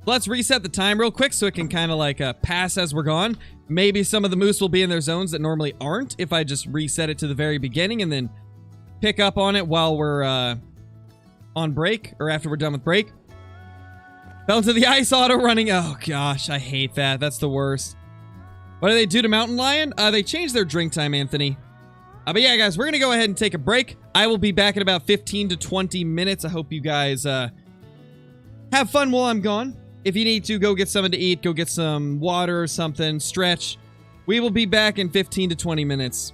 Let's reset the time real quick so it can kind of like pass as we're gone. Maybe some of the moose will be in their zones that normally aren't if I just reset it to the very beginning and then pick up on it while we're on break or after we're done with break. Fell into the ice auto running. Oh gosh, I hate that. That's the worst. What do they do to Mountain Lion? They changed their drink time, Anthony. But yeah, guys, we're going to go ahead and take a break. I will be back in about 15 to 20 minutes. I hope you guys have fun while I'm gone. If you need to, go get something to eat, go get some water or something, stretch. We will be back in 15 to 20 minutes.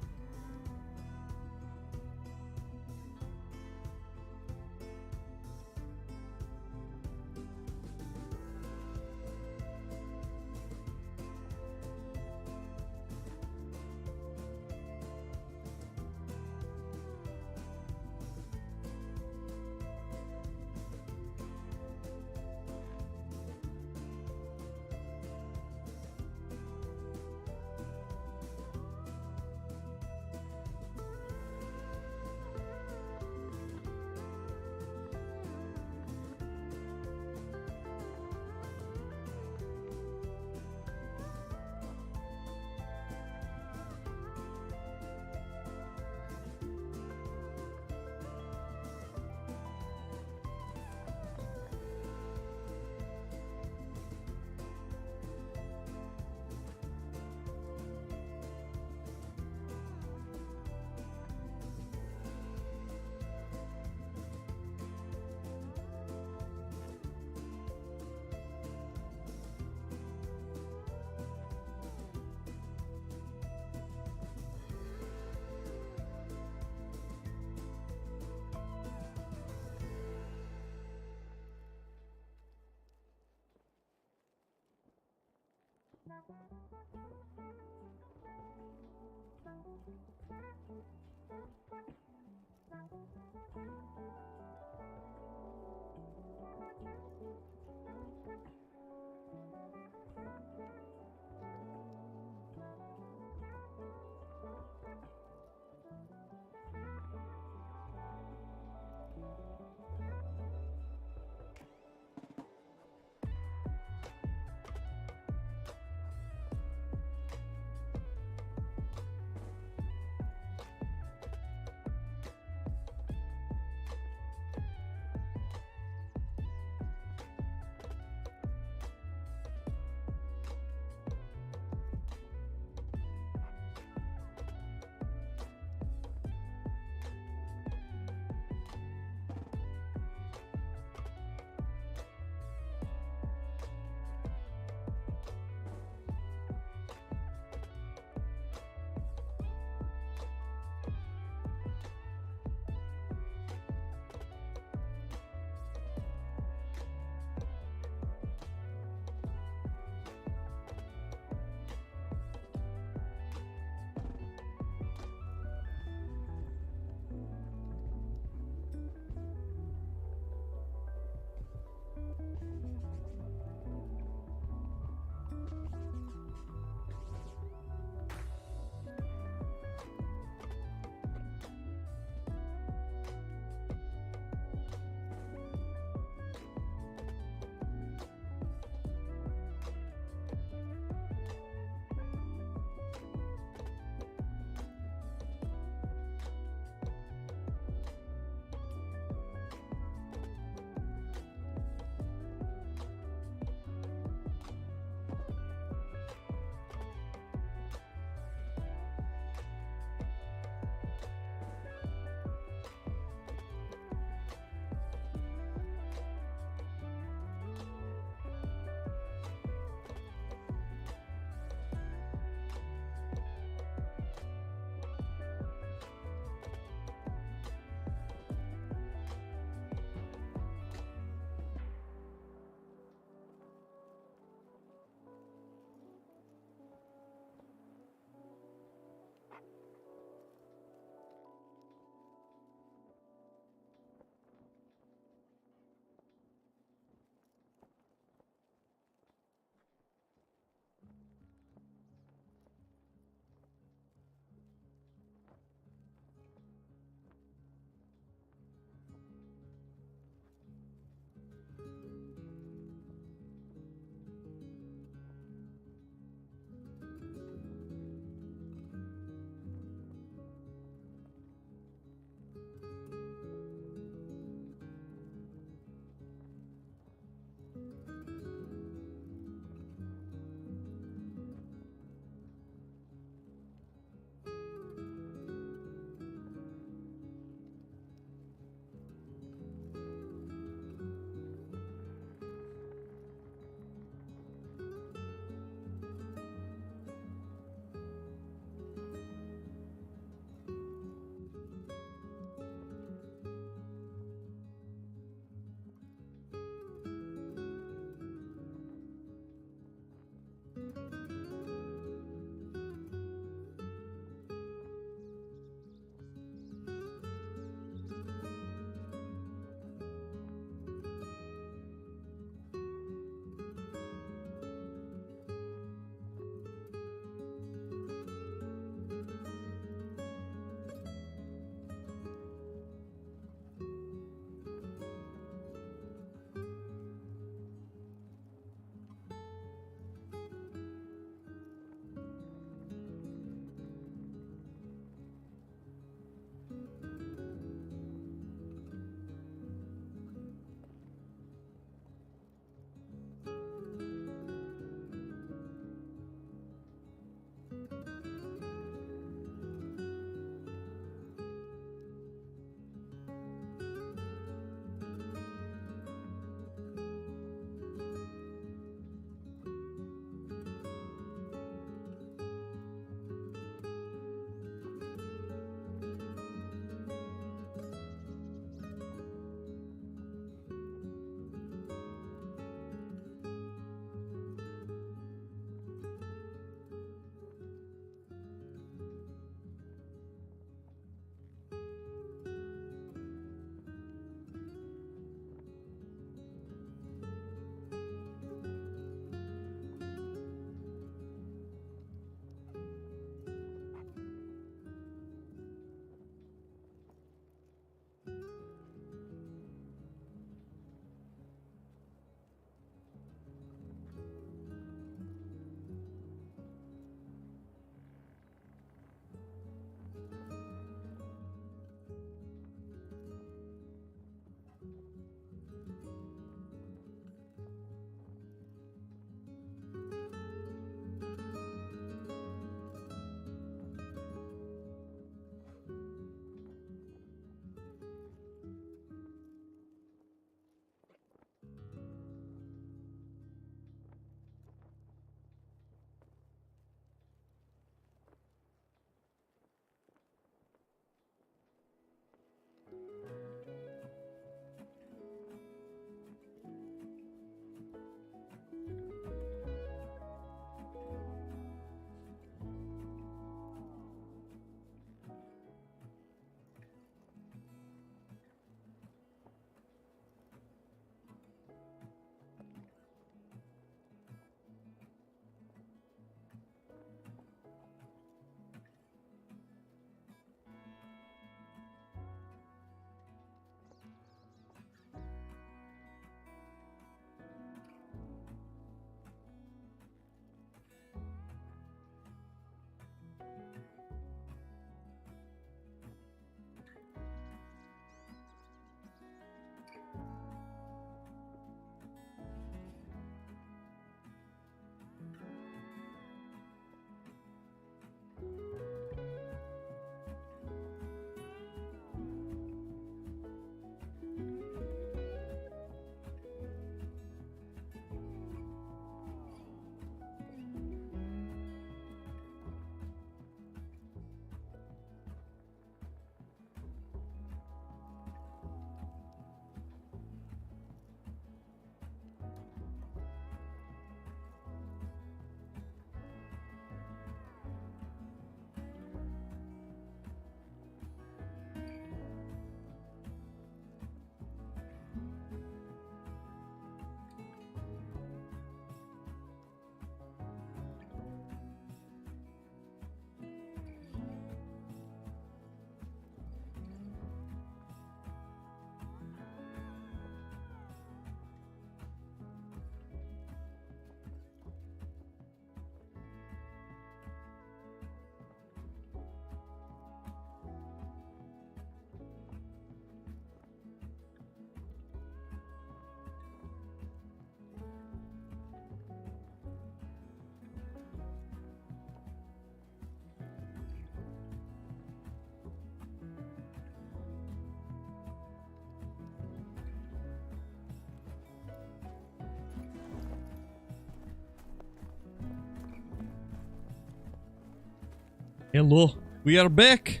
Hello, we are back.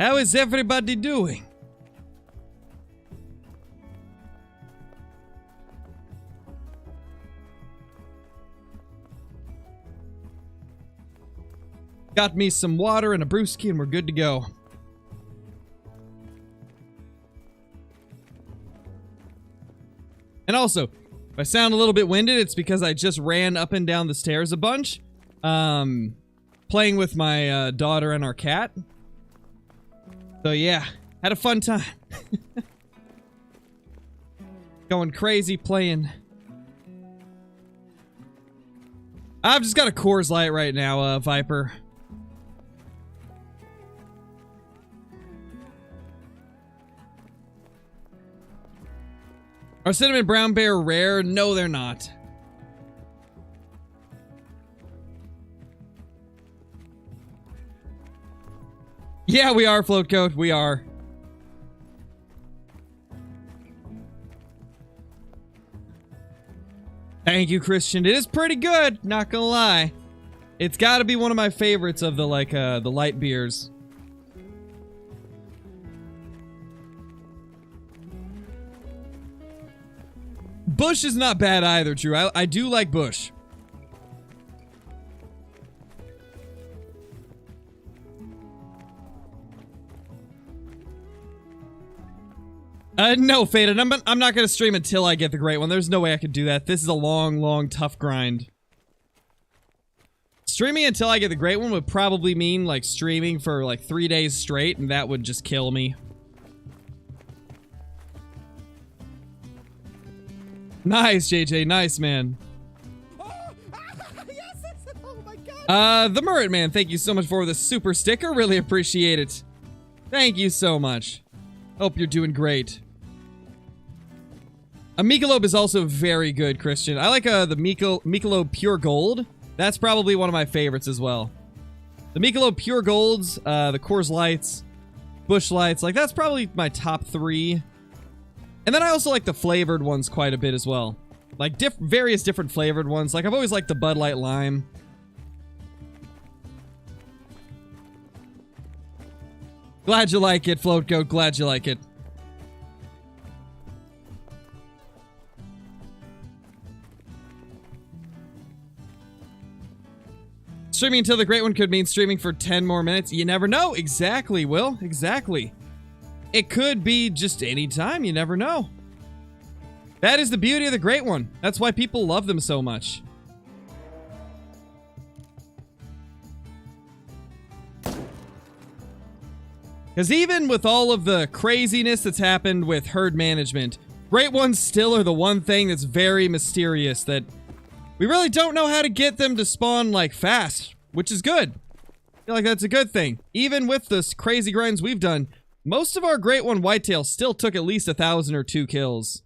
How is everybody doing? Got me some water and a brewski and we're good to go. And also, if I sound a little bit winded, it's because I just ran up and down the stairs a bunch. Playing with my daughter and our cat. So yeah, had a fun time. Going crazy playing. I've just got a Coors Light right now, Viper. Are cinnamon brown bear rare? No, they're not. Yeah, we are, Float Coat. We are. Thank you, Christian. It is pretty good, not gonna lie. It's gotta be one of my favorites of the, like, the light beers. Bush is not bad either, Drew. I do like Bush. No, Faded. I'm not gonna stream until I get the great one. There's no way I could do that. This is a long, long, tough grind. Streaming until I get the great one would probably mean, like, streaming for, like, 3 days straight, and that would just kill me. Nice, JJ. Nice, man. The Murret Man, thank you so much for the super sticker. Really appreciate it. Thank you so much. Hope you're doing great. A Michelob is also very good, Christian. I like the Michelob Pure Gold. That's probably one of my favorites as well. The Michelob Pure Golds, the Coors Lights, Busch Lights, like that's probably my top 3. And then I also like the flavored ones quite a bit as well. Like various different flavored ones. Like I've always liked the Bud Light Lime. Glad you like it, Float Goat. Glad you like it. Streaming until the great one could mean streaming for 10 more minutes. You never know. Exactly, Will. Exactly. It could be just any time. You never know. That is the beauty of the great one. That's why people love them so much. Because even with all of the craziness that's happened with herd management, great ones still are the one thing that's very mysterious, that we really don't know how to get them to spawn, like, fast, which is good. I feel like that's a good thing. Even with this crazy grinds we've done, most of our great one whitetail still took at least 1,000 or 2 kills.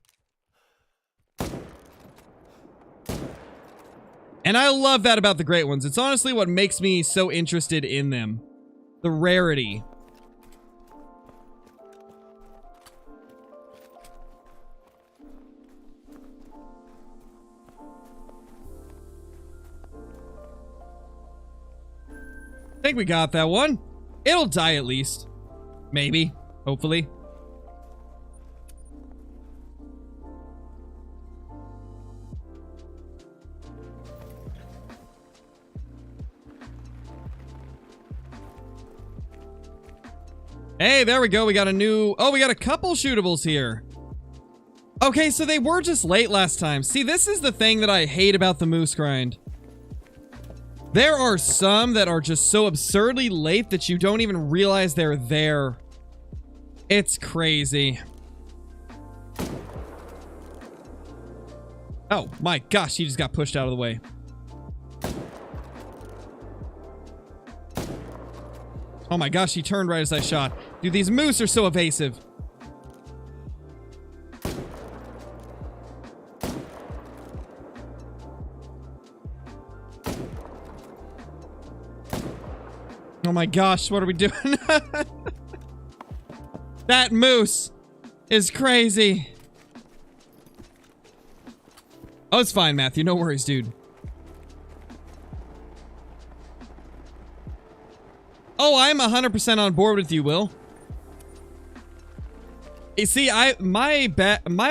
And I love that about the great ones. It's honestly what makes me so interested in them. The rarity. I think we got that one. It'll die at least. Maybe. Hopefully. Hey, there we go. We got a new... Oh, we got a couple shootables here. Okay, so they were just late last time. See, this is the thing that I hate about the moose grind. There are some that are just so absurdly late that you don't even realize they're there. It's crazy. Oh my gosh, he just got pushed out of the way. Oh my gosh, he turned right as I shot. Dude, these moose are so evasive. Oh my gosh, what are we doing? That moose is crazy. Oh, it's fine, Matthew. No worries, dude. Oh, I'm 100% on board with you, Will. You see, my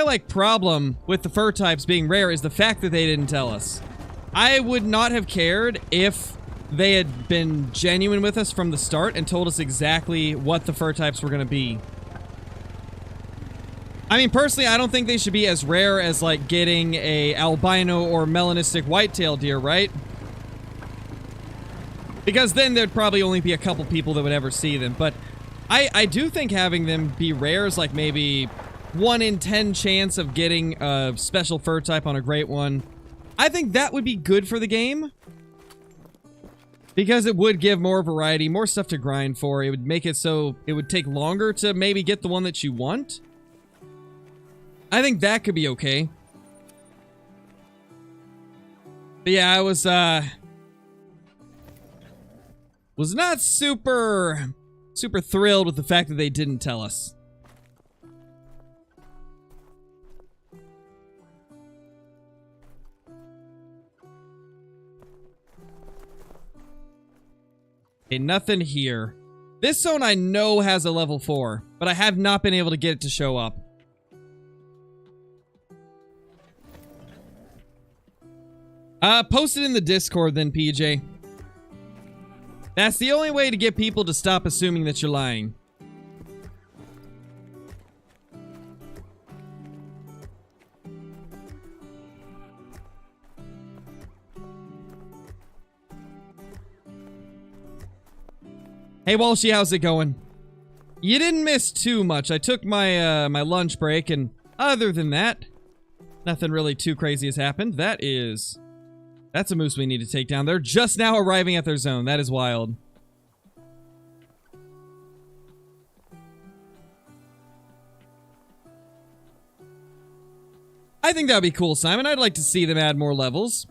like problem with the fur types being rare is the fact that they didn't tell us. I would not have cared if they had been genuine with us from the start and told us exactly what the fur types were going to be. I mean, personally, I don't think they should be as rare as, like, getting a albino or melanistic whitetail deer, right? Because then there'd probably only be a couple people that would ever see them, but I do think having them be rare is like maybe 1 in 10 chance of getting a special fur type on a great one. I think that would be good for the game. Because it would give more variety, more stuff to grind for. It would make it so it would take longer to maybe get the one that you want. I think that could be okay. But yeah, I was not super thrilled with the fact that they didn't tell us. Okay, nothing here. This zone I know has a level 4, but I have not been able to get it to show up. Post it in the Discord then, PJ. That's the only way to get people to stop assuming that you're lying. Hey, Walshy, how's it going? You didn't miss too much. I took my my lunch break, and other than that, nothing really too crazy has happened. That's a moose we need to take down. They're just now arriving at their zone. That is wild. I think that would be cool, Simon. I'd like to see them add more levels.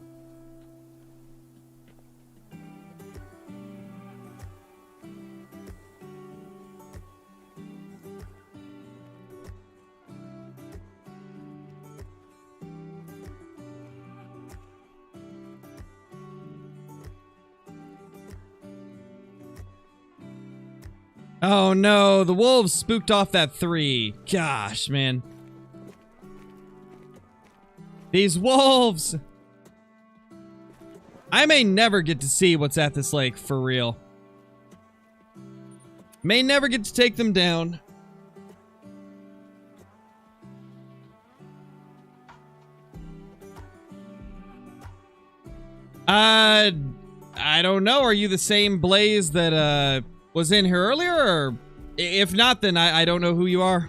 Oh no, the wolves spooked off that 3. Gosh, man. These wolves! I may never get to see what's at this lake, for real. May never get to take them down. I don't know. Are you the same Blaze that, was in here earlier, or if not, then I don't know who you are.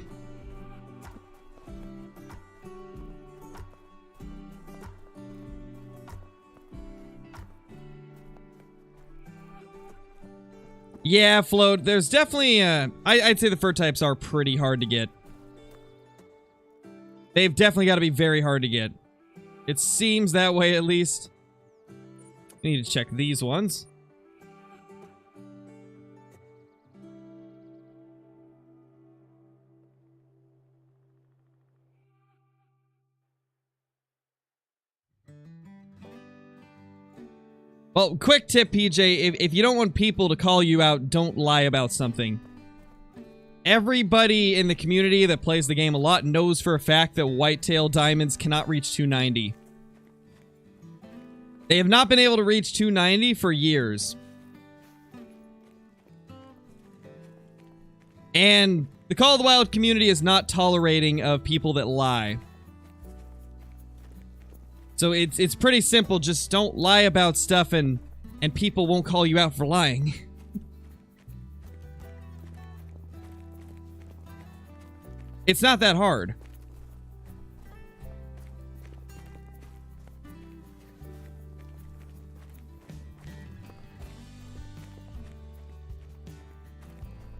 Yeah, Float, there's definitely, I'd say the fur types are pretty hard to get. They've definitely got to be very hard to get. It seems that way, at least. I need to check these ones. Well, quick tip, PJ, if you don't want people to call you out, don't lie about something. Everybody in the community that plays the game a lot knows for a fact that whitetail diamonds cannot reach 290. They have not been able to reach 290 for years. And the Call of the Wild community is not tolerating of people that lie. So it's pretty simple. Just don't lie about stuff and people won't call you out for lying. It's not that hard.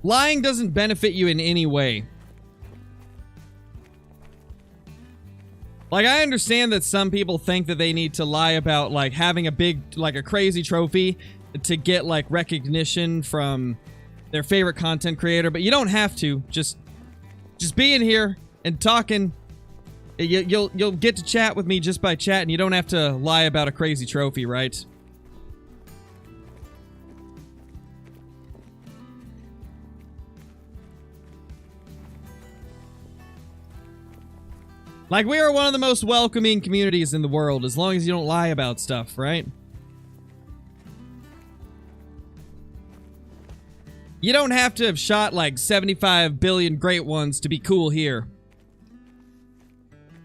Lying doesn't benefit you in any way. Like, I understand that some people think that they need to lie about, like, having a big, like, a crazy trophy to get, like, recognition from their favorite content creator, but you don't have to. Just being here and talking, you'll get to chat with me just by chatting. You don't have to lie about a crazy trophy, right? Like, we are one of the most welcoming communities in the world, as long as you don't lie about stuff, right? You don't have to have shot like 75 billion great ones to be cool here.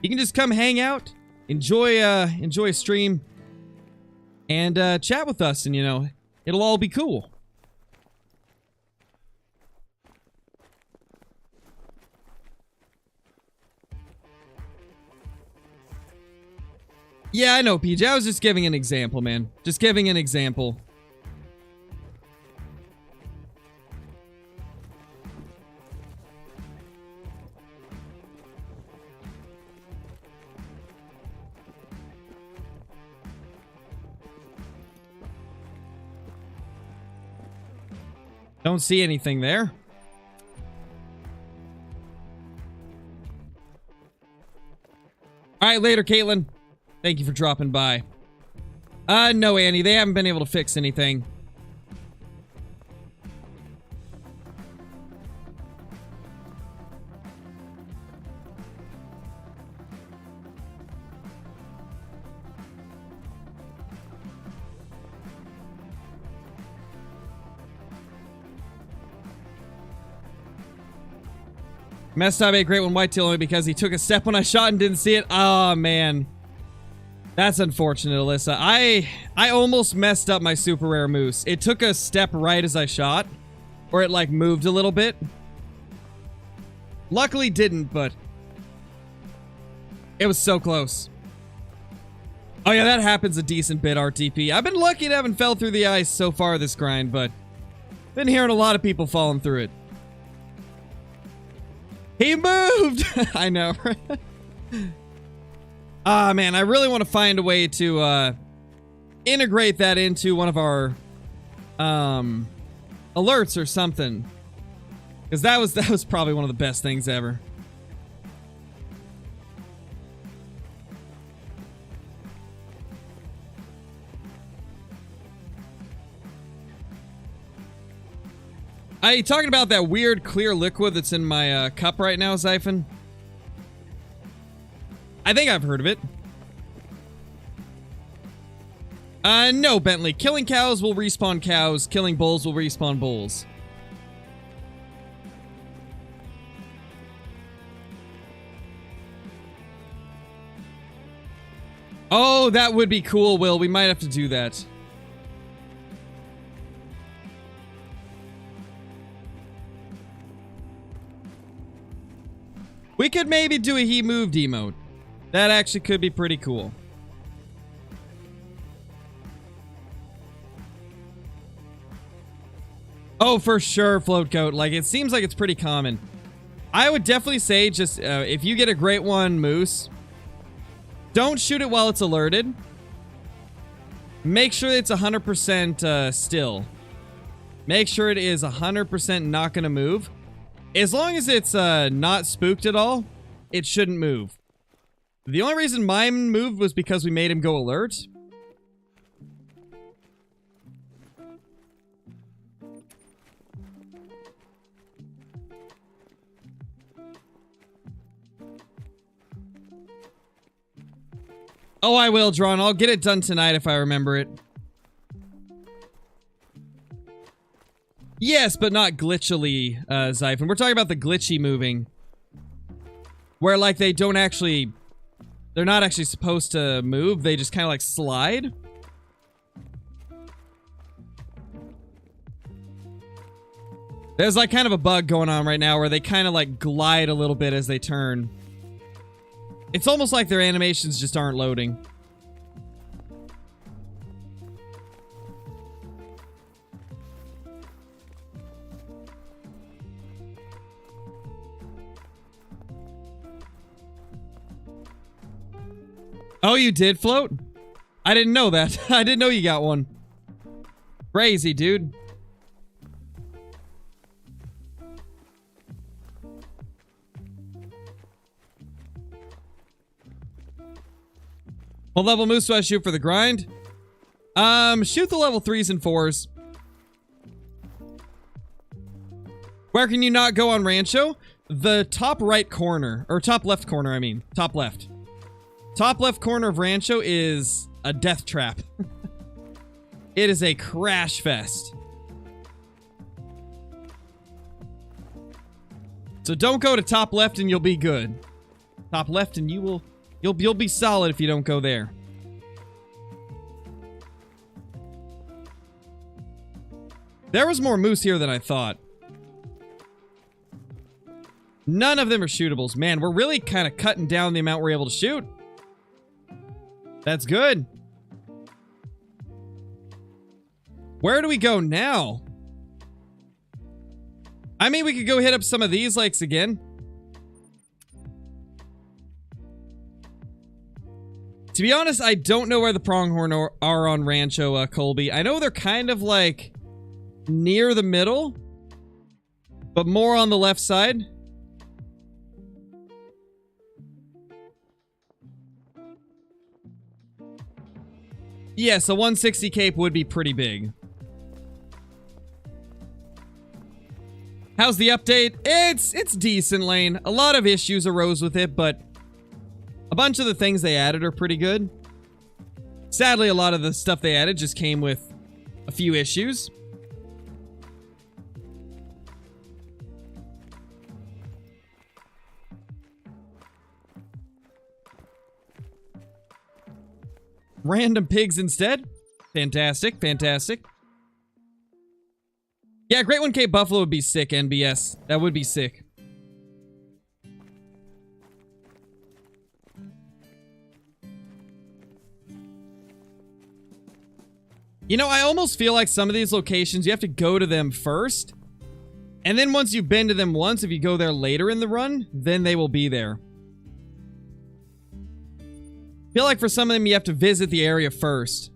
You can just come hang out, enjoy a stream, and chat with us, and, you know, it'll all be cool. Yeah, I know, PJ. I was just giving an example, man. Just giving an example. Don't see anything there. All right, later, Caitlin. Thank you for dropping by. No, Annie, they haven't been able to fix anything. Messed up a great one, Whitetail, only because he took a step when I shot and didn't see it. Oh, man. That's unfortunate, Alyssa. I almost messed up my super rare moose. It took a step right as I shot, or it like moved a little bit. Luckily didn't, but it was so close. Oh yeah, that happens a decent bit, RTP. I've been lucky to haven't fell through the ice so far this grind, but been hearing a lot of people falling through it. He moved! I know, right? Ah, man, I really want to find a way to integrate that into one of our alerts or something. Because that was probably one of the best things ever. Are you talking about that weird clear liquid that's in my cup right now, Zyphon? I think I've heard of it. No, Bentley. Killing cows will respawn cows. Killing bulls will respawn bulls. Oh, that would be cool, Will. We might have to do that. We could maybe do a he moved emote. That actually could be pretty cool. Oh, for sure, Floatcoat. Like, it seems like it's pretty common. I would definitely say just, if you get a great one moose, don't shoot it while it's alerted. Make sure it's 100% still. Make sure it is 100% not going to move. As long as it's not spooked at all, it shouldn't move. The only reason mine moved was because we made him go alert. Oh, I will, Drawn. I'll get it done tonight if I remember it. Yes, but not glitchily, Zyphon. We're talking about the glitchy moving. Where, like, they don't actually... They're not actually supposed to move. They just kind of, like, slide. There's, like, kind of a bug going on right now where they kind of, like, glide a little bit as they turn. It's almost like their animations just aren't loading. Oh, you did float? I didn't know that. I didn't know you got one. Crazy, dude. What level moose do I shoot for the grind? Shoot the level 3s and 4s. Where can you not go on Rancho? the top right corner, or top left corner, I mean. Top left. Top left corner of Rancho is a death trap. It is a crash fest. So don't go to top left and you'll be good. Top left and you'll be solid if you don't go there. There was more moose here than I thought. None of them are shootables. Man, we're really kind of cutting down the amount we're able to shoot. That's good. Where do we go now? I mean, we could go hit up some of these lakes again. To be honest, I don't know where the pronghorn are on Rancho, Colby. I know they're kind of like near the middle, but more on the left side. Yes, a 160 cape would be pretty big. How's the update? It's decent, Lane. A lot of issues arose with it, but a bunch of the things they added are pretty good. Sadly, a lot of the stuff they added just came with a few issues. Random pigs instead. Fantastic, fantastic. Yeah, Great One Cape Buffalo would be sick, NBS. That would be sick. You know, I almost feel like some of these locations, you have to go to them first. And then once you've been to them once, if you go there later in the run, then they will be there. I feel like for some of them, you have to visit the area first.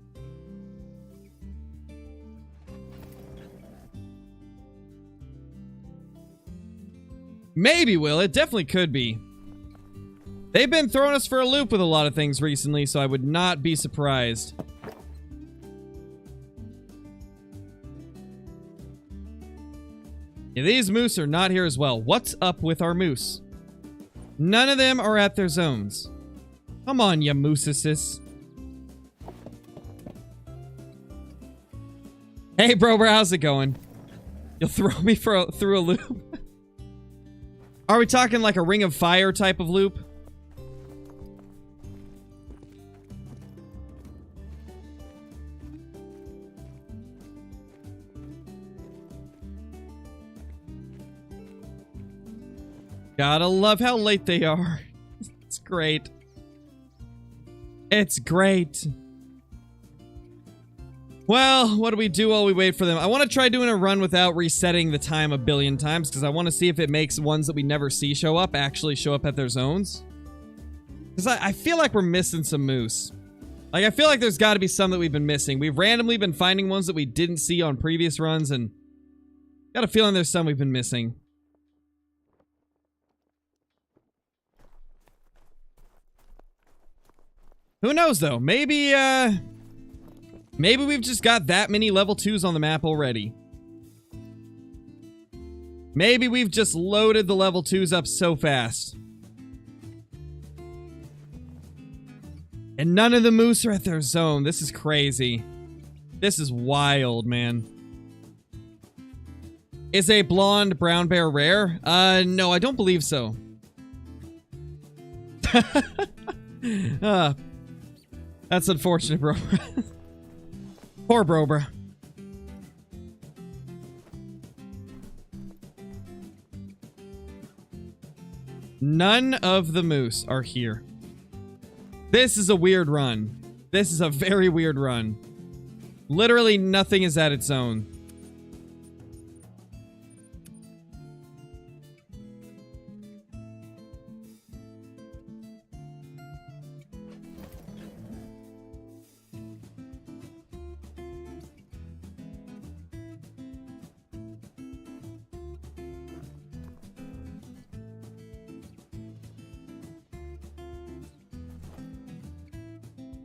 Maybe, Will. It definitely could be. They've been throwing us for a loop with a lot of things recently, so I would not be surprised. Yeah, these moose are not here as well. What's up with our moose? None of them are at their zones. Come on, ya moosesis. Hey, bro, how's it going? You'll throw me through a loop? Are we talking like a Ring of Fire type of loop? Gotta love how late they are. It's great. It's great. Well, what do we do while we wait for them? I want to try doing a run without resetting the time a billion times, because I want to see if it makes ones that we never see show up actually show up at their zones. Because I feel like we're missing some moose. Like, I feel like there's got to be some that we've been missing. We've randomly been finding ones that we didn't see on previous runs, and got a feeling there's some we've been missing. Who knows, though? Maybe we've just got that many level 2s on the map already. Maybe we've just loaded the level 2s up so fast. And none of the moose are at their zone. This is crazy. This is wild, man. Is a blonde brown bear rare? No, I don't believe so. That's unfortunate, bro. Poor Brobra. None of the moose are here. This is a weird run. This is a very weird run. Literally nothing is at its own.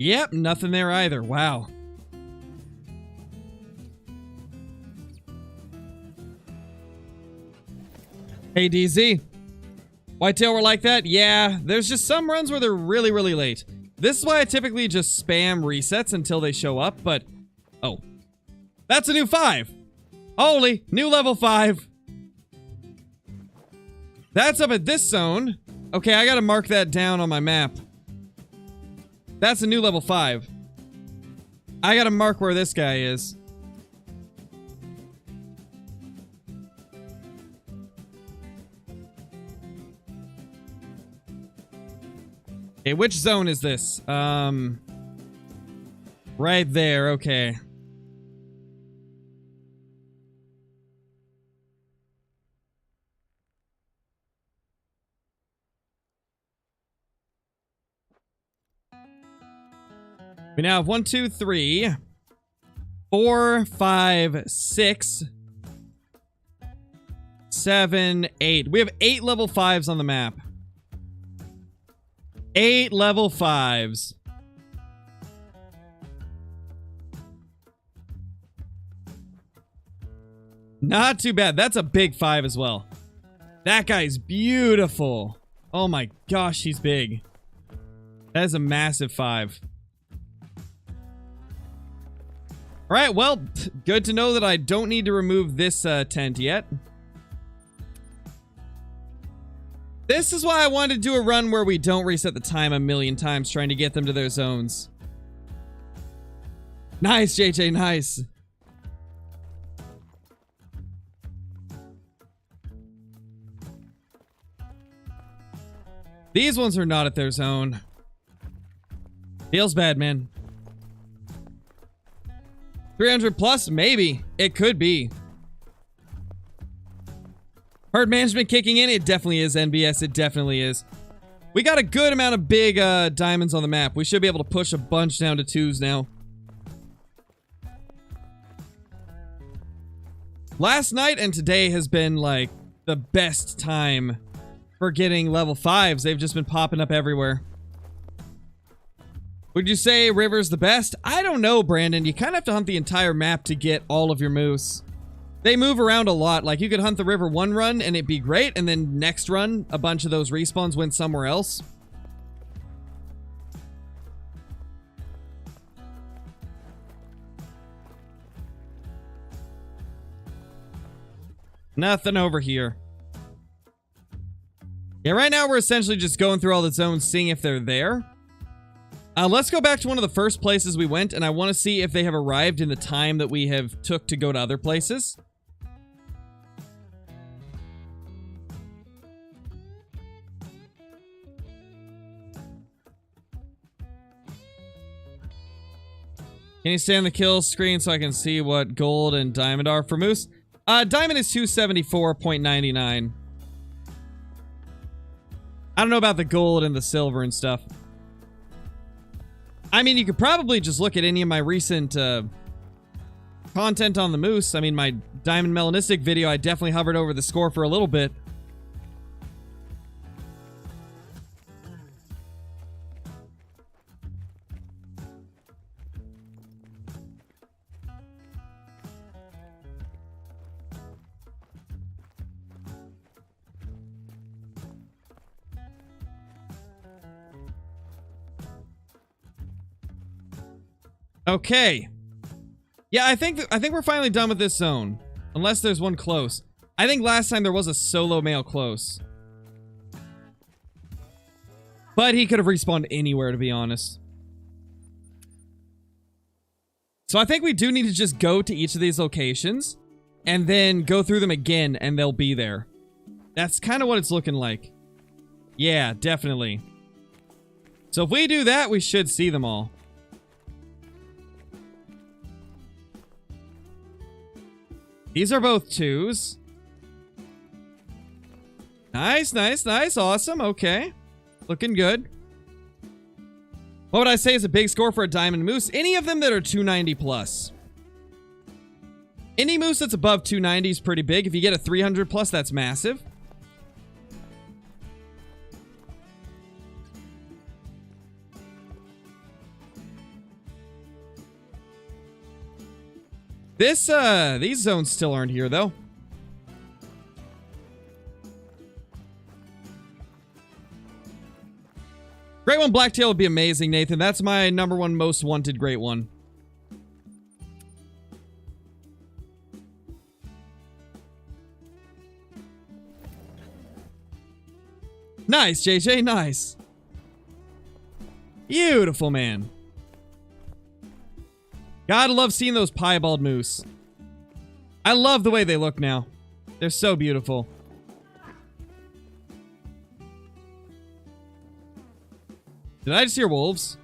Yep, nothing there either. Wow. Hey, DZ. Whitetail were like that? Yeah, there's just some runs where they're really, really late. This is why I typically just spam resets until they show up, but... Oh. That's a new 5! Holy, new level 5! That's up at this zone. Okay, I gotta mark that down on my map. That's a new level 5. I gotta mark where this guy is. Okay, which zone is this? Right there, okay. We now have 1, 2, 3, 4, 5, 6, 7, 8. We have 8 level 5s on the map. 8 level 5s. Not too bad. That's a big 5 as well. That guy's beautiful. Oh my gosh, he's big. That is a massive 5. Alright, well, good to know that I don't need to remove this tent yet. This is why I wanted to do a run where we don't reset the time a million times trying to get them to their zones. Nice, JJ, nice. These ones are not at their zone. Feels bad, man. 300 plus? Maybe. It could be. Herd management kicking in? It definitely is, NBS. It definitely is. We got a good amount of big diamonds on the map. We should be able to push a bunch down to 2s now. Last night and today has been, like, the best time for getting level 5s. They've just been popping up everywhere. Would you say River's the best? I don't know, Brandon. You kind of have to hunt the entire map to get all of your moose. They move around a lot. Like, you could hunt the river one run and it'd be great, and then next run, a bunch of those respawns went somewhere else. Nothing over here. Yeah, right now we're essentially just going through all the zones, seeing if they're there. Let's go back to one of the first places we went, and I want to see if they have arrived in the time that we have took to go to other places. Can you stay on the kill screen so I can see what gold and diamond are for moose? Diamond is 274.99. I don't know about the gold and the silver and stuff. I mean, you could probably just look at any of my recent content on the moose. I mean, my diamond melanistic video, I definitely hovered over the score for a little bit. Okay. Yeah, I think we're finally done with this zone. Unless there's one close. I think last time there was a solo male close. But he could have respawned anywhere, to be honest. So I think we do need to just go to each of these locations. And then go through them again, and they'll be there. That's kind of what it's looking like. Yeah, definitely. So if we do that, we should see them all. These are both 2s. Nice, nice, nice. Awesome. Okay. Looking good. What would I say is a big score for a diamond moose? Any of them that are 290 plus. Any moose that's above 290 is pretty big. If you get a 300 plus, that's massive. These zones still aren't here, though. Great one Blacktail would be amazing, Nathan. That's my #1 most wanted great one. Nice, JJ, nice. Beautiful, man. Gotta love seeing those piebald moose. I love the way they look now. They're so beautiful. Did I just hear wolves?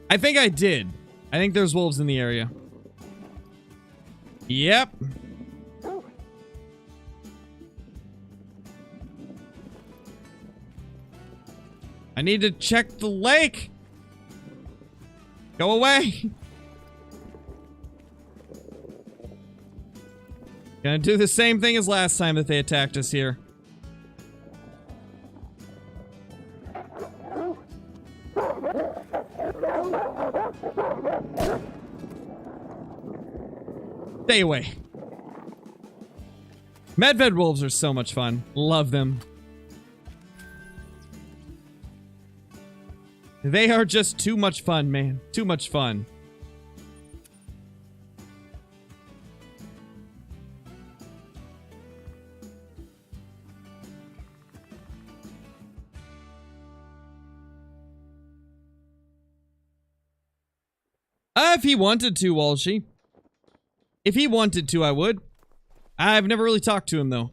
I think I did. I think there's wolves in the area. Yep. I need to check the lake. Go away. Gonna do the same thing as last time that they attacked us here. Stay away. Medved wolves are so much fun. Love them. They are just too much fun, man. Too much fun. If he wanted to, Walshy. If he wanted to, I would. I've never really talked to him, though.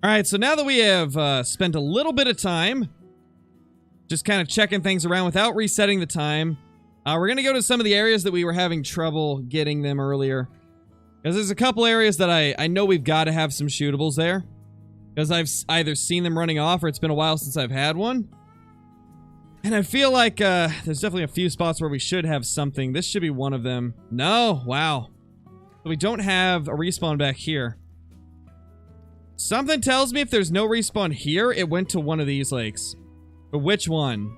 Alright, so now that we have spent a little bit of time just kind of checking things around without resetting the time, we're going to go to some of the areas that we were having trouble getting them earlier. Because there's a couple areas that I know we've got to have some shootables there. Because I've either seen them running off or it's been a while since I've had one. And I feel like there's definitely a few spots where we should have something. This should be one of them. No, wow. So we don't have a respawn back here. Something tells me if there's no respawn here, it went to one of these lakes. But which one?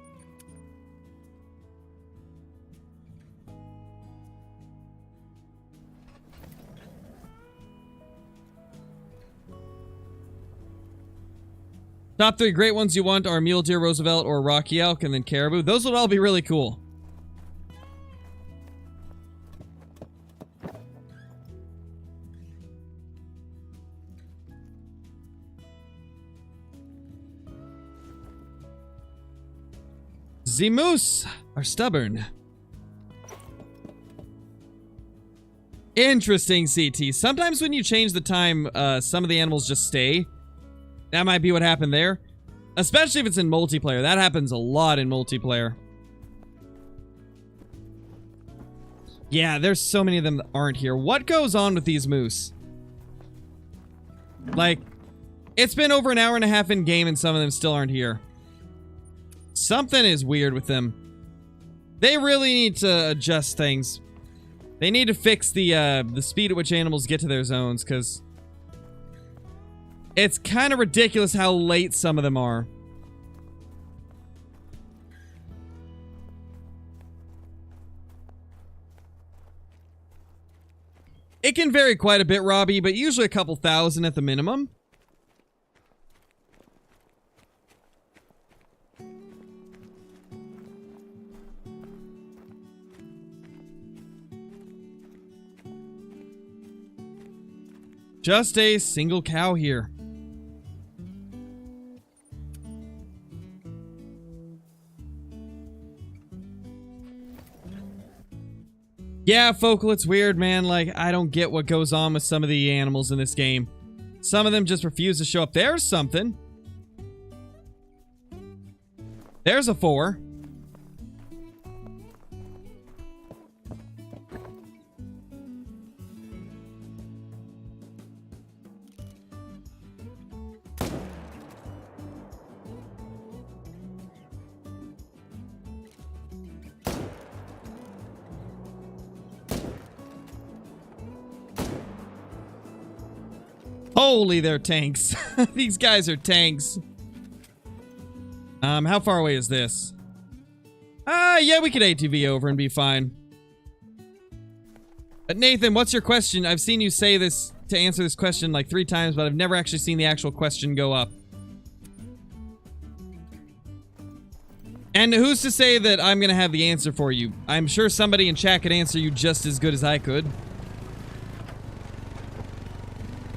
Top 3 great ones you want are Mule Deer, Roosevelt, or Rocky Elk, and then Caribou. Those would all be really cool. The moose are stubborn. Interesting, CT. Sometimes when you change the time, some of the animals just stay. That might be what happened there. Especially if it's in multiplayer. That happens a lot in multiplayer. Yeah, there's so many of them that aren't here. What goes on with these moose? Like, it's been over an hour and a half in game and some of them still aren't here. Something is weird with them. They really need to adjust things. They need to fix the speed at which animals get to their zones, because it's kind of ridiculous how late some of them are. It can vary quite a bit, Robbie, but usually a couple thousand at the minimum. Just a single cow here. Yeah, Focal, it's weird, man. Like, I don't get what goes on with some of the animals in this game. Some of them just refuse to show up. There's something. There's a 4. Holy, they're tanks. These guys are tanks. How far away is this? Yeah, we could ATV over and be fine. Nathan, what's your question? I've seen you say this to answer this question like 3 times, but I've never actually seen the actual question go up. And who's to say that I'm gonna have the answer for you? I'm sure somebody in chat could answer you just as good as I could.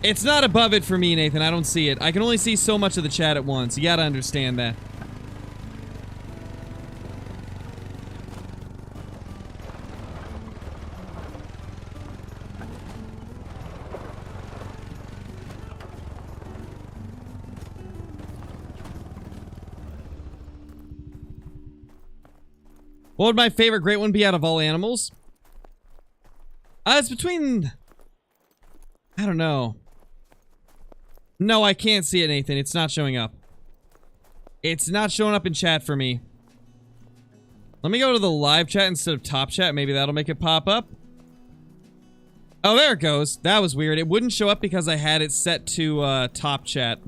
It's not above it for me, Nathan. I don't see it. I can only see so much of the chat at once. You gotta understand that. What would my favorite great one be out of all animals? It's between... I don't know. No, I can't see it, Nathan. It's not showing up. It's not showing up in chat for me. Let me go to the live chat instead of top chat. Maybe that'll make it pop up. Oh, there it goes. That was weird. It wouldn't show up because I had it set to top chat.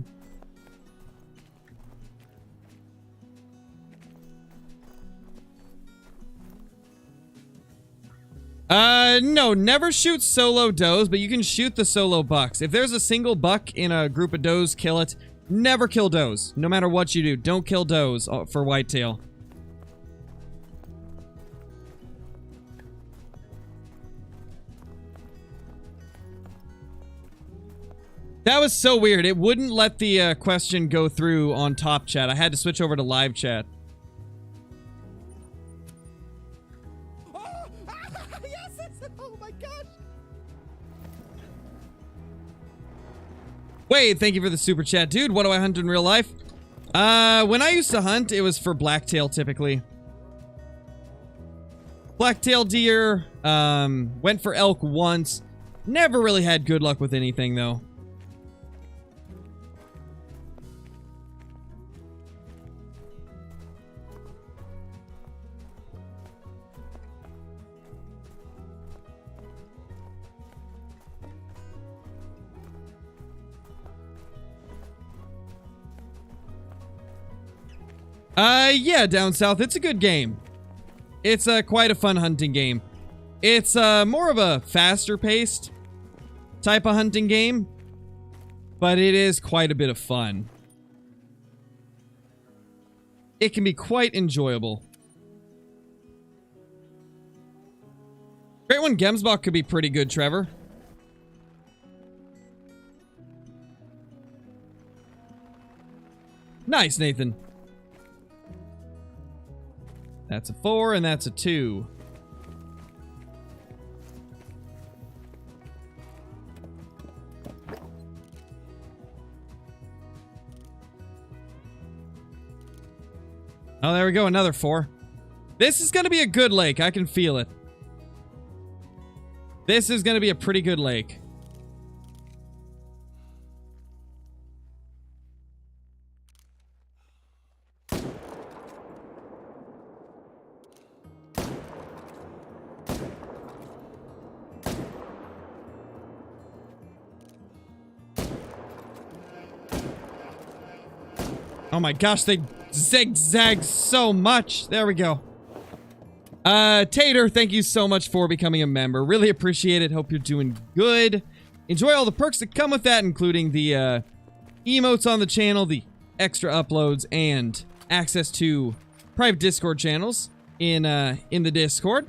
No, never shoot solo does, but you can shoot the solo bucks. If there's a single buck in a group of does, kill it. Never kill does, no matter what you do. Don't kill does for whitetail. That was so weird. It wouldn't let the question go through on top chat. I had to switch over to live chat. Wait, thank you for the super chat. Dude, what do I hunt in real life? When I used to hunt, it was for blacktail, typically. Blacktail deer, went for elk once. Never really had good luck with anything, though. Yeah, down south, it's a good game. It's quite a fun hunting game. It's more of a faster paced type of hunting game, but it is quite a bit of fun. It can be quite enjoyable. Great one Gemsbach could be pretty good, Trevor. Nice, Nathan. That's a 4 and that's a 2. Oh, there we go. Another 4. This is going to be a good lake. I can feel it. This is going to be a pretty good lake. Oh my gosh, they zigzag so much. There we go. Tater, thank you so much for becoming a member. Really appreciate it. Hope you're doing good. Enjoy all the perks that come with that, including the emotes on the channel, the extra uploads, and access to private Discord channels in the Discord.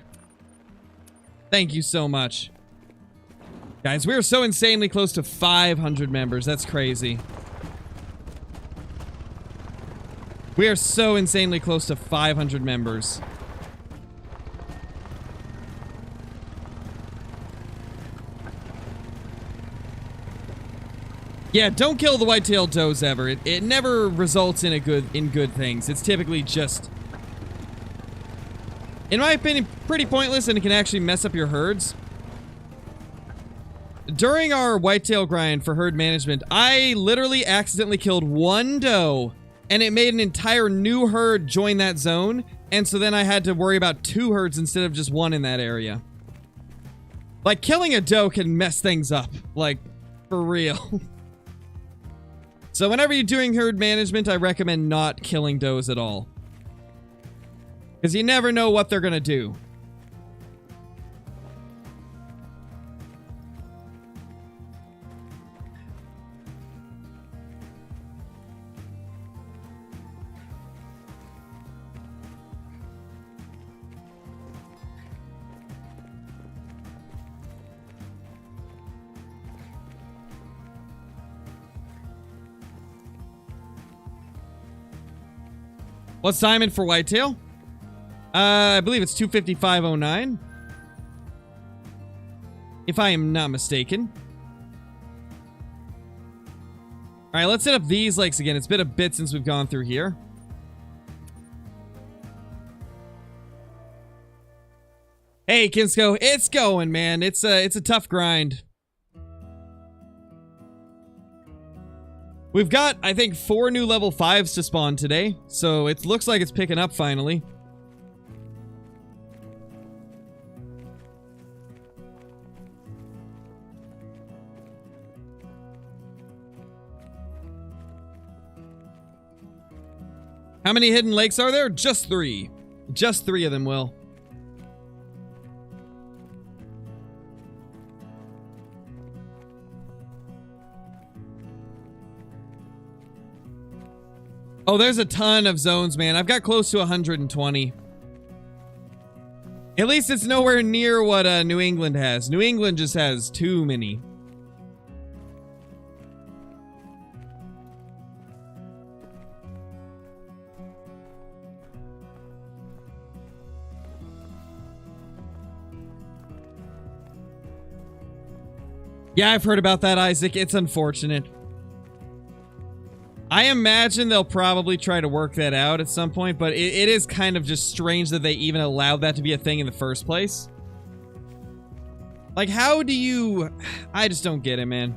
Thank you so much. Guys, we are so insanely close to 500 members. That's crazy. We are so insanely close to 500 members. Yeah, don't kill the whitetail does ever. It never results in good things. It's typically just, in my opinion, pretty pointless, and it can actually mess up your herds. During our whitetail grind for herd management, I literally accidentally killed one doe, and it made an entire new herd join that zone, and so then I had to worry about 2 herds instead of just 1 in that area. Like, killing a doe can mess things up. Like, for real. So whenever you're doing herd management, I recommend not killing does at all. Because you never know what they're going to do. What's Simon for whitetail? I believe it's 255.09. If I am not mistaken. Alright, let's hit up these lakes again. It's been a bit since we've gone through here. Hey, Kinsko, it's going, man. It's a tough grind. We've got, I think, 4 new level 5s to spawn today, so it looks like it's picking up finally. How many hidden lakes are there? Just 3. Just 3 of them, Will. Oh, there's a ton of zones, man. I've got close to 120. At least it's nowhere near what New England has. New England just has too many. Yeah, I've heard about that, Isaac. It's unfortunate. I imagine they'll probably try to work that out at some point, but it is kind of just strange that they even allowed that to be a thing in the first place. Like, how do you... I just don't get it, man.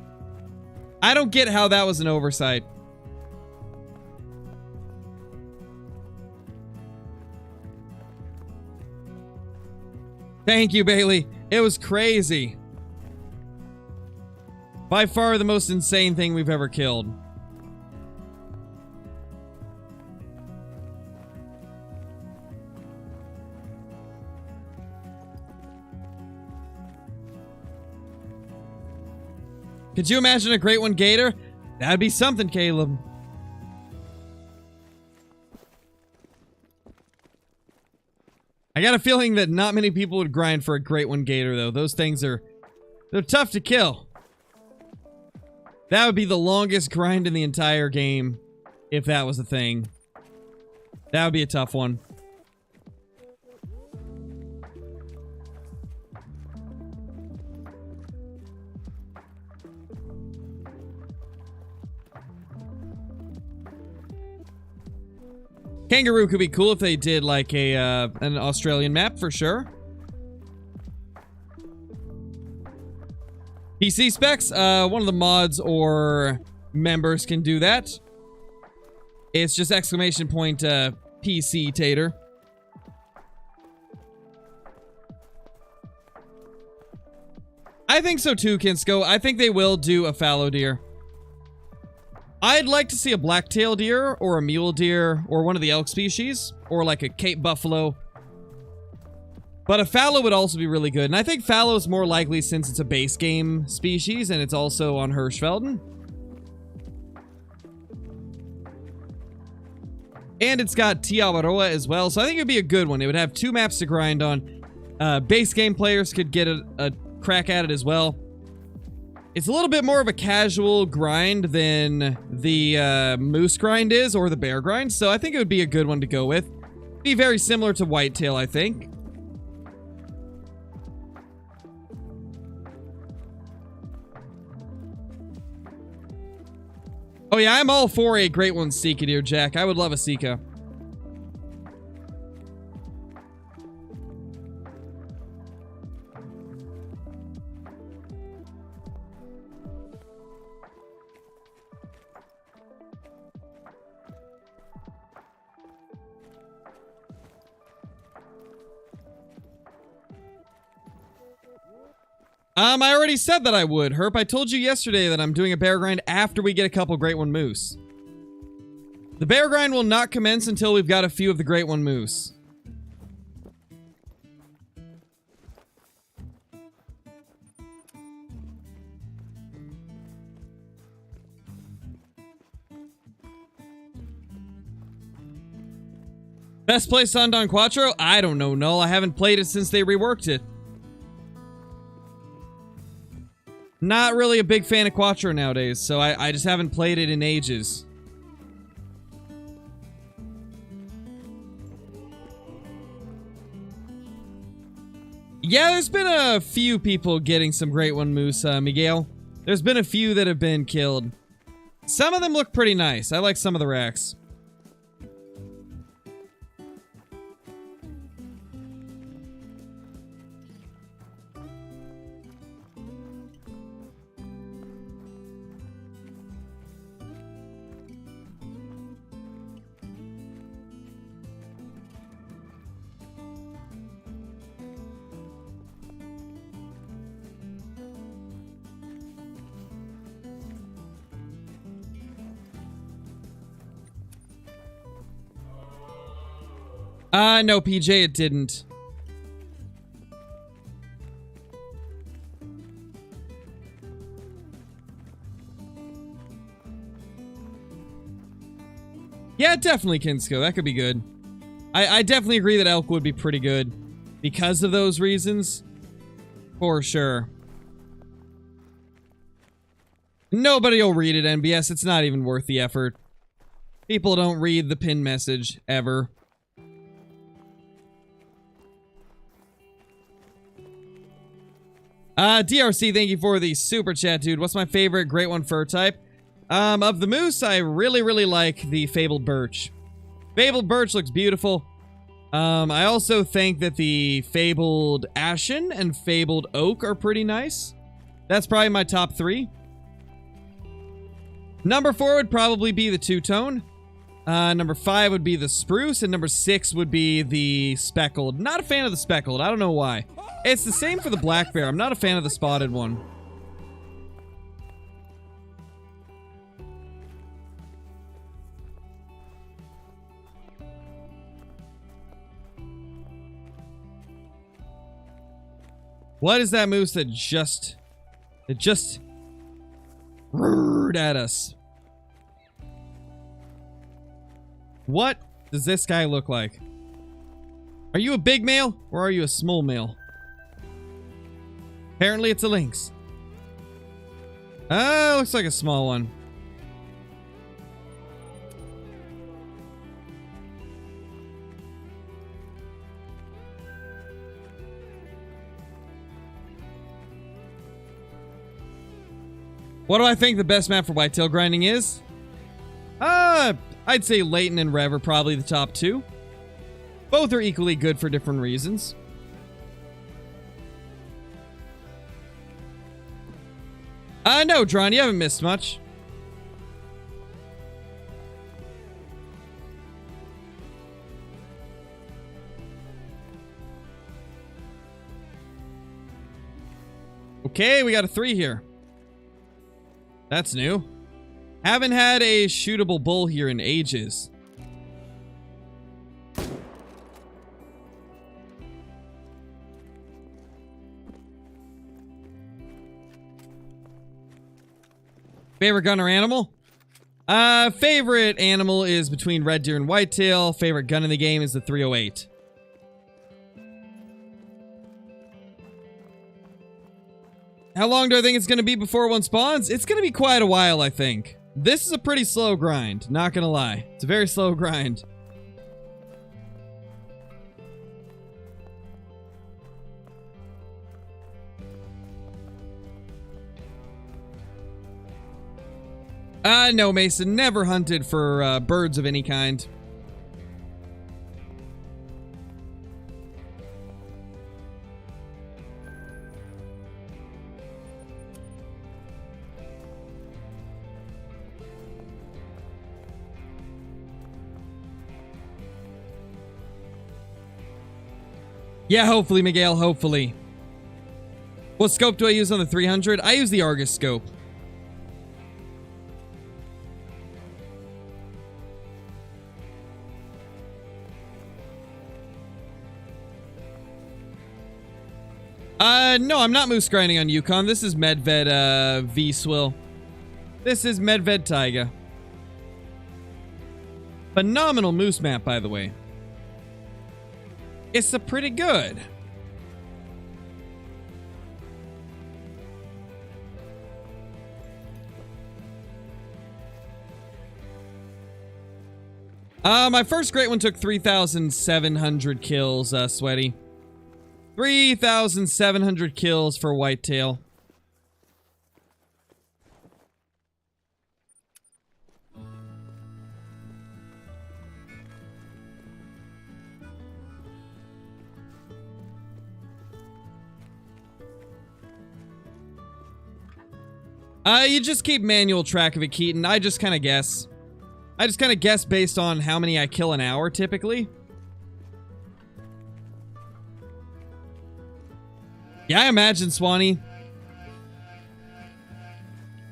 I don't get how that was an oversight. Thank you, Bailey. It was crazy. By far the most insane thing we've ever killed. Could you imagine a great one gator? That'd be something, Caleb. I got a feeling that not many people would grind for a great one gator, though. Those things they're tough to kill. That would be the longest grind in the entire game, if that was a thing. That would be a tough one. Kangaroo could be cool if they did like a an Australian map for sure. PC specs, one of the mods or members can do that. It's just exclamation point PC tater. I think so too, Kinsko. I think they will do a fallow deer. I'd like to see a black-tailed deer, or a mule deer, or one of the elk species, or like a Cape buffalo. But a fallow would also be really good, and I think fallow is more likely since it's a base game species, and it's also on Hirschfelden. And it's got Tiawaroa as well, so I think it would be a good one. It would have 2 maps to grind on. Base game players could get a crack at it as well. It's a little bit more of a casual grind than the moose grind is, or the bear grind, so I think it would be a good one to go with. Be very similar to whitetail, I think. Oh yeah, I'm all for a great one Sika deer, Jack. I would love a Sika. I already said that I would, Herp. I told you yesterday that I'm doing a bear grind after we get a couple Great One Moose. The bear grind will not commence until we've got a few of the Great One Moose. Best place on Don Quattro? I don't know, Null. I haven't played it since they reworked it. Not really a big fan of Quattro nowadays, so I just haven't played it in ages. Yeah, there's been a few people getting some Great One Moose, Miguel. There's been a few that have been killed. Some of them look pretty nice. I like some of the racks. No, PJ, it didn't. Yeah, definitely Kinsko. That could be good. I definitely agree that elk would be pretty good. Because of those reasons. For sure. Nobody will read it, NBS. It's not even worth the effort. People don't read the pin message, ever. DRC, thank you for the super chat, dude. What's my favorite Great One fur type? Of the moose, I really like the Fabled Birch. Fabled Birch looks beautiful. I also think that the Fabled Ashen and Fabled Oak are pretty nice. That's probably my top 3. Number 4 would probably be the Two-Tone. Number 5 would be the Spruce, and number 6 would be the Speckled. Not a fan of the Speckled. I don't know why. It's the same for the Black Bear. I'm not a fan of the Spotted one. What is that moose that just roared at us? What does this guy look like? Are you a big male or are you a small male? Apparently it's a lynx. Looks like a small one. What do I think the best map for whitetail grinding is? I'd say Layton and Rev are probably the top 2. Both are equally good for different reasons. No, Dron, you haven't missed much. Okay, we got a 3 here. That's new. Haven't had a shootable bull here in ages. Favorite gun or animal? Favorite animal is between red deer and whitetail. Favorite gun in the game is the 308. How long do I think it's going to be before one spawns? It's going to be quite a while, I think. This is a pretty slow grind, not gonna lie. It's a very slow grind. No, Mason. Never hunted for birds of any kind. Yeah, hopefully, Miguel, hopefully. What scope do I use on the 300? I use the Argus scope. No, I'm not moose grinding on Yukon. This is Medved, V-Swill. This is Medved Taiga. Phenomenal moose map, by the way. It's a pretty good. My first great one took 3,700 kills, Sweaty. 3,700 kills for Whitetail. You just keep manual track of it, Keaton. I just kind of guess. I just kind of guess based on how many I kill an hour, typically. Yeah, I imagine, Swanee.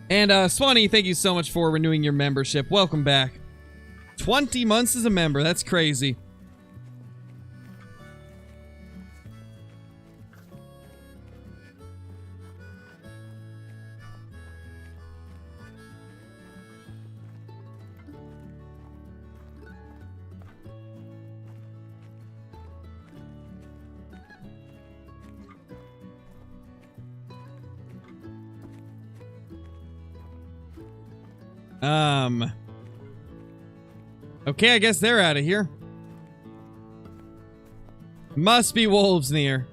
And, Swanee, thank you so much for renewing your membership. Welcome back. 20 months as a member. That's crazy. Okay, I guess they're out of here. Must be wolves near.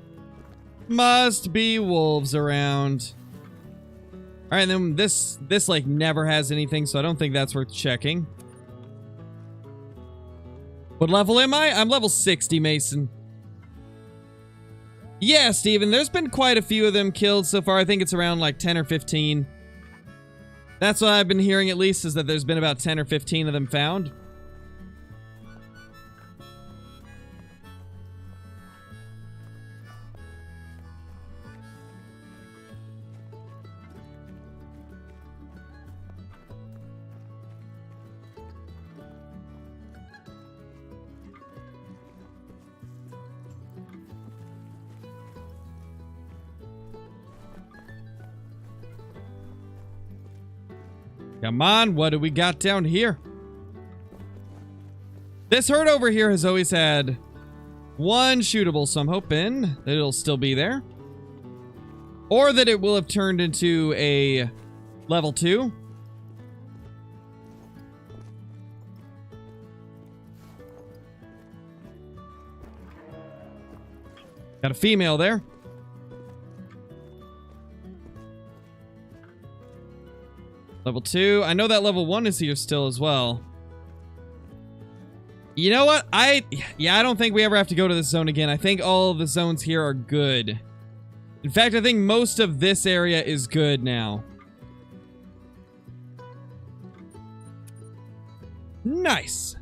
Must be wolves around. Alright, then this like never has anything, so I don't think that's worth checking. What level am I? I'm level 60, Mason. Yeah, Steven, there's been quite a few of them killed so far. I think it's around like 10 or 15. That's what I've been hearing, at least, is that there's been about 10 or 15 of them found. Come on, what do we got down here? This herd over here has always had one shootable, so I'm hoping that it'll still be there. Or that it will have turned into a level 2. Got a female there. Level 2. I know that level 1 is here still as well. You know what? I don't think we ever have to go to this zone again. I think all of the zones here are good. In fact, I think most of this area is good now. Nice.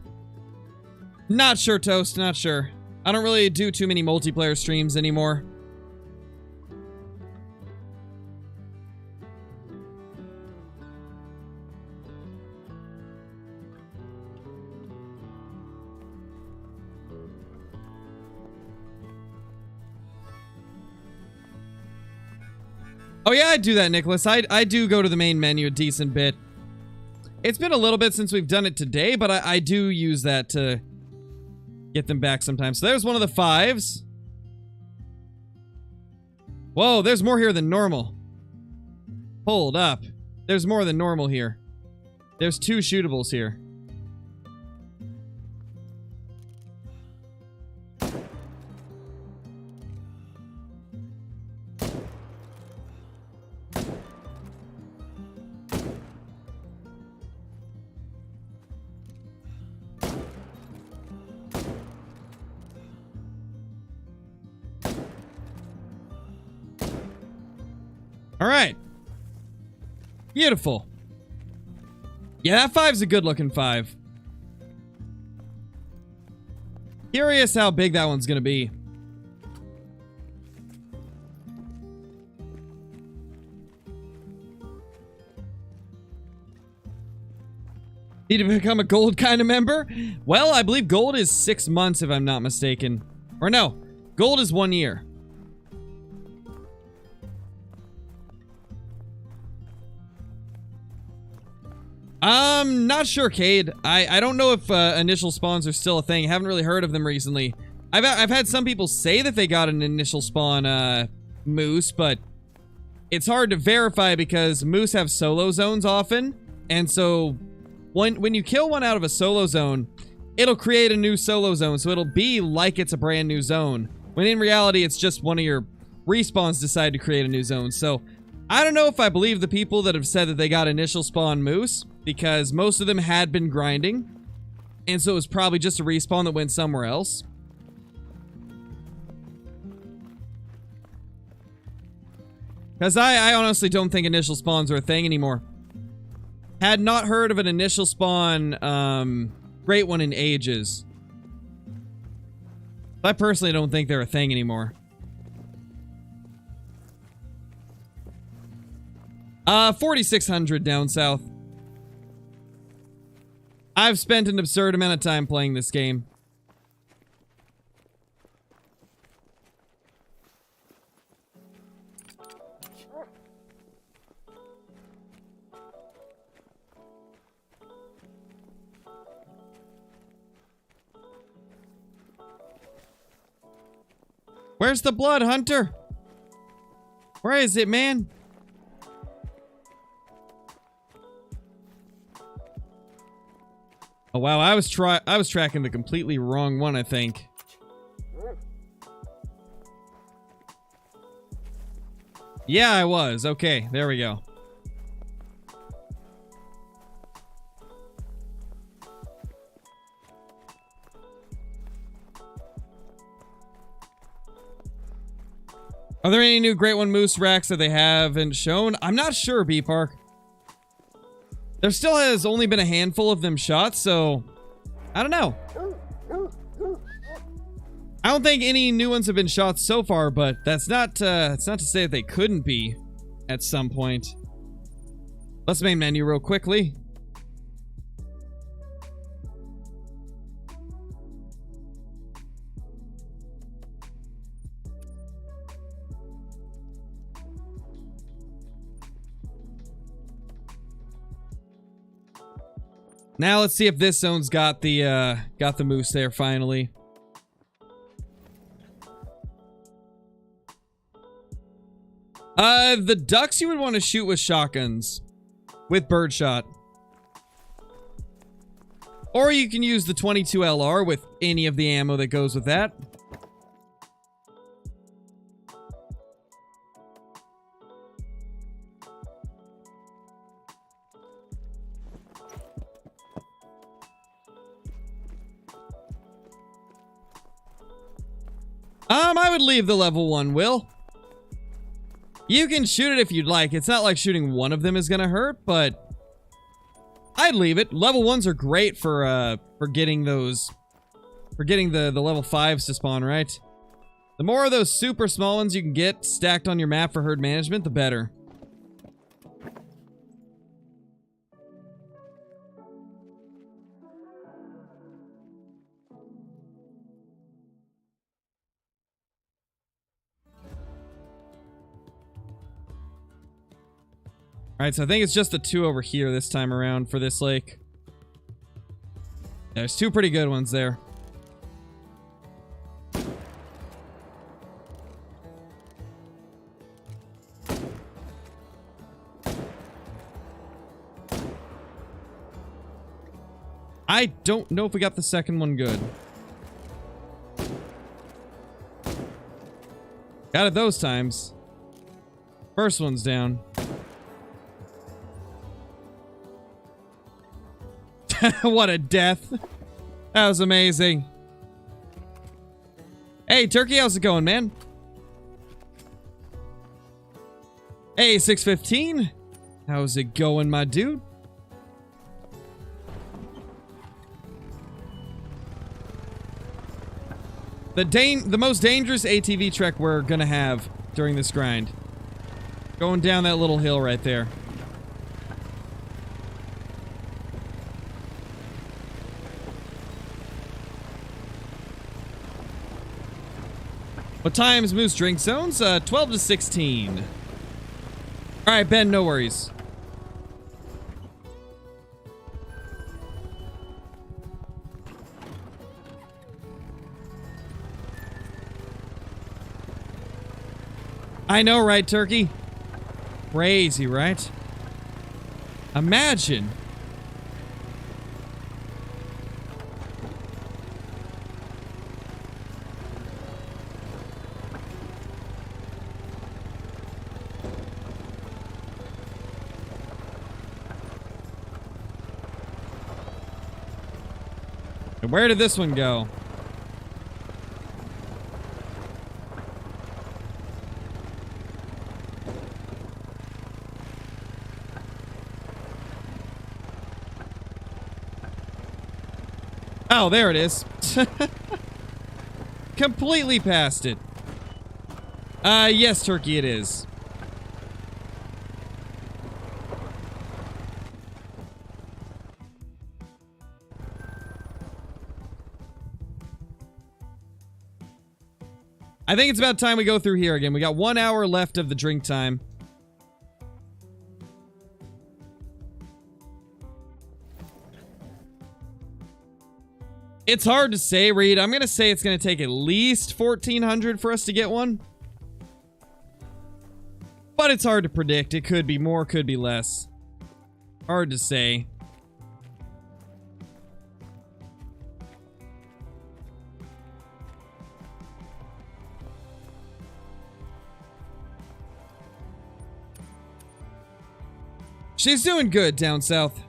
Not sure, Toast. Not sure. I don't really do too many multiplayer streams anymore. Oh yeah, I do that, Nicholas. I do go to the main menu a decent bit. It's been a little bit since we've done it today, but I do use that to get them back sometimes. So there's one of the 5s. Whoa, there's more here than normal. Hold up. There's more than normal here. There's 2 shootables here. Alright. Beautiful. Yeah, that 5's a good looking 5. Curious how big that one's gonna be. Need to become a gold kind of member? Well, I believe gold is 6 months if I'm not mistaken. Or no, gold is 1 year. I'm not sure, Cade. I don't know if initial spawns are still a thing. I haven't really heard of them recently. I've had some people say that they got an initial spawn moose, but it's hard to verify because moose have solo zones often, and so when you kill one out of a solo zone, it'll create a new solo zone, so it'll be like it's a brand new zone, when in reality it's just one of your respawns decide to create a new zone. So I don't know if I believe the people that have said that they got initial spawn moose, because most of them had been grinding, and so it was probably just a respawn that went somewhere else. Because I honestly don't think initial spawns are a thing anymore. Had not heard of an initial spawn great one in ages. I personally don't think they're a thing anymore. 4,600 down south. I've spent an absurd amount of time playing this game. Where's the blood, Hunter? Where is it, man? Oh wow, I was tracking the completely wrong one, I think. Yeah, I was. Okay, there we go. Are there any new Great One Moose racks that they haven't shown? I'm not sure, B-Park. There still has only been a handful of them shot, so I don't know. I don't think any new ones have been shot so far, but that's not to say that they couldn't be at some point. Let's main menu real quickly. Now let's see if this zone's got the moose there finally. The ducks you would want to shoot with shotguns, with birdshot, or you can use the 22 LR with any of the ammo that goes with that. I would leave the level 1, Will. You can shoot it if you'd like. It's not like shooting one of them is gonna hurt, but I'd leave it. Level 1s are great for getting those, for getting the level 5s to spawn, right? The more of those super small ones you can get stacked on your map for herd management, the better. Alright, so I think it's just the 2 over here this time around for this lake. There's 2 pretty good ones there. I don't know if we got the second one good. Got it those times. First one's down. What a death. That was amazing. Hey, Turkey, how's it going, man? Hey, 615. How's it going, my dude? The most dangerous ATV trek we're gonna have during this grind. Going down that little hill right there. What time's Moose drink zones? 12 to 16. All right, Ben, no worries. I know, right, Turkey? Crazy, right? Imagine. And where did this one go? Oh, there it is. Completely past it. Yes, Turkey, it is. I think it's about time we go through here again. We got 1 hour left of the drink time. It's hard to say, Reed. I'm going to say it's going to take at least 1,400 for us to get one. But it's hard to predict. It could be more, could be less. Hard to say. She's doing good down south.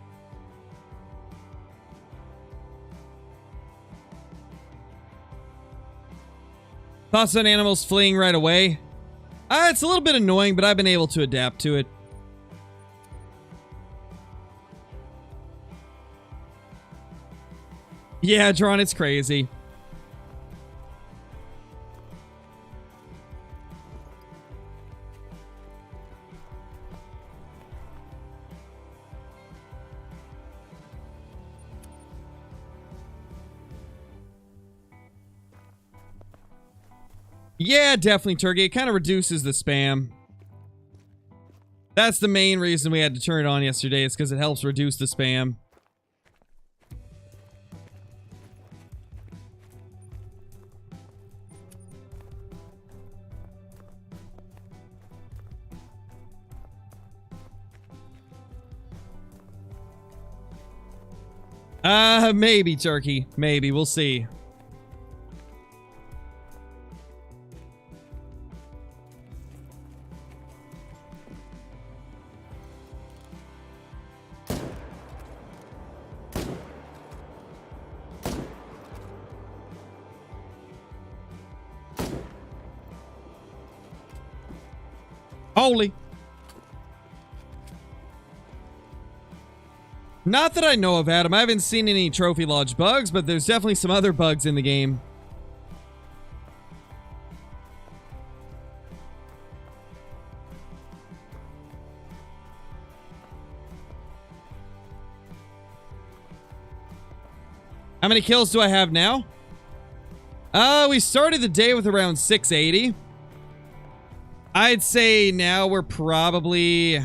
Thoughts on animals fleeing right away? It's a little bit annoying, but I've been able to adapt to it. Yeah, Drawn, it's crazy. Yeah, definitely, Turkey. It kind of reduces the spam. That's the main reason we had to turn it on yesterday, is because it helps reduce the spam. Maybe, Turkey. Maybe. We'll see. Holy. Not that I know of, Adam. I haven't seen any Trophy Lodge bugs, but there's definitely some other bugs in the game. How many kills do I have now? We started the day with around 680. I'd say now we're probably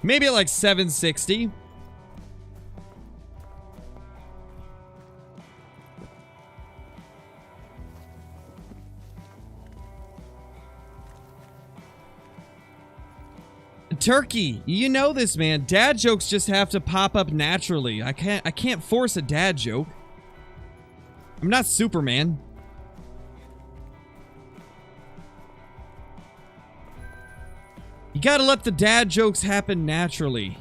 maybe at like 760. Turkey, you know this, man. Dad jokes just have to pop up naturally. I can't force a dad joke. I'm not Superman. You gotta let the dad jokes happen naturally.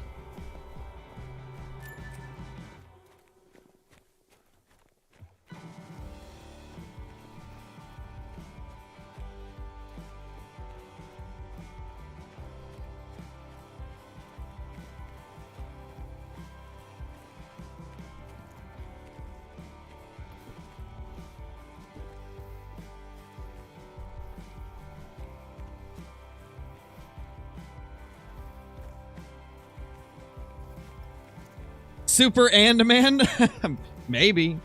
Super Andaman? Maybe.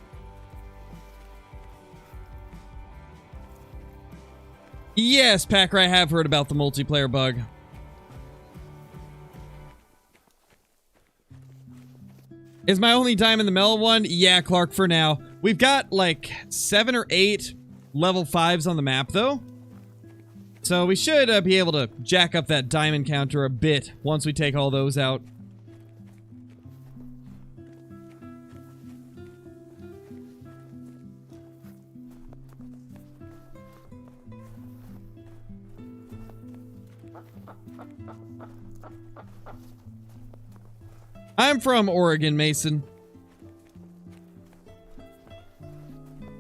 Yes, Packer, I have heard about the multiplayer bug. Is my only dime in the mellow one? Yeah, Clark, for now. We've got like 7 or 8 level 5s on the map, though. So we should be able to jack up that diamond counter a bit once we take all those out. I'm from Oregon, Mason.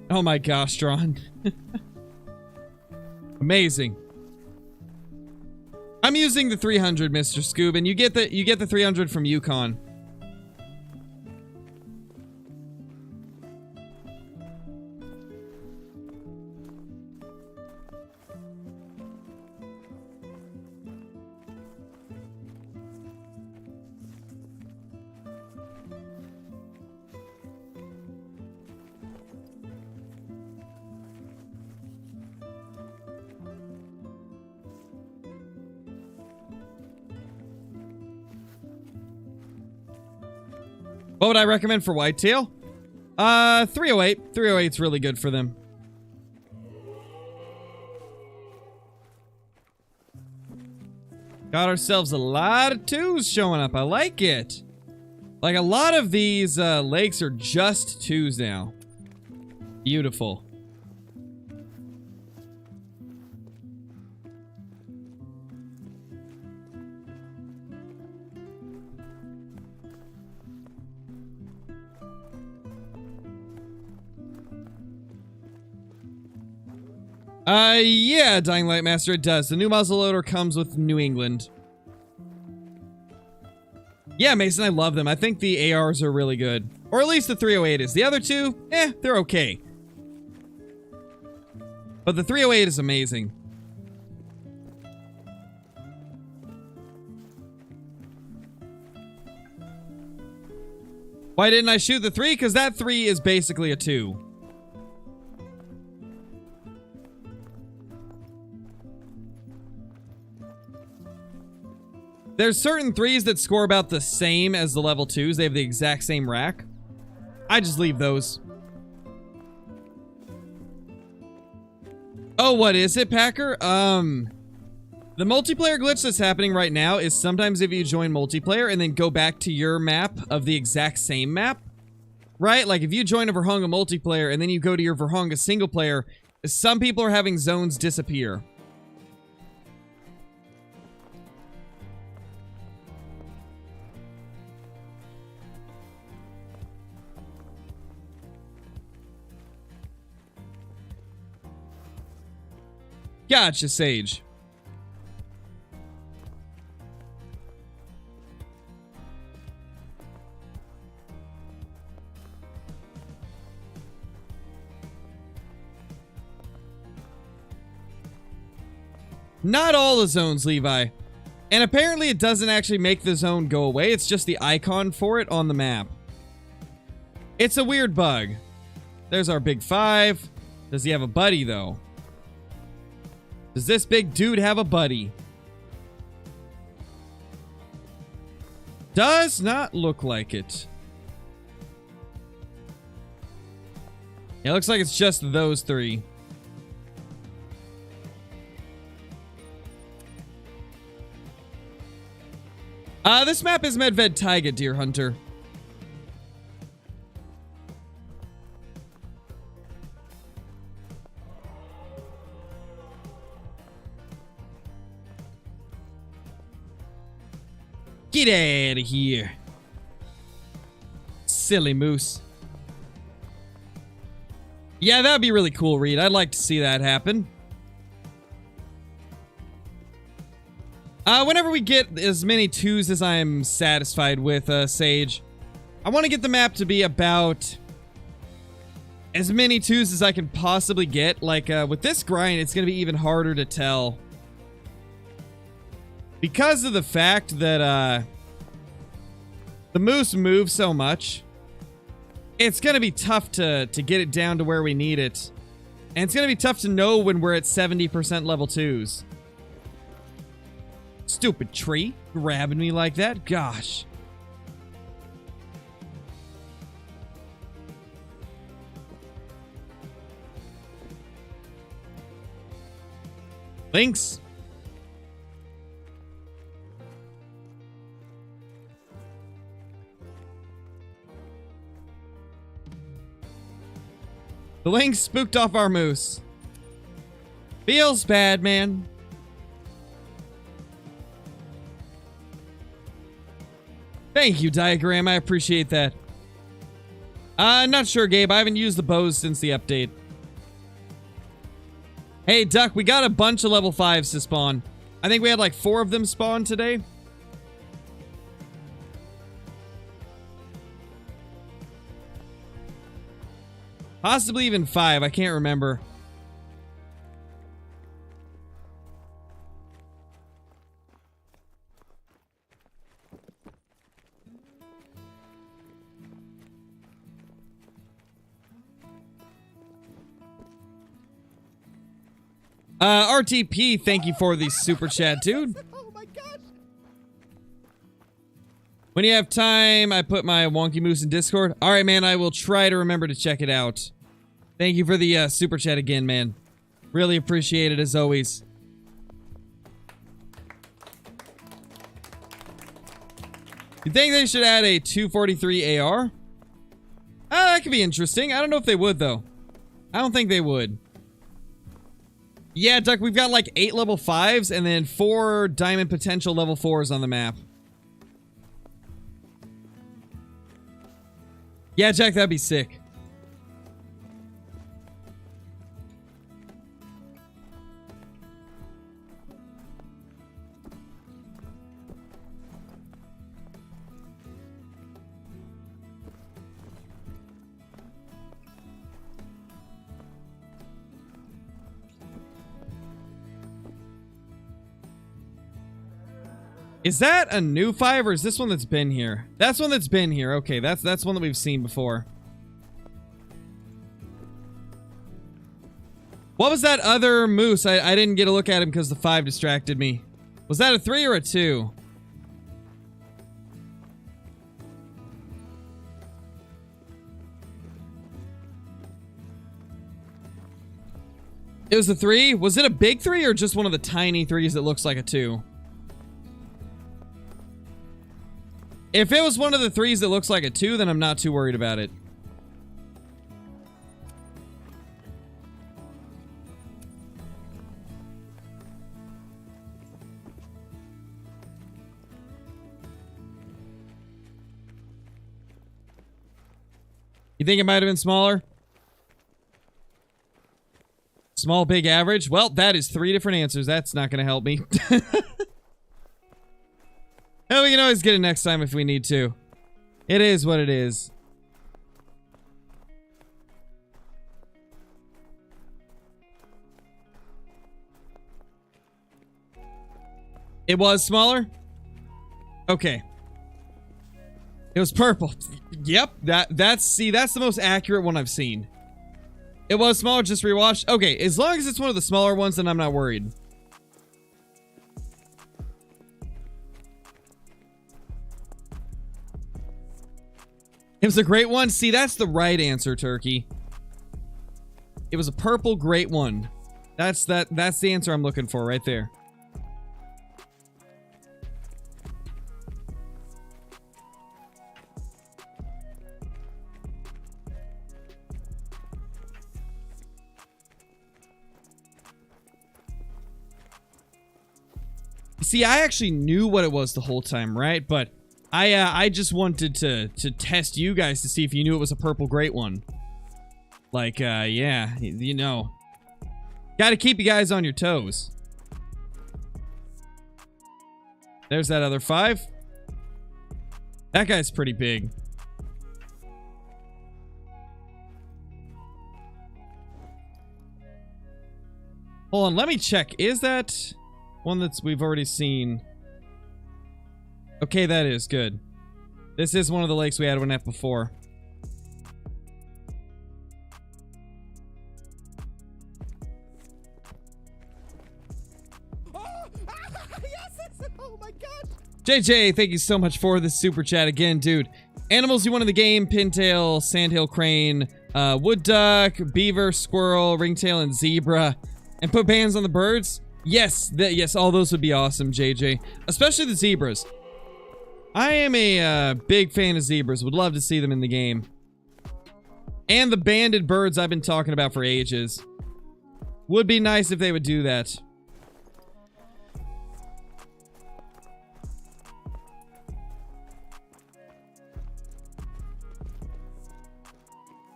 Oh my gosh, Drawn. Amazing. I'm using the 300, Mr. Scoob, and you get the 300 from Yukon. What would I recommend for Whitetail? 308. 308's really good for them. Got ourselves a lot of 2s showing up. I like it. Like, a lot of these lakes are just 2s now. Beautiful. Yeah, Dying Light Master, it does. The new muzzleloader comes with New England. Yeah, Mason, I love them. I think the ARs are really good. Or at least the 308 is. The other two, they're okay. But the 308 is amazing. Why didn't I shoot the 3? Because that 3 is basically a 2. There's certain 3s that score about the same as the level 2s. They have the exact same rack. I just leave those. Oh, what is it, Packer? The multiplayer glitch that's happening right now is sometimes if you join multiplayer and then go back to your map of the exact same map, right? Like if you join a Virhonga multiplayer and then you go to your Virhonga single player, some people are having zones disappear. Gotcha, Sage. Not all the zones, Levi. And apparently it doesn't actually make the zone go away. It's just the icon for it on the map. It's a weird bug. There's our big 5. Does he have a buddy, though? Does this big dude have a buddy? Does not look like it. It looks like it's just those 3. This map is Medved Taiga, Deer Hunter. Get out of here. Silly moose. Yeah, that'd be really cool, Reed. I'd like to see that happen. Whenever we get as many 2s as I'm satisfied with, Sage, I want to get the map to be about as many 2s as I can possibly get. Like, with this grind, it's going to be even harder to tell. Because of the fact that, the moose moves so much, it's going to be tough to get it down to where we need it. And it's gonna be tough to know when we're at 70% level 2s. Stupid tree. Grabbing me like that. Gosh. Thanks. The lynx spooked off our moose. Feels bad, man. Thank you, Diagram. I appreciate that. I'm not sure, Gabe. I haven't used the bows since the update. Hey, Duck, we got a bunch of level 5s to spawn. I think we had like 4 of them spawn today. Possibly even 5. I can't remember. RTP, thank you for the super chat, dude. Oh my gosh. When you have time, I put my wonky moose in Discord. All right, man, I will try to remember to check it out. Thank you for the super chat again, man. Really appreciate it as always. You think they should add a 243 AR? That could be interesting. I don't know if they would, though. I don't think they would. Yeah, Duck, we've got like 8 level 5s and then 4 diamond potential level 4s on the map. Yeah, Jack, that'd be sick. Is that a new 5 or is this one that's been here? That's one that's been here. Okay, that's one that we've seen before. What was that other moose? I didn't get a look at him because the 5 distracted me. Was that a 3 or a 2? It was a 3? Was it a big 3 or just one of the tiny 3s that looks like a 2? If it was one of the 3s that looks like a 2, then I'm not too worried about it. You think it might have been smaller? Small, big, average? Well, that is 3 different answers. That's not going to help me. Hell, we can always get it next time if we need to. It is what it is. It was smaller? Okay. It was purple. Yep, that's the most accurate one I've seen. It was smaller, just rewashed. Okay, as long as it's one of the smaller ones, then I'm not worried. It was a great one. See, that's the right answer, Turkey. It was a purple great one. That's the answer I'm looking for right there. See, I actually knew what it was the whole time, right? But I just wanted to test you guys to see if you knew it was a purple great one. Like, yeah, you know. Gotta keep you guys on your toes. There's that other 5. That guy's pretty big. Hold on, let me check. Is that one that's we've already seen? Okay, that is good. This is one of the lakes we had one at before. Oh my god. JJ, thank you so much for the super chat again, dude. Animals you want in the game: pintail, sandhill crane, wood duck, beaver, squirrel, ringtail, and zebra. And put bans on the birds? Yes, yes, all those would be awesome, JJ. Especially the zebras. I am a big fan of zebras. Would love to see them in the game. And the banded birds I've been talking about for ages. Would be nice if they would do that.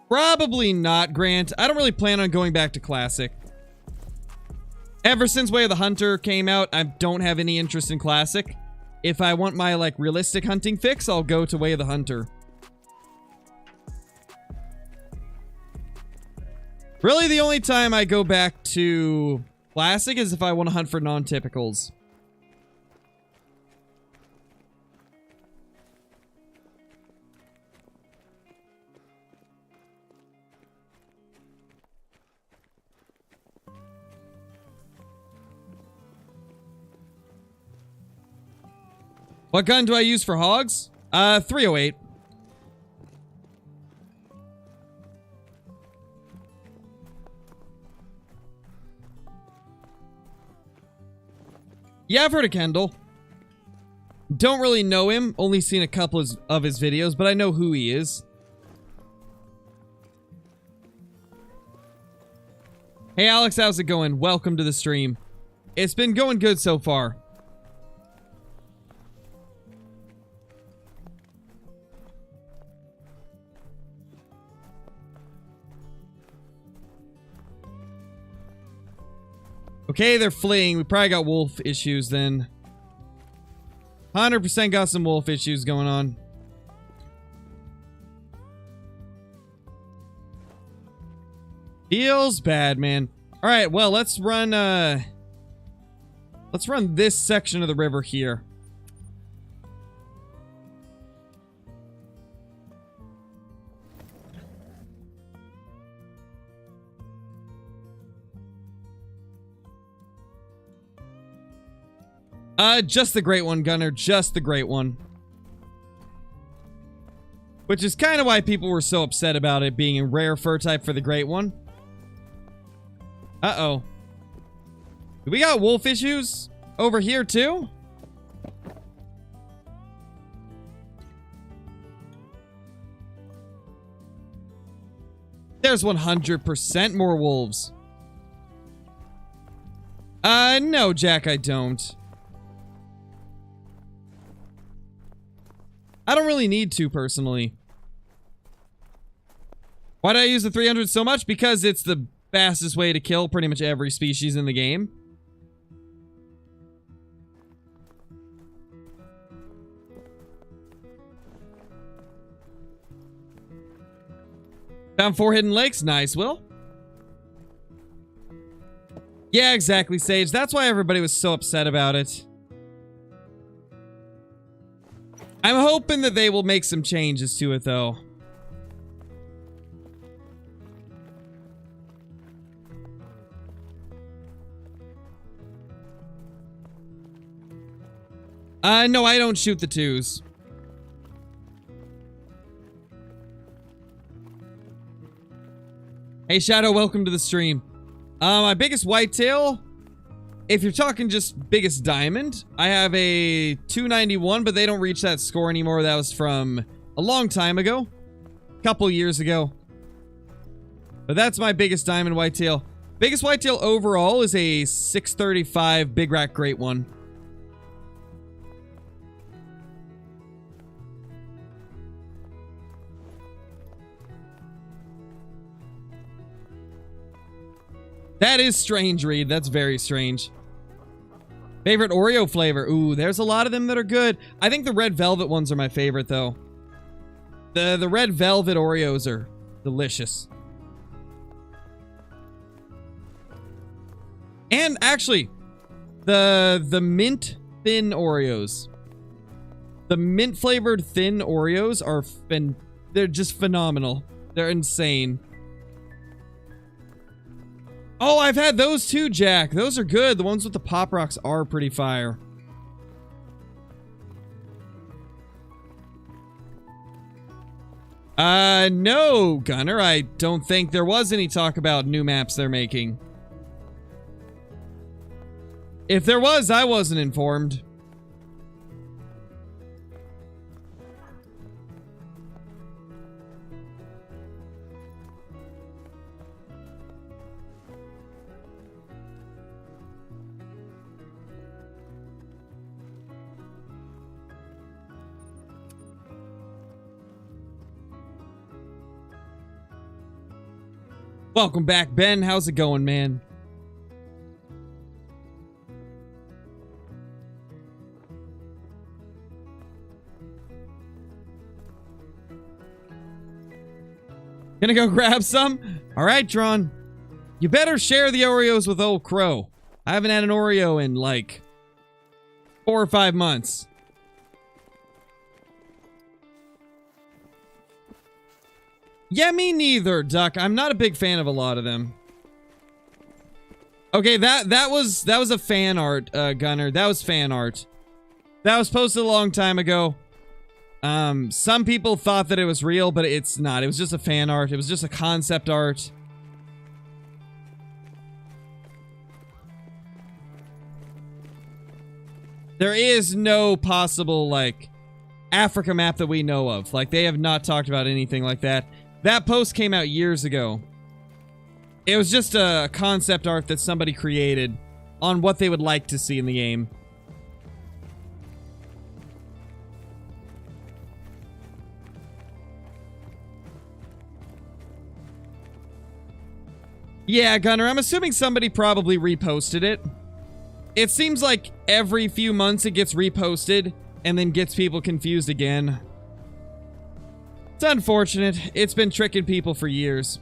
Probably not, Grant. I don't really plan on going back to Classic. Ever since Way of the Hunter came out, I don't have any interest in Classic. If I want my, like, realistic hunting fix, I'll go to Way of the Hunter. Really, the only time I go back to Classic is if I want to hunt for non-typicals. What gun do I use for hogs? 308. Yeah, I've heard of Kendall. Don't really know him. Only seen a couple of his videos, but I know who he is. Hey, Alex, how's it going? Welcome to the stream. It's been going good so far. Okay, they're fleeing. We probably got wolf issues then. 100% got some wolf issues going on. Feels bad, man. Alright, well, let's run this section of the river here. Just the great one, Gunner. Just the great one. Which is kind of why people were so upset about it being a rare fur type for the great one. Uh-oh. We got wolf issues over here, too? There's 100% more wolves. No, Jack, I don't. I don't really need to, personally. Why do I use the 300 so much? Because it's the fastest way to kill pretty much every species in the game. Found 4 hidden lakes. Nice, Will. Yeah, exactly, Sage. That's why everybody was so upset about it. I'm hoping that they will make some changes to it, though. No, I don't shoot the 2s. Hey, Shadow, welcome to the stream. My biggest whitetail, if you're talking just biggest diamond, I have a 291, but they don't reach that score anymore. That was from a long time ago. A couple years ago. But that's my biggest diamond whitetail. Biggest whitetail overall is a 635 Big Rack Great One. That is strange, Reed. That's very strange. Favorite Oreo flavor? Ooh, there's a lot of them that are good. I think the red velvet ones are my favorite, though. The red velvet Oreos are delicious. And actually, the mint thin Oreos. The mint flavored thin Oreos are they're just phenomenal. They're insane. Oh, I've had those too, Jack. Those are good. The ones with the Pop Rocks are pretty fire. No, Gunner. I don't think there was any talk about new maps they're making. If there was, I wasn't informed. Welcome back, Ben. How's it going, man? Gonna go grab some? Alright, Drawn. You better share the Oreos with old Crow. I haven't had an Oreo in, like, 4 or 5 months. Yeah, me neither, Duck. I'm not a big fan of a lot of them. Okay, that was a fan art, Gunner. That was fan art. That was posted a long time ago. Some people thought that it was real, but it's not. It was just a fan art. It was just a concept art. There is no possible, like, Africa map that we know of. Like, they have not talked about anything like that. That post came out years ago. It was just a concept art that somebody created on what they would like to see in the game. Yeah, Gunner, I'm assuming somebody probably reposted it. It seems like every few months it gets reposted and then gets people confused again. It's unfortunate. It's been tricking people for years.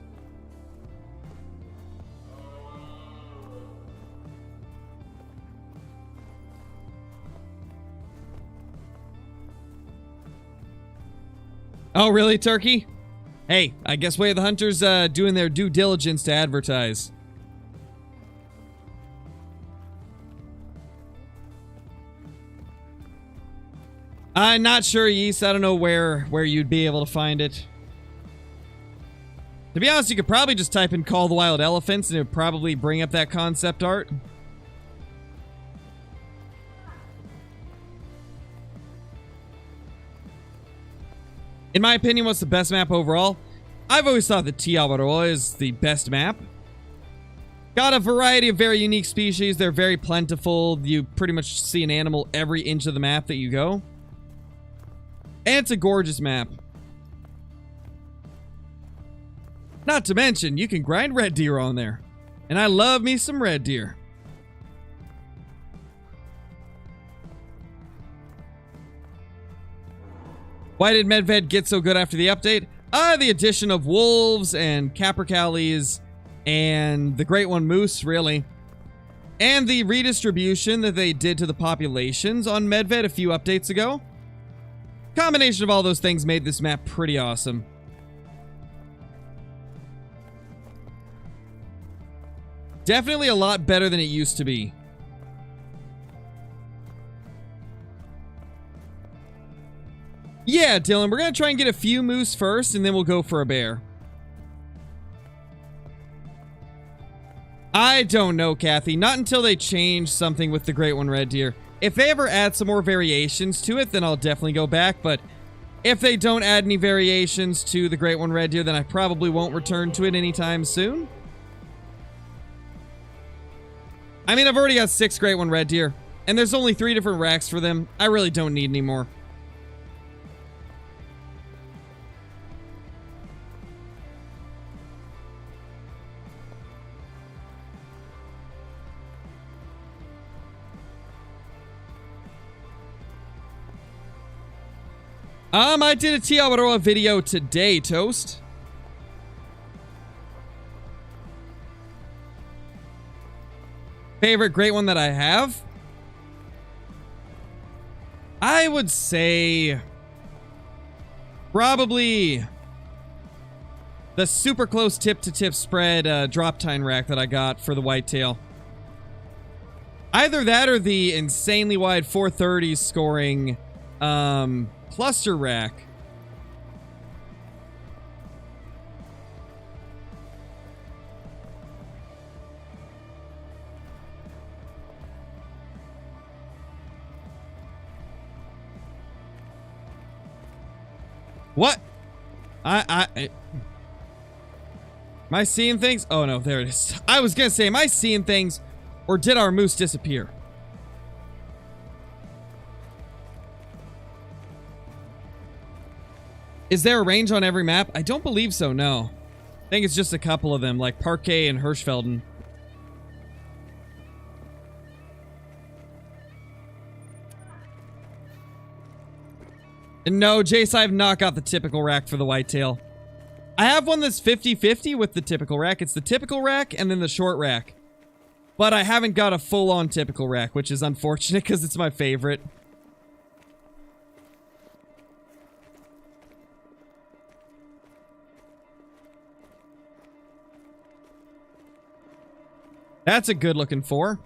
Oh, really, Turkey? Hey, I guess Way of the Hunters doing their due diligence to advertise. I'm not sure, Yeast. I don't know where you'd be able to find it. To be honest, you could probably just type in Call the Wild Elephants and it would probably bring up that concept art. In my opinion, what's the best map overall? I've always thought that Tiawaroa is the best map. Got a variety of very unique species. They're very plentiful. You pretty much see an animal every inch of the map that you go. And it's a gorgeous map. Not to mention, you can grind red deer on there. And I love me some red deer. Why did Medved get so good after the update? The addition of wolves and capercaillies and the great one moose, really. And the redistribution that they did to the populations on Medved a few updates ago. Combination of all those things made this map pretty awesome. Definitely a lot better than it used to be. Yeah, Dylan, we're going to try and get a few moose first, and then we'll go for a bear. I don't know, Kathy. Not until they change something with the Great One Red Deer. If they ever add some more variations to it, then I'll definitely go back, but if they don't add any variations to the Great One Red Deer, then I probably won't return to it anytime soon. I mean, I've already got 6 Great One Red Deer, and there's only 3 different racks for them. I really don't need any more. I did a Tiawaroa video today, Toast. Favorite great one that I have? I would say probably the super close tip-to-tip spread drop tine rack that I got for the Whitetail. Either that or the insanely wide 430s scoring cluster rack Am I seeing things? Oh no, there it is. I was gonna say, am I seeing things, or did our moose disappear? Is there a range on every map? I don't believe so, no. I think it's just a couple of them, like Parquet and Hirschfelden. And no, Jace, I have not got the typical rack for the whitetail. I have one that's 50-50 with the typical rack. It's the typical rack and then the short rack. But I haven't got a full-on typical rack, which is unfortunate because it's my favorite. That's a good looking 4.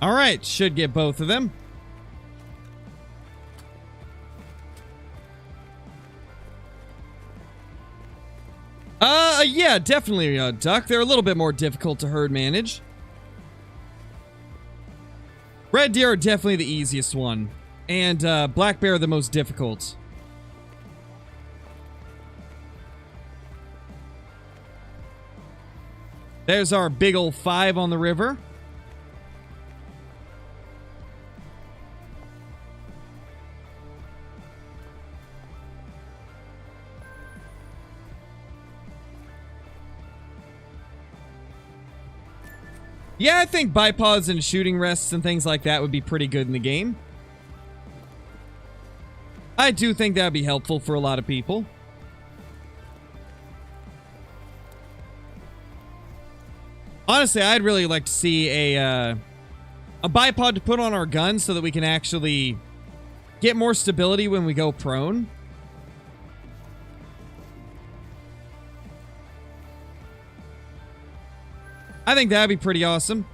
All right, should get both of them. Yeah, definitely duck. They're a little bit more difficult to herd manage. Red deer are definitely the easiest one, and black bear the most difficult. There's our big ol' 5 on the river. Yeah, I think bipods and shooting rests and things like that would be pretty good in the game. I do think that would be helpful for a lot of people. Honestly, I'd really like to see a bipod to put on our guns so that we can actually get more stability when we go prone. I think that'd be pretty awesome.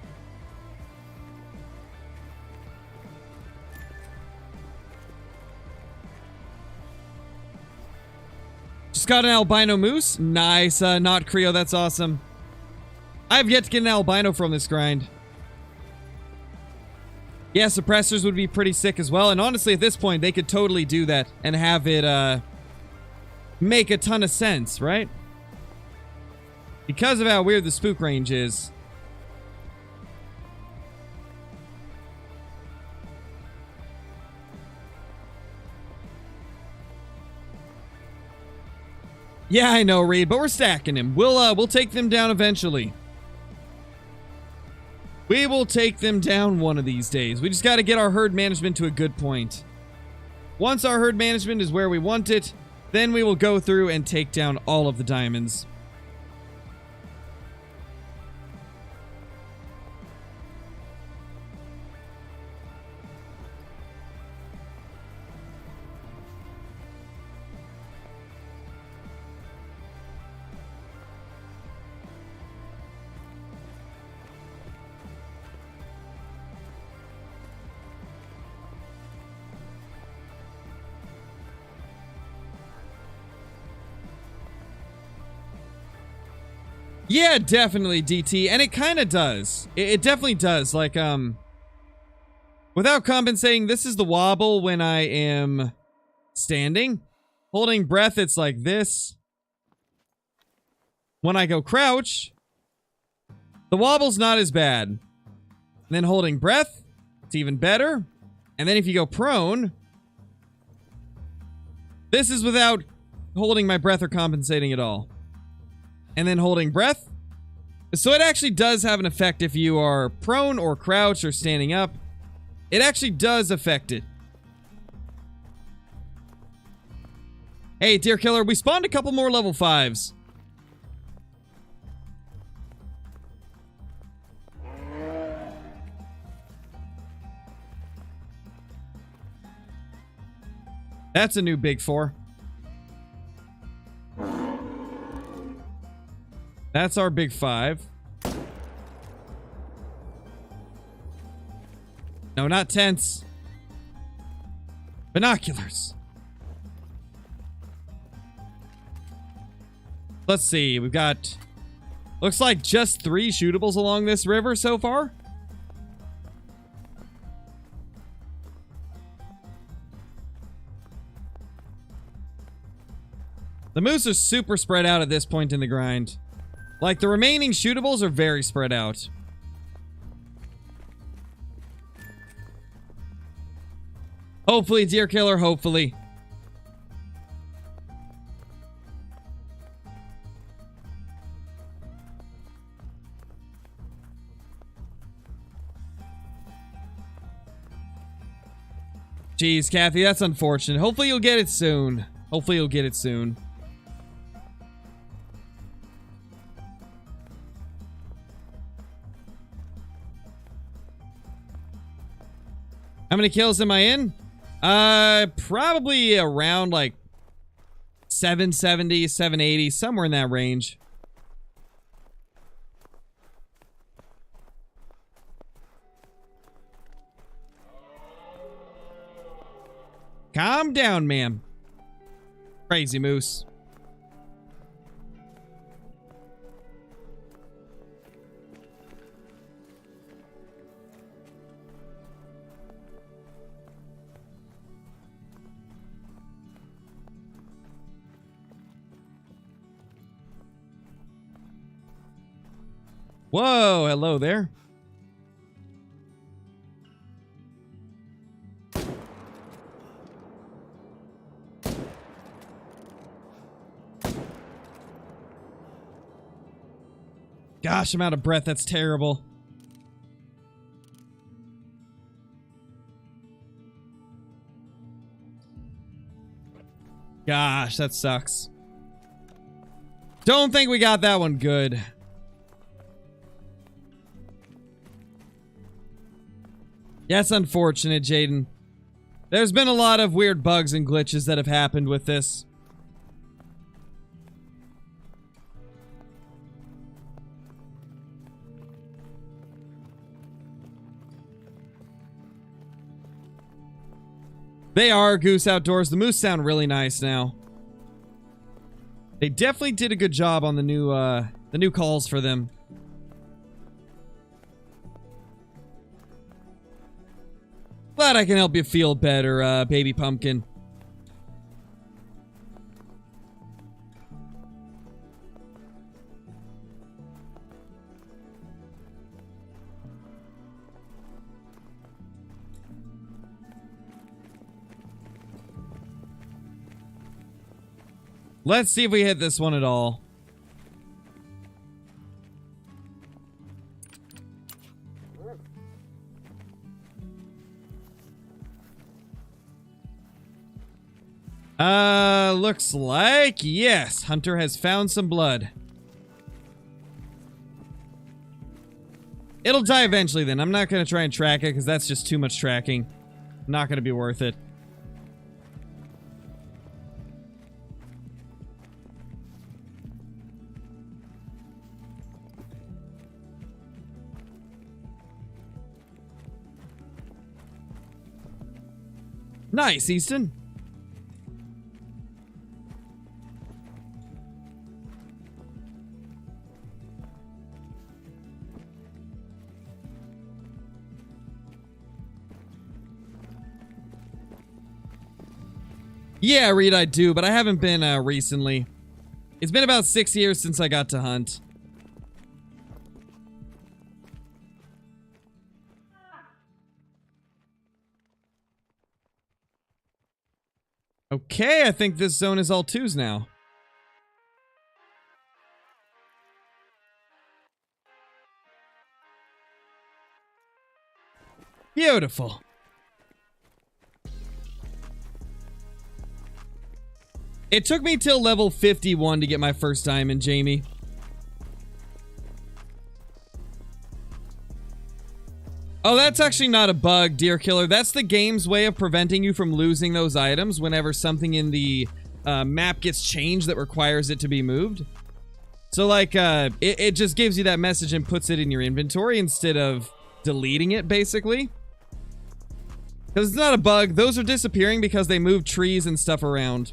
Just got an albino moose. Nice. Not Creo. That's awesome. I've yet to get an albino from this grind. Yeah, suppressors would be pretty sick as well. And honestly, at this point, they could totally do that and have it make a ton of sense, right? Because of how weird the spook range is. Yeah, I know, Reed, but we're stacking him. We'll take them down eventually. We will take them down one of these days. We just got to get our herd management to a good point. Once our herd management is where we want it, then we will go through and take down all of the diamonds. Yeah, definitely, DT. And it kind of does. It definitely does. Like, without compensating, this is the wobble when I am standing. Holding breath, it's like this. When I go crouch, the wobble's not as bad. And then holding breath, it's even better. And then if you go prone, this is without holding my breath or compensating at all. And then holding breath. So it actually does have an effect if you are prone or crouch or standing up. It actually does affect it. Hey, Deer Killer, we spawned a couple more level 5s. That's a new big 4. That's our big 5. No, not tents. Binoculars. Let's see. We've got... looks like just 3 shootables along this river so far. The moose are super spread out at this point in the grind. Like, the remaining shootables are very spread out. Hopefully, deer killer, hopefully. Jeez, Kathy, that's unfortunate. Hopefully you'll get it soon. Hopefully you'll get it soon. How many kills am I in? Probably around like 770, 780, somewhere in that range. Calm down, ma'am. Crazy moose. Whoa, hello there. Gosh, I'm out of breath. That's terrible. Gosh, that sucks. Don't think we got that one good. Yeah, it's unfortunate, Jaden. There's been a lot of weird bugs and glitches that have happened with this. They are Goose Outdoors. The moose sound really nice now. They definitely did a good job on the new calls for them. Glad I can help you feel better, baby pumpkin. Let's see if we hit this one at all. Looks like, yes, Hunter has found some blood. It'll die eventually then. I'm not going to try and track it because that's just too much tracking. Not going to be worth it. Nice, Easton. Yeah, Reed, I do, but I haven't been recently. It's been about 6 years since I got to hunt. Okay, I think this zone is all 2s now. Beautiful. It took me till level 51 to get my first diamond, Jamie. Oh, that's actually not a bug, Deer Killer. That's the game's way of preventing you from losing those items whenever something in the map gets changed that requires it to be moved. So like, it just gives you that message and puts it in your inventory instead of deleting it, basically. Because it's not a bug. Those are disappearing because they move trees and stuff around.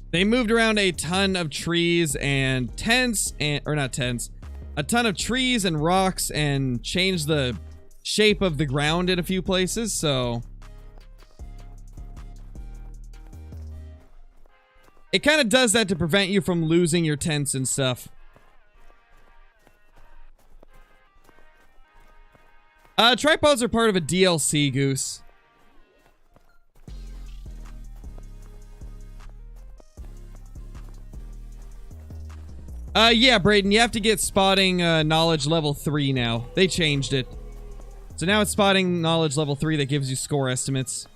They moved around a ton of trees and tents, or not tents, a ton of trees and rocks and changed the shape of the ground in a few places, so... It kind of does that to prevent you from losing your tents and stuff. Tripods are part of a DLC, Goose. Yeah, Brayden, you have to get spotting knowledge level 3 now. They changed it. So now it's spotting knowledge level 3 that gives you score estimates.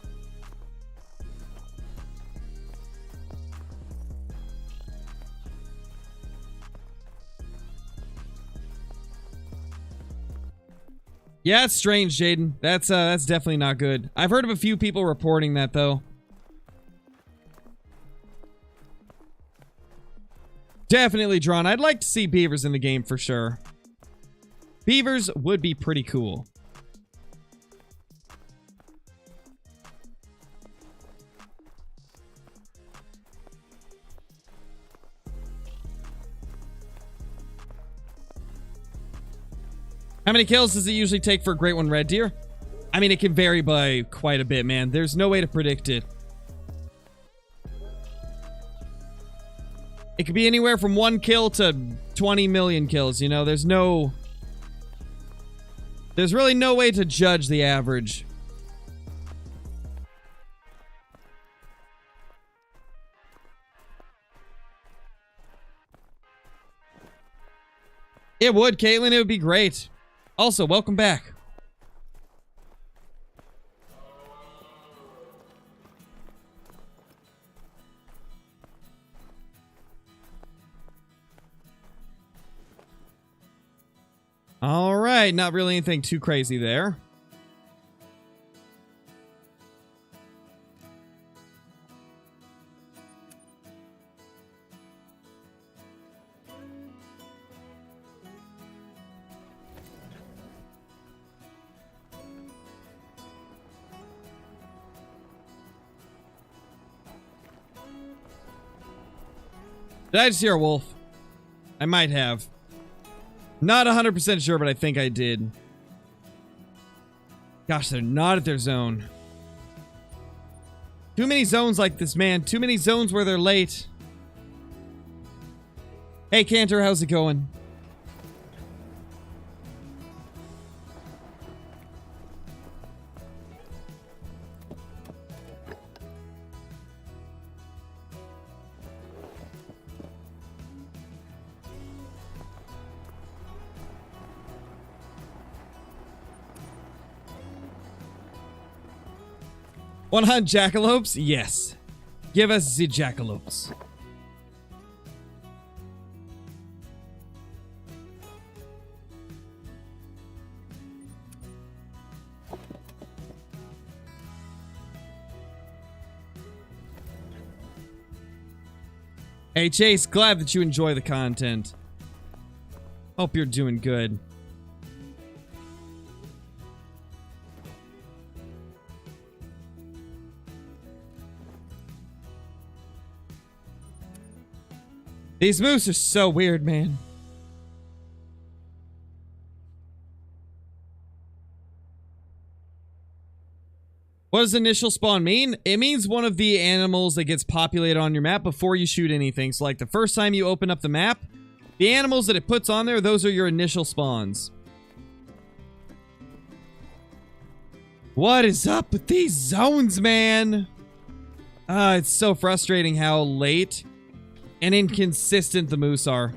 Yeah, it's strange, Jaden. That's definitely not good. I've heard of a few people reporting that, though. Definitely, Drawn. I'd like to see beavers in the game for sure. Beavers would be pretty cool. How many kills does it usually take for a great one red deer? I mean, it can vary by quite a bit, man. There's no way to predict it. It could be anywhere from 1 kill to 20 million kills, you know? There's really no way to judge the average. It would, Caitlin. It would be great. Also, welcome back. All right, not really anything too crazy there. Did I just hear a wolf? I might have. Not 100% sure, but I think I did. Gosh, they're not at their zone. Too many zones like this, man. Too many zones where they're late. Hey, Cantor, how's it going? Want to hunt jackalopes? Yes. Give us the jackalopes. Hey, Chase, glad that you enjoy the content. Hope you're doing good. These moose are so weird, man. What does initial spawn mean? It means one of the animals that gets populated on your map before you shoot anything. So like the first time you open up the map, the animals that it puts on there, those are your initial spawns. What is up with these zones, man? It's so frustrating how late and inconsistent the moose are.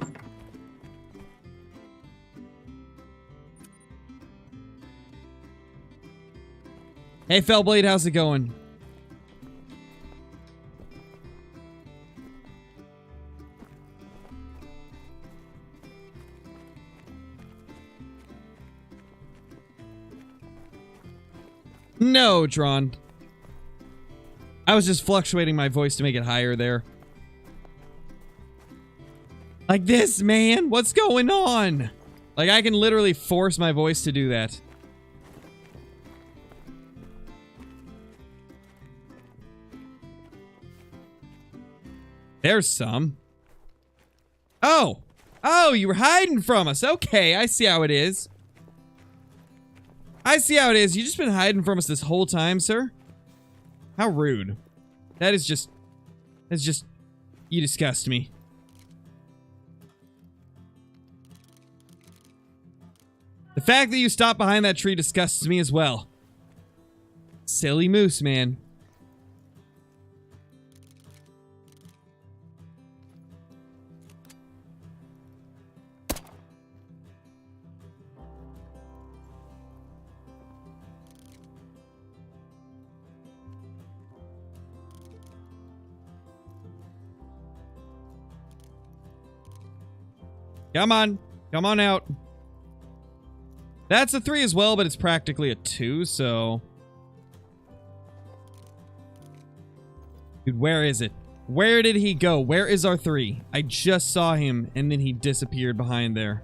Hey, Fellblade, how's it going? No, Drawn. I was just fluctuating my voice to make it higher there. Like this, man. What's going on? Like, I can literally force my voice to do that. There's some. Oh. Oh, you were hiding from us. Okay, I see how it is. I see how it is. You've just been hiding from us this whole time, sir. How rude. That is just... That's just... You disgust me. The fact that you stopped behind that tree disgusts me as well. Silly moose, man. Come on. Come on out. That's a 3 as well, but it's practically a 2, so... Dude, where is it? Where did he go? Where is our 3? I just saw him, and then he disappeared behind there.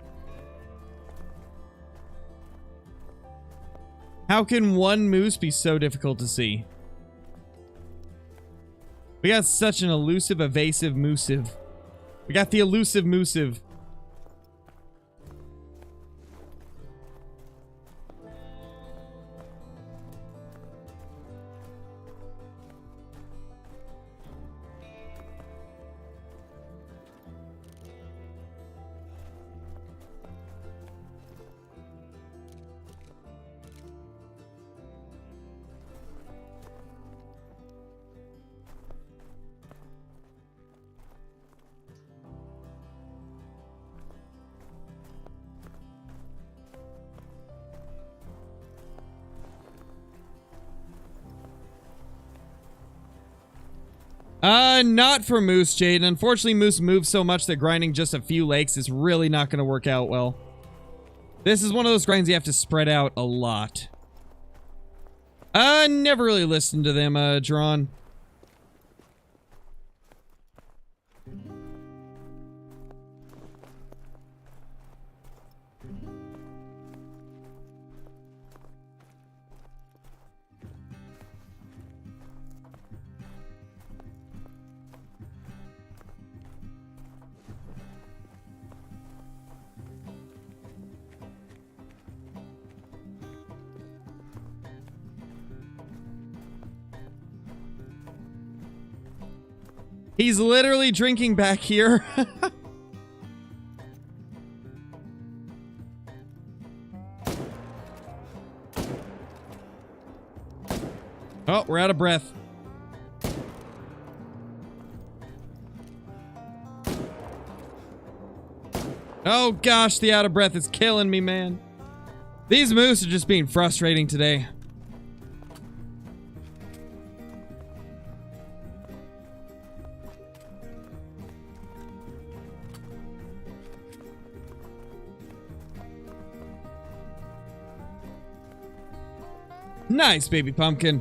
How can one moose be so difficult to see? We got such an elusive, evasive moosive. We got the elusive moosive. Not for moose, Jade. Unfortunately, moose moves so much that grinding just a few lakes is really not going to work out well. This is one of those grinds you have to spread out a lot. Never really listened to them, Drawn. He's literally drinking back here. Oh, we're out of breath. Oh gosh, the out of breath is killing me, man. These moose are just being frustrating today. Nice, baby pumpkin.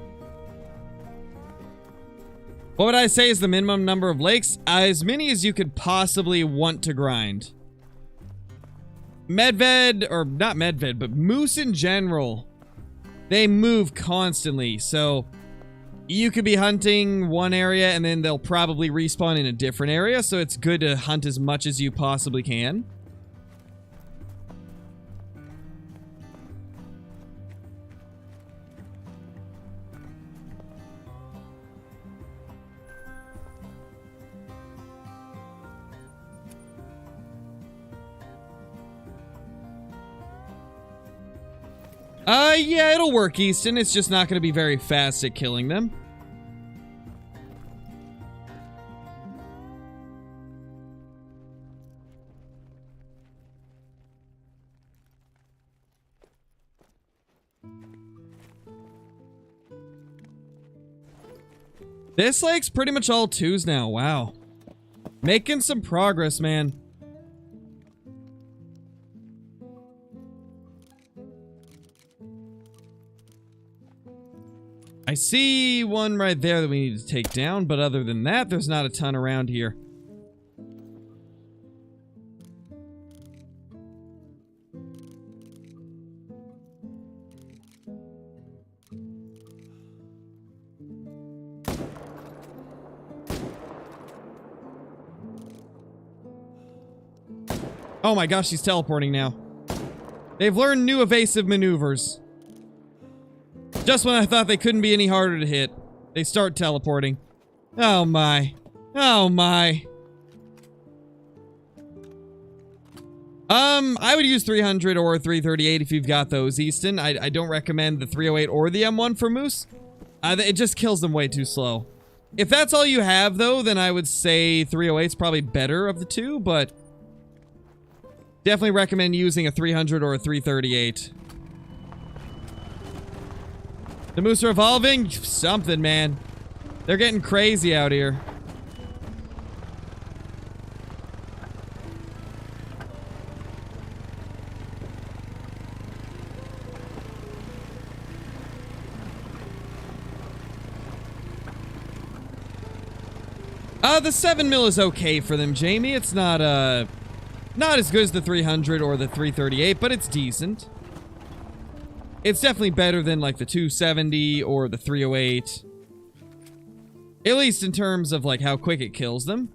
What would I say is the minimum number of lakes? As many as you could possibly want to grind. Medved, or not Medved, but moose in general, they move constantly. So you could be hunting one area and then they'll probably respawn in a different area. So it's good to hunt as much as you possibly can. Yeah, it'll work, Easton. It's just not going to be very fast at killing them. This lake's pretty much all 2s now. Wow. Making some progress, man. I see one right there that we need to take down, but other than that, there's not a ton around here. Oh my gosh, he's teleporting now. They've learned new evasive maneuvers. Just when I thought they couldn't be any harder to hit, they start teleporting. Oh my. Oh my. I would use 300 or 338 if you've got those, Easton. I don't recommend the 308 or the M1 for moose. It just kills them way too slow. If that's all you have, though, then I would say 308 is probably better of the two, but definitely recommend using a 300 or a 338. The moose are evolving? Something, man. They're getting crazy out here. The 7mm is okay for them, Jamie. It's not as good as the 300 or the 338, but it's decent. It's definitely better than, like, the 270 or the 308. At least in terms of, like, how quick it kills them.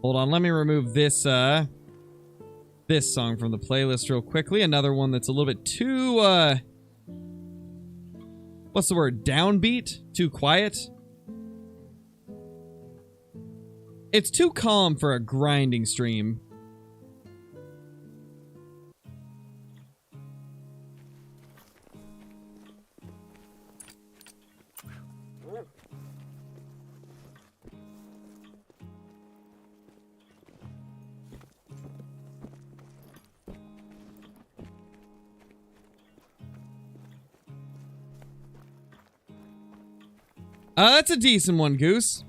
Hold on, let me remove this, this song from the playlist real quickly. Another one that's a little bit too, what's the word? Downbeat? Too quiet? It's too calm for a grinding stream. That's a decent one, Goose.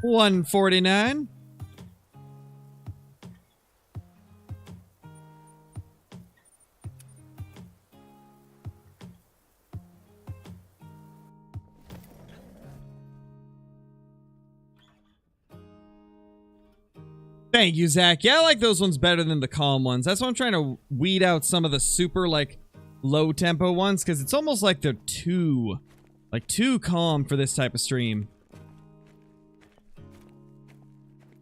$149. Thank you, Zach. Yeah, I like those ones better than the calm ones. That's why I'm trying to weed out some of the super, like, low-tempo ones, because it's almost like they're too calm for this type of stream.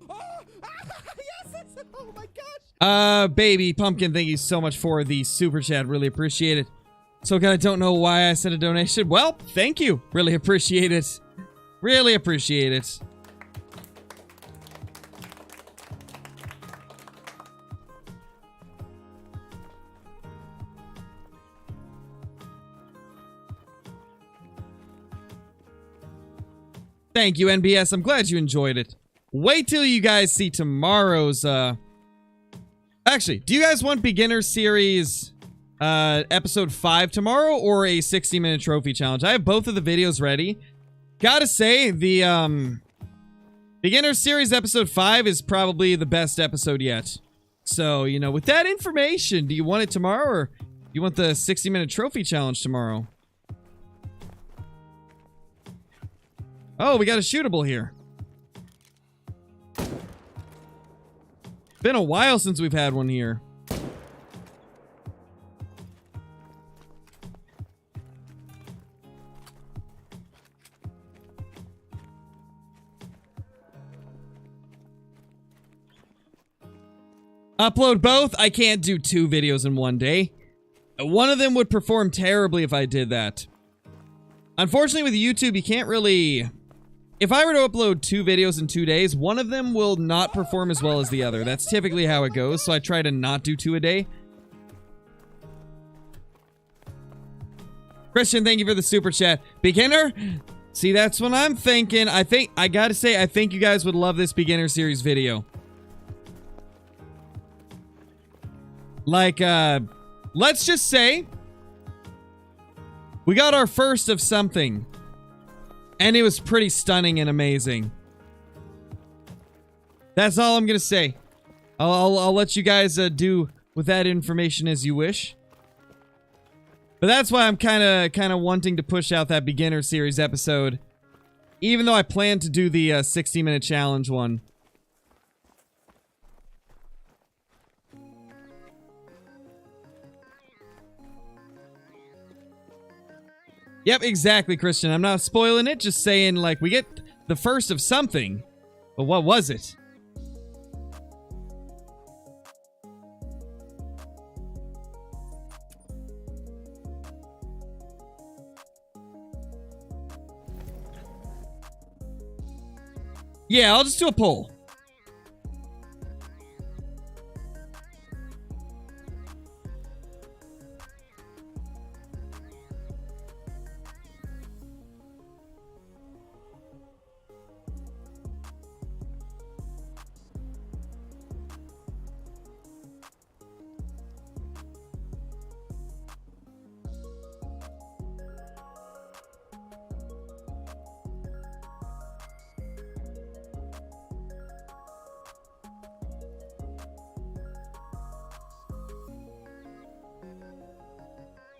Yes, oh my gosh! Baby Pumpkin, thank you so much for the super chat. Really appreciate it. So good, I don't know why I sent a donation. Well, thank you. Really appreciate it. Really appreciate it. Thank you, NBS. I'm glad you enjoyed it. Wait till you guys see tomorrow's, Actually, do you guys want Beginner Series, episode 5 tomorrow, or a 60-minute trophy challenge? I have both of the videos ready. Gotta say, the, Beginner Series episode 5 is probably the best episode yet. So, you know, with that information, do you want it tomorrow, or do you want the 60-minute trophy challenge tomorrow? Oh, we got a shootable here. Been a while since we've had one here. Upload both? I can't do 2 videos in one day. One of them would perform terribly if I did that. Unfortunately, with YouTube, you can't really... If I were to upload 2 videos in 2 days, one of them will not perform as well as the other. That's typically how it goes, so I try to not do 2 a day. Christian, thank you for the super chat. Beginner? See, that's what I'm thinking. I gotta say, I think you guys would love this beginner series video. Like, let's just say we got our first of something And it was pretty stunning and amazing. That's all I'm gonna say. I'll let you guys do with that information as you wish. But that's why I'm kind of wanting to push out that beginner series episode, even though I plan to do the 60-minute challenge one. Yep, exactly, Christian. I'm not spoiling it, just saying, like, we get the first of something. But what was it? Yeah, I'll just do a poll.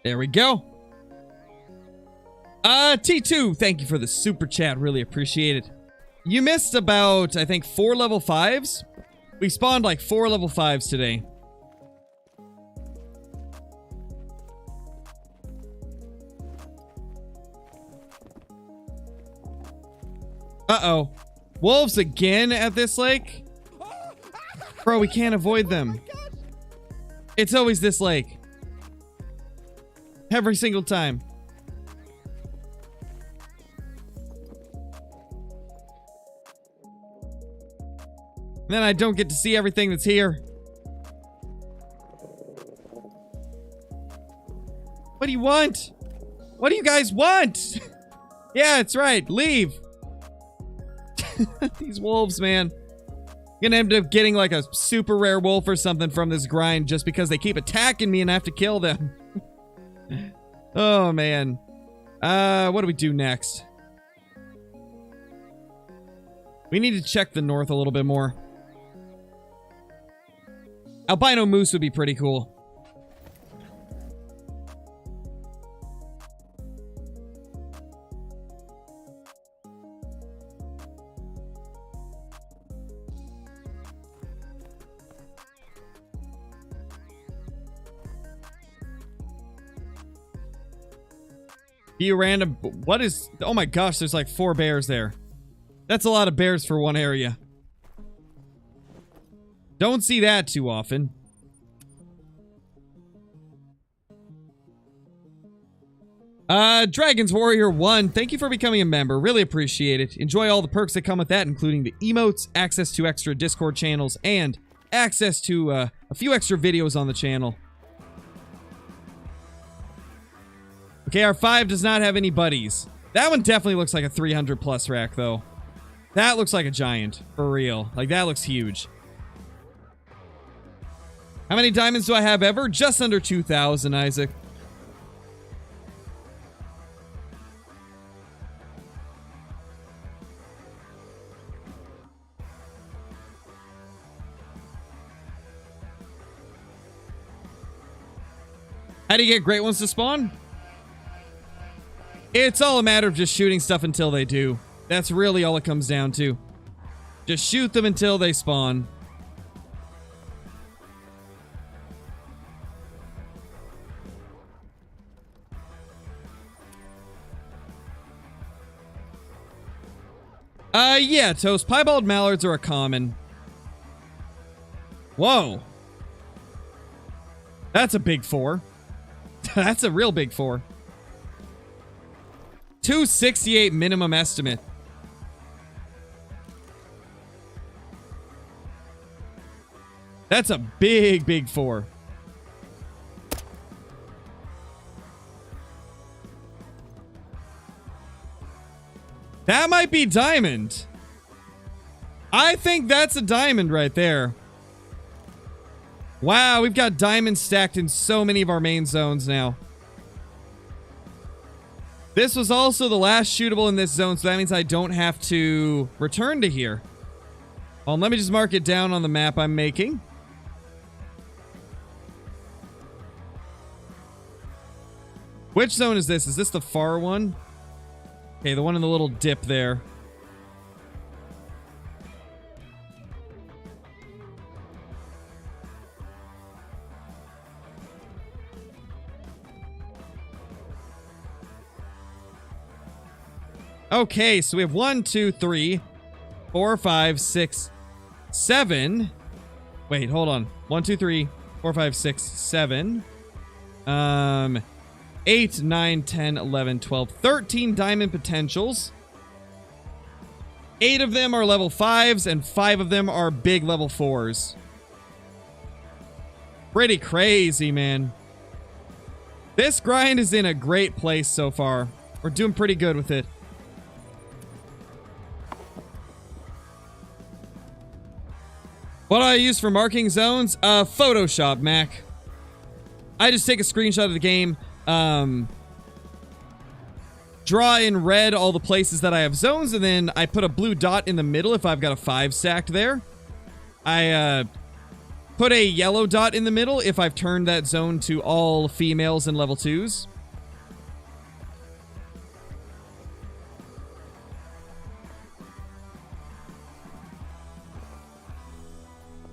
There we go. T2, thank you for the super chat. Really appreciate it. You missed about, I think, 4 level 5s. We spawned like 4 level 5s today. Uh-oh. Wolves again at this lake? Bro, we can't avoid them. It's always this lake. Every single time. And then I don't get to see everything that's here. What do you want? What do you guys want? Yeah, it's right. Leave. These wolves, man. Gonna end up getting like a super rare wolf or something from this grind just because they keep attacking me and I have to kill them. Oh, man. What do we do next? We need to check the north a little bit more. Albino moose would be pretty cool. Be a random... What is... Oh my gosh, there's like 4 bears there. That's a lot of bears for one area. Don't see that too often. Dragon's Warrior 1, thank you for becoming a member. Really appreciate it. Enjoy all the perks that come with that, including the emotes, access to extra Discord channels, and access to a few extra videos on the channel. Okay, our 5 does not have any buddies. That one definitely looks like a 300 plus rack, though. That looks like a giant, for real. Like, that looks huge. How many diamonds do I have ever? Just under 2,000, Isaac. How do you get great ones to spawn? It's all a matter of just shooting stuff until they do. That's really all it comes down to. Just shoot them until they spawn. Yeah, Toast. Piebald mallards are a common. Whoa. That's a big 4. That's a real big 4. 268 minimum estimate. That's a big, big 4. That might be diamond. I think that's a diamond right there. Wow, we've got diamonds stacked in so many of our main zones now. This was also the last shootable in this zone, so that means I don't have to return to here. Oh, let me just mark it down on the map I'm making. Which zone is this? Is this the far one? Okay, the one in the little dip there. Okay, so we have 1, 2, 3, 4, 5, 6, 7. Wait, hold on. 1, 2, 3, 4, 5, 6, 7. 8, 9, 10, 11, 12, 13 diamond potentials. 8 of them are level 5s, and 5 of them are big level 4s. Pretty crazy, man. This grind is in a great place so far. We're doing pretty good with it. What do I use for marking zones? Photoshop, Mac. I just take a screenshot of the game, draw in red all the places that I have zones, and then I put a blue dot in the middle if I've got a 5 stacked there. I put a yellow dot in the middle if I've turned that zone to all females and level 2s.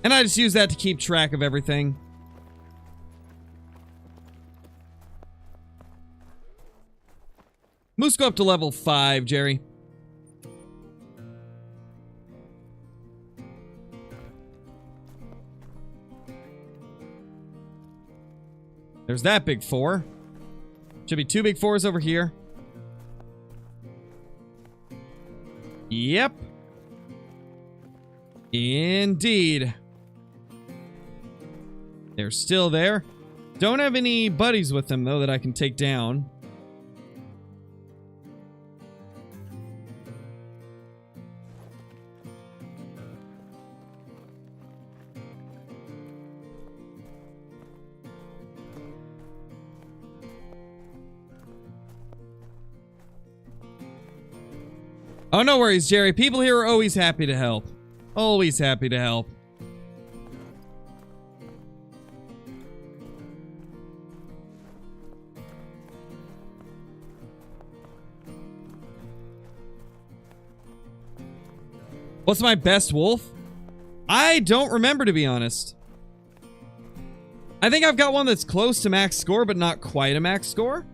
And I just use that to keep track of everything. Moose go up to level 5, Jerry. There's that big 4. Should be 2 big 4s over here. Yep. Indeed. They're still there. Don't have any buddies with them, though, that I can take down. Oh, no worries, Jerry. People here are always happy to help. Always happy to help. What's my best wolf? I don't remember, to be honest. I think I've got one that's close to max score, but not quite a max score.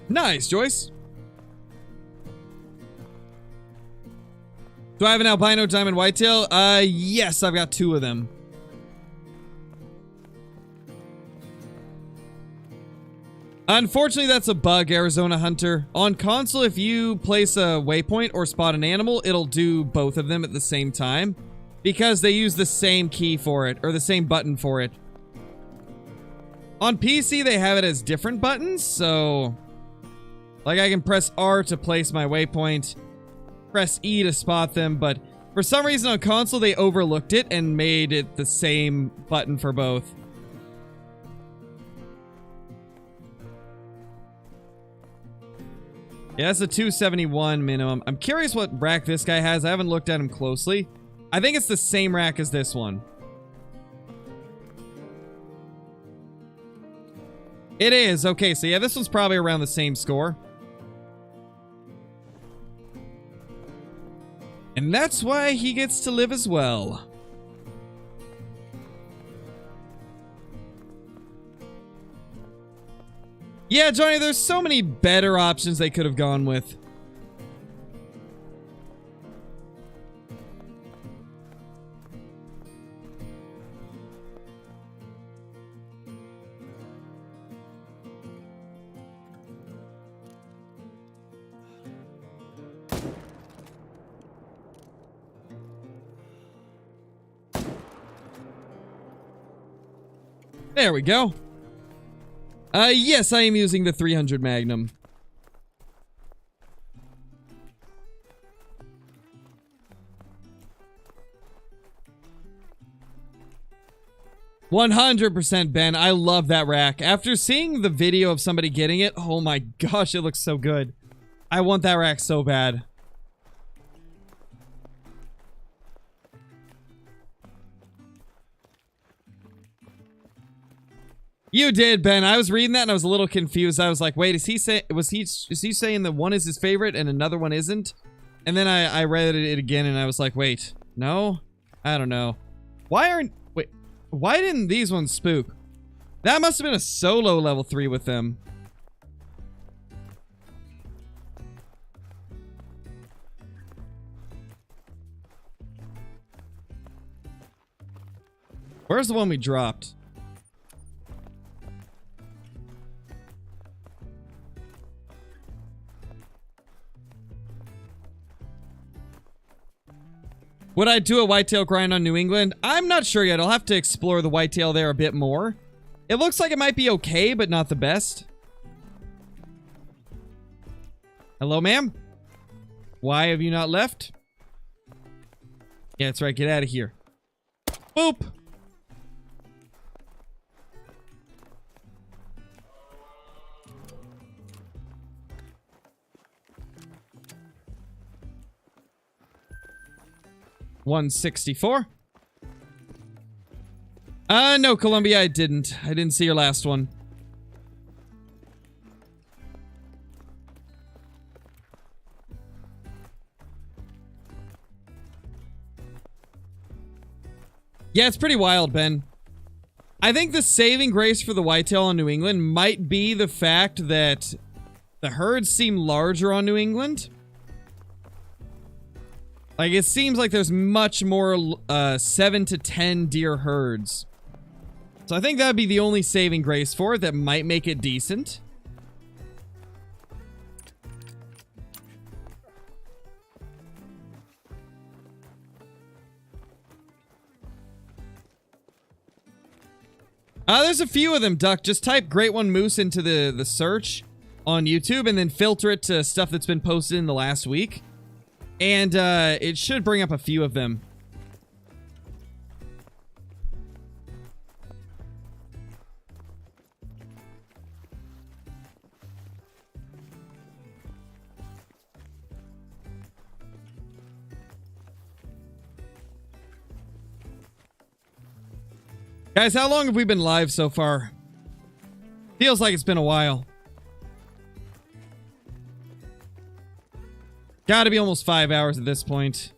Nice, Joyce. Do I have an albino diamond whitetail? Yes, I've got 2 of them. Unfortunately, that's a bug, Arizona Hunter. On console, if you place a waypoint or spot an animal, it'll do both of them at the same time. Because they use the same key for it, or the same button for it. On PC, they have it as different buttons, so... like, I can press R to place my waypoint, press E to spot them, but for some reason on console, they overlooked it and made it the same button for both. Yeah, that's a 271 minimum. I'm curious what rack this guy has. I haven't looked at him closely. I think it's the same rack as this one. It is. Okay, so yeah, this one's probably around the same score. And that's why he gets to live as well. Yeah, Johnny, there's so many better options they could have gone with. There we go. Yes, I am using the 300 Magnum. $100% Ben. I love that rack. After seeing the video of somebody getting it, oh my gosh, it looks so good. I want that rack so bad. You did, Ben. I was reading that and I was a little confused. I was like, wait, is he saying that one is his favorite and another one isn't? And then I read it again and I was like, wait, no? I don't know. Why didn't these ones spook? That must have been a solo level 3 with them. Where's the one we dropped? Would I do a whitetail grind on New England? I'm not sure yet. I'll have to explore the whitetail there a bit more. It looks like it might be okay, but not the best. Hello, ma'am? Why have you not left? Yeah, that's right. Get out of here. Boop! $164. No, Columbia, I didn't. I didn't see your last one. Yeah, it's pretty wild, Ben. I think the saving grace for the whitetail on New England might be the fact that the herds seem larger on New England. Like, it seems like there's much more 7 to 10 deer herds. So I think that would be the only saving grace for it that might make it decent. There's a few of them, Duck. Just type Great One Moose into the search on YouTube and then filter it to stuff that's been posted in the last week. And it should bring up a few of them. Guys, how long have we been live so far? Feels like it's been a while. Gotta be almost 5 hours at this point.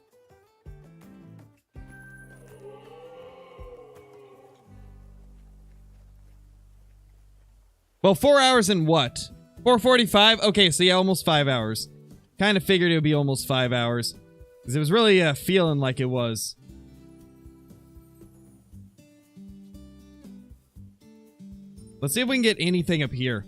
Well, 4 hours and what? 4:45? Okay, so yeah, almost 5 hours. Kind of figured it would be almost 5 hours. Because it was really feeling like it was. Let's see if we can get anything up here.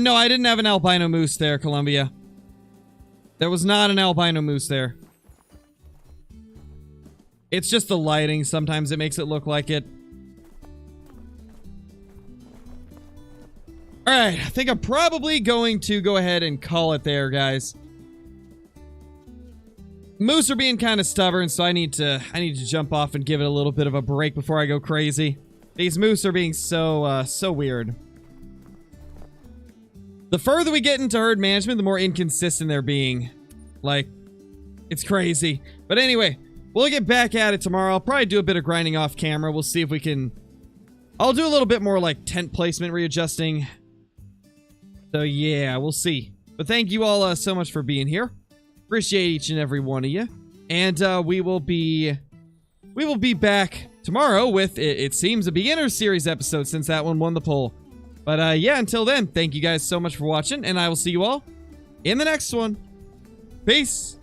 No, I didn't have an albino moose there, Columbia. There was not an albino moose there. It's just the lighting. Sometimes it makes it look like it. Alright, I think I'm probably going to go ahead and call it there, guys. Moose are being kind of stubborn, so I need to jump off and give it a little bit of a break before I go crazy. These moose are being so weird. The further we get into herd management, the more inconsistent they're being. Like, it's crazy. But anyway, we'll get back at it tomorrow. I'll probably do a bit of grinding off camera. We'll see if we can... I'll do a little bit more, like, tent placement readjusting. So, yeah, we'll see. But thank you all so much for being here. Appreciate each and every one of you. And we will be back tomorrow with, it seems, a beginner series episode since that one won the poll. But yeah, until then, thank you guys so much for watching, and I will see you all in the next one. Peace.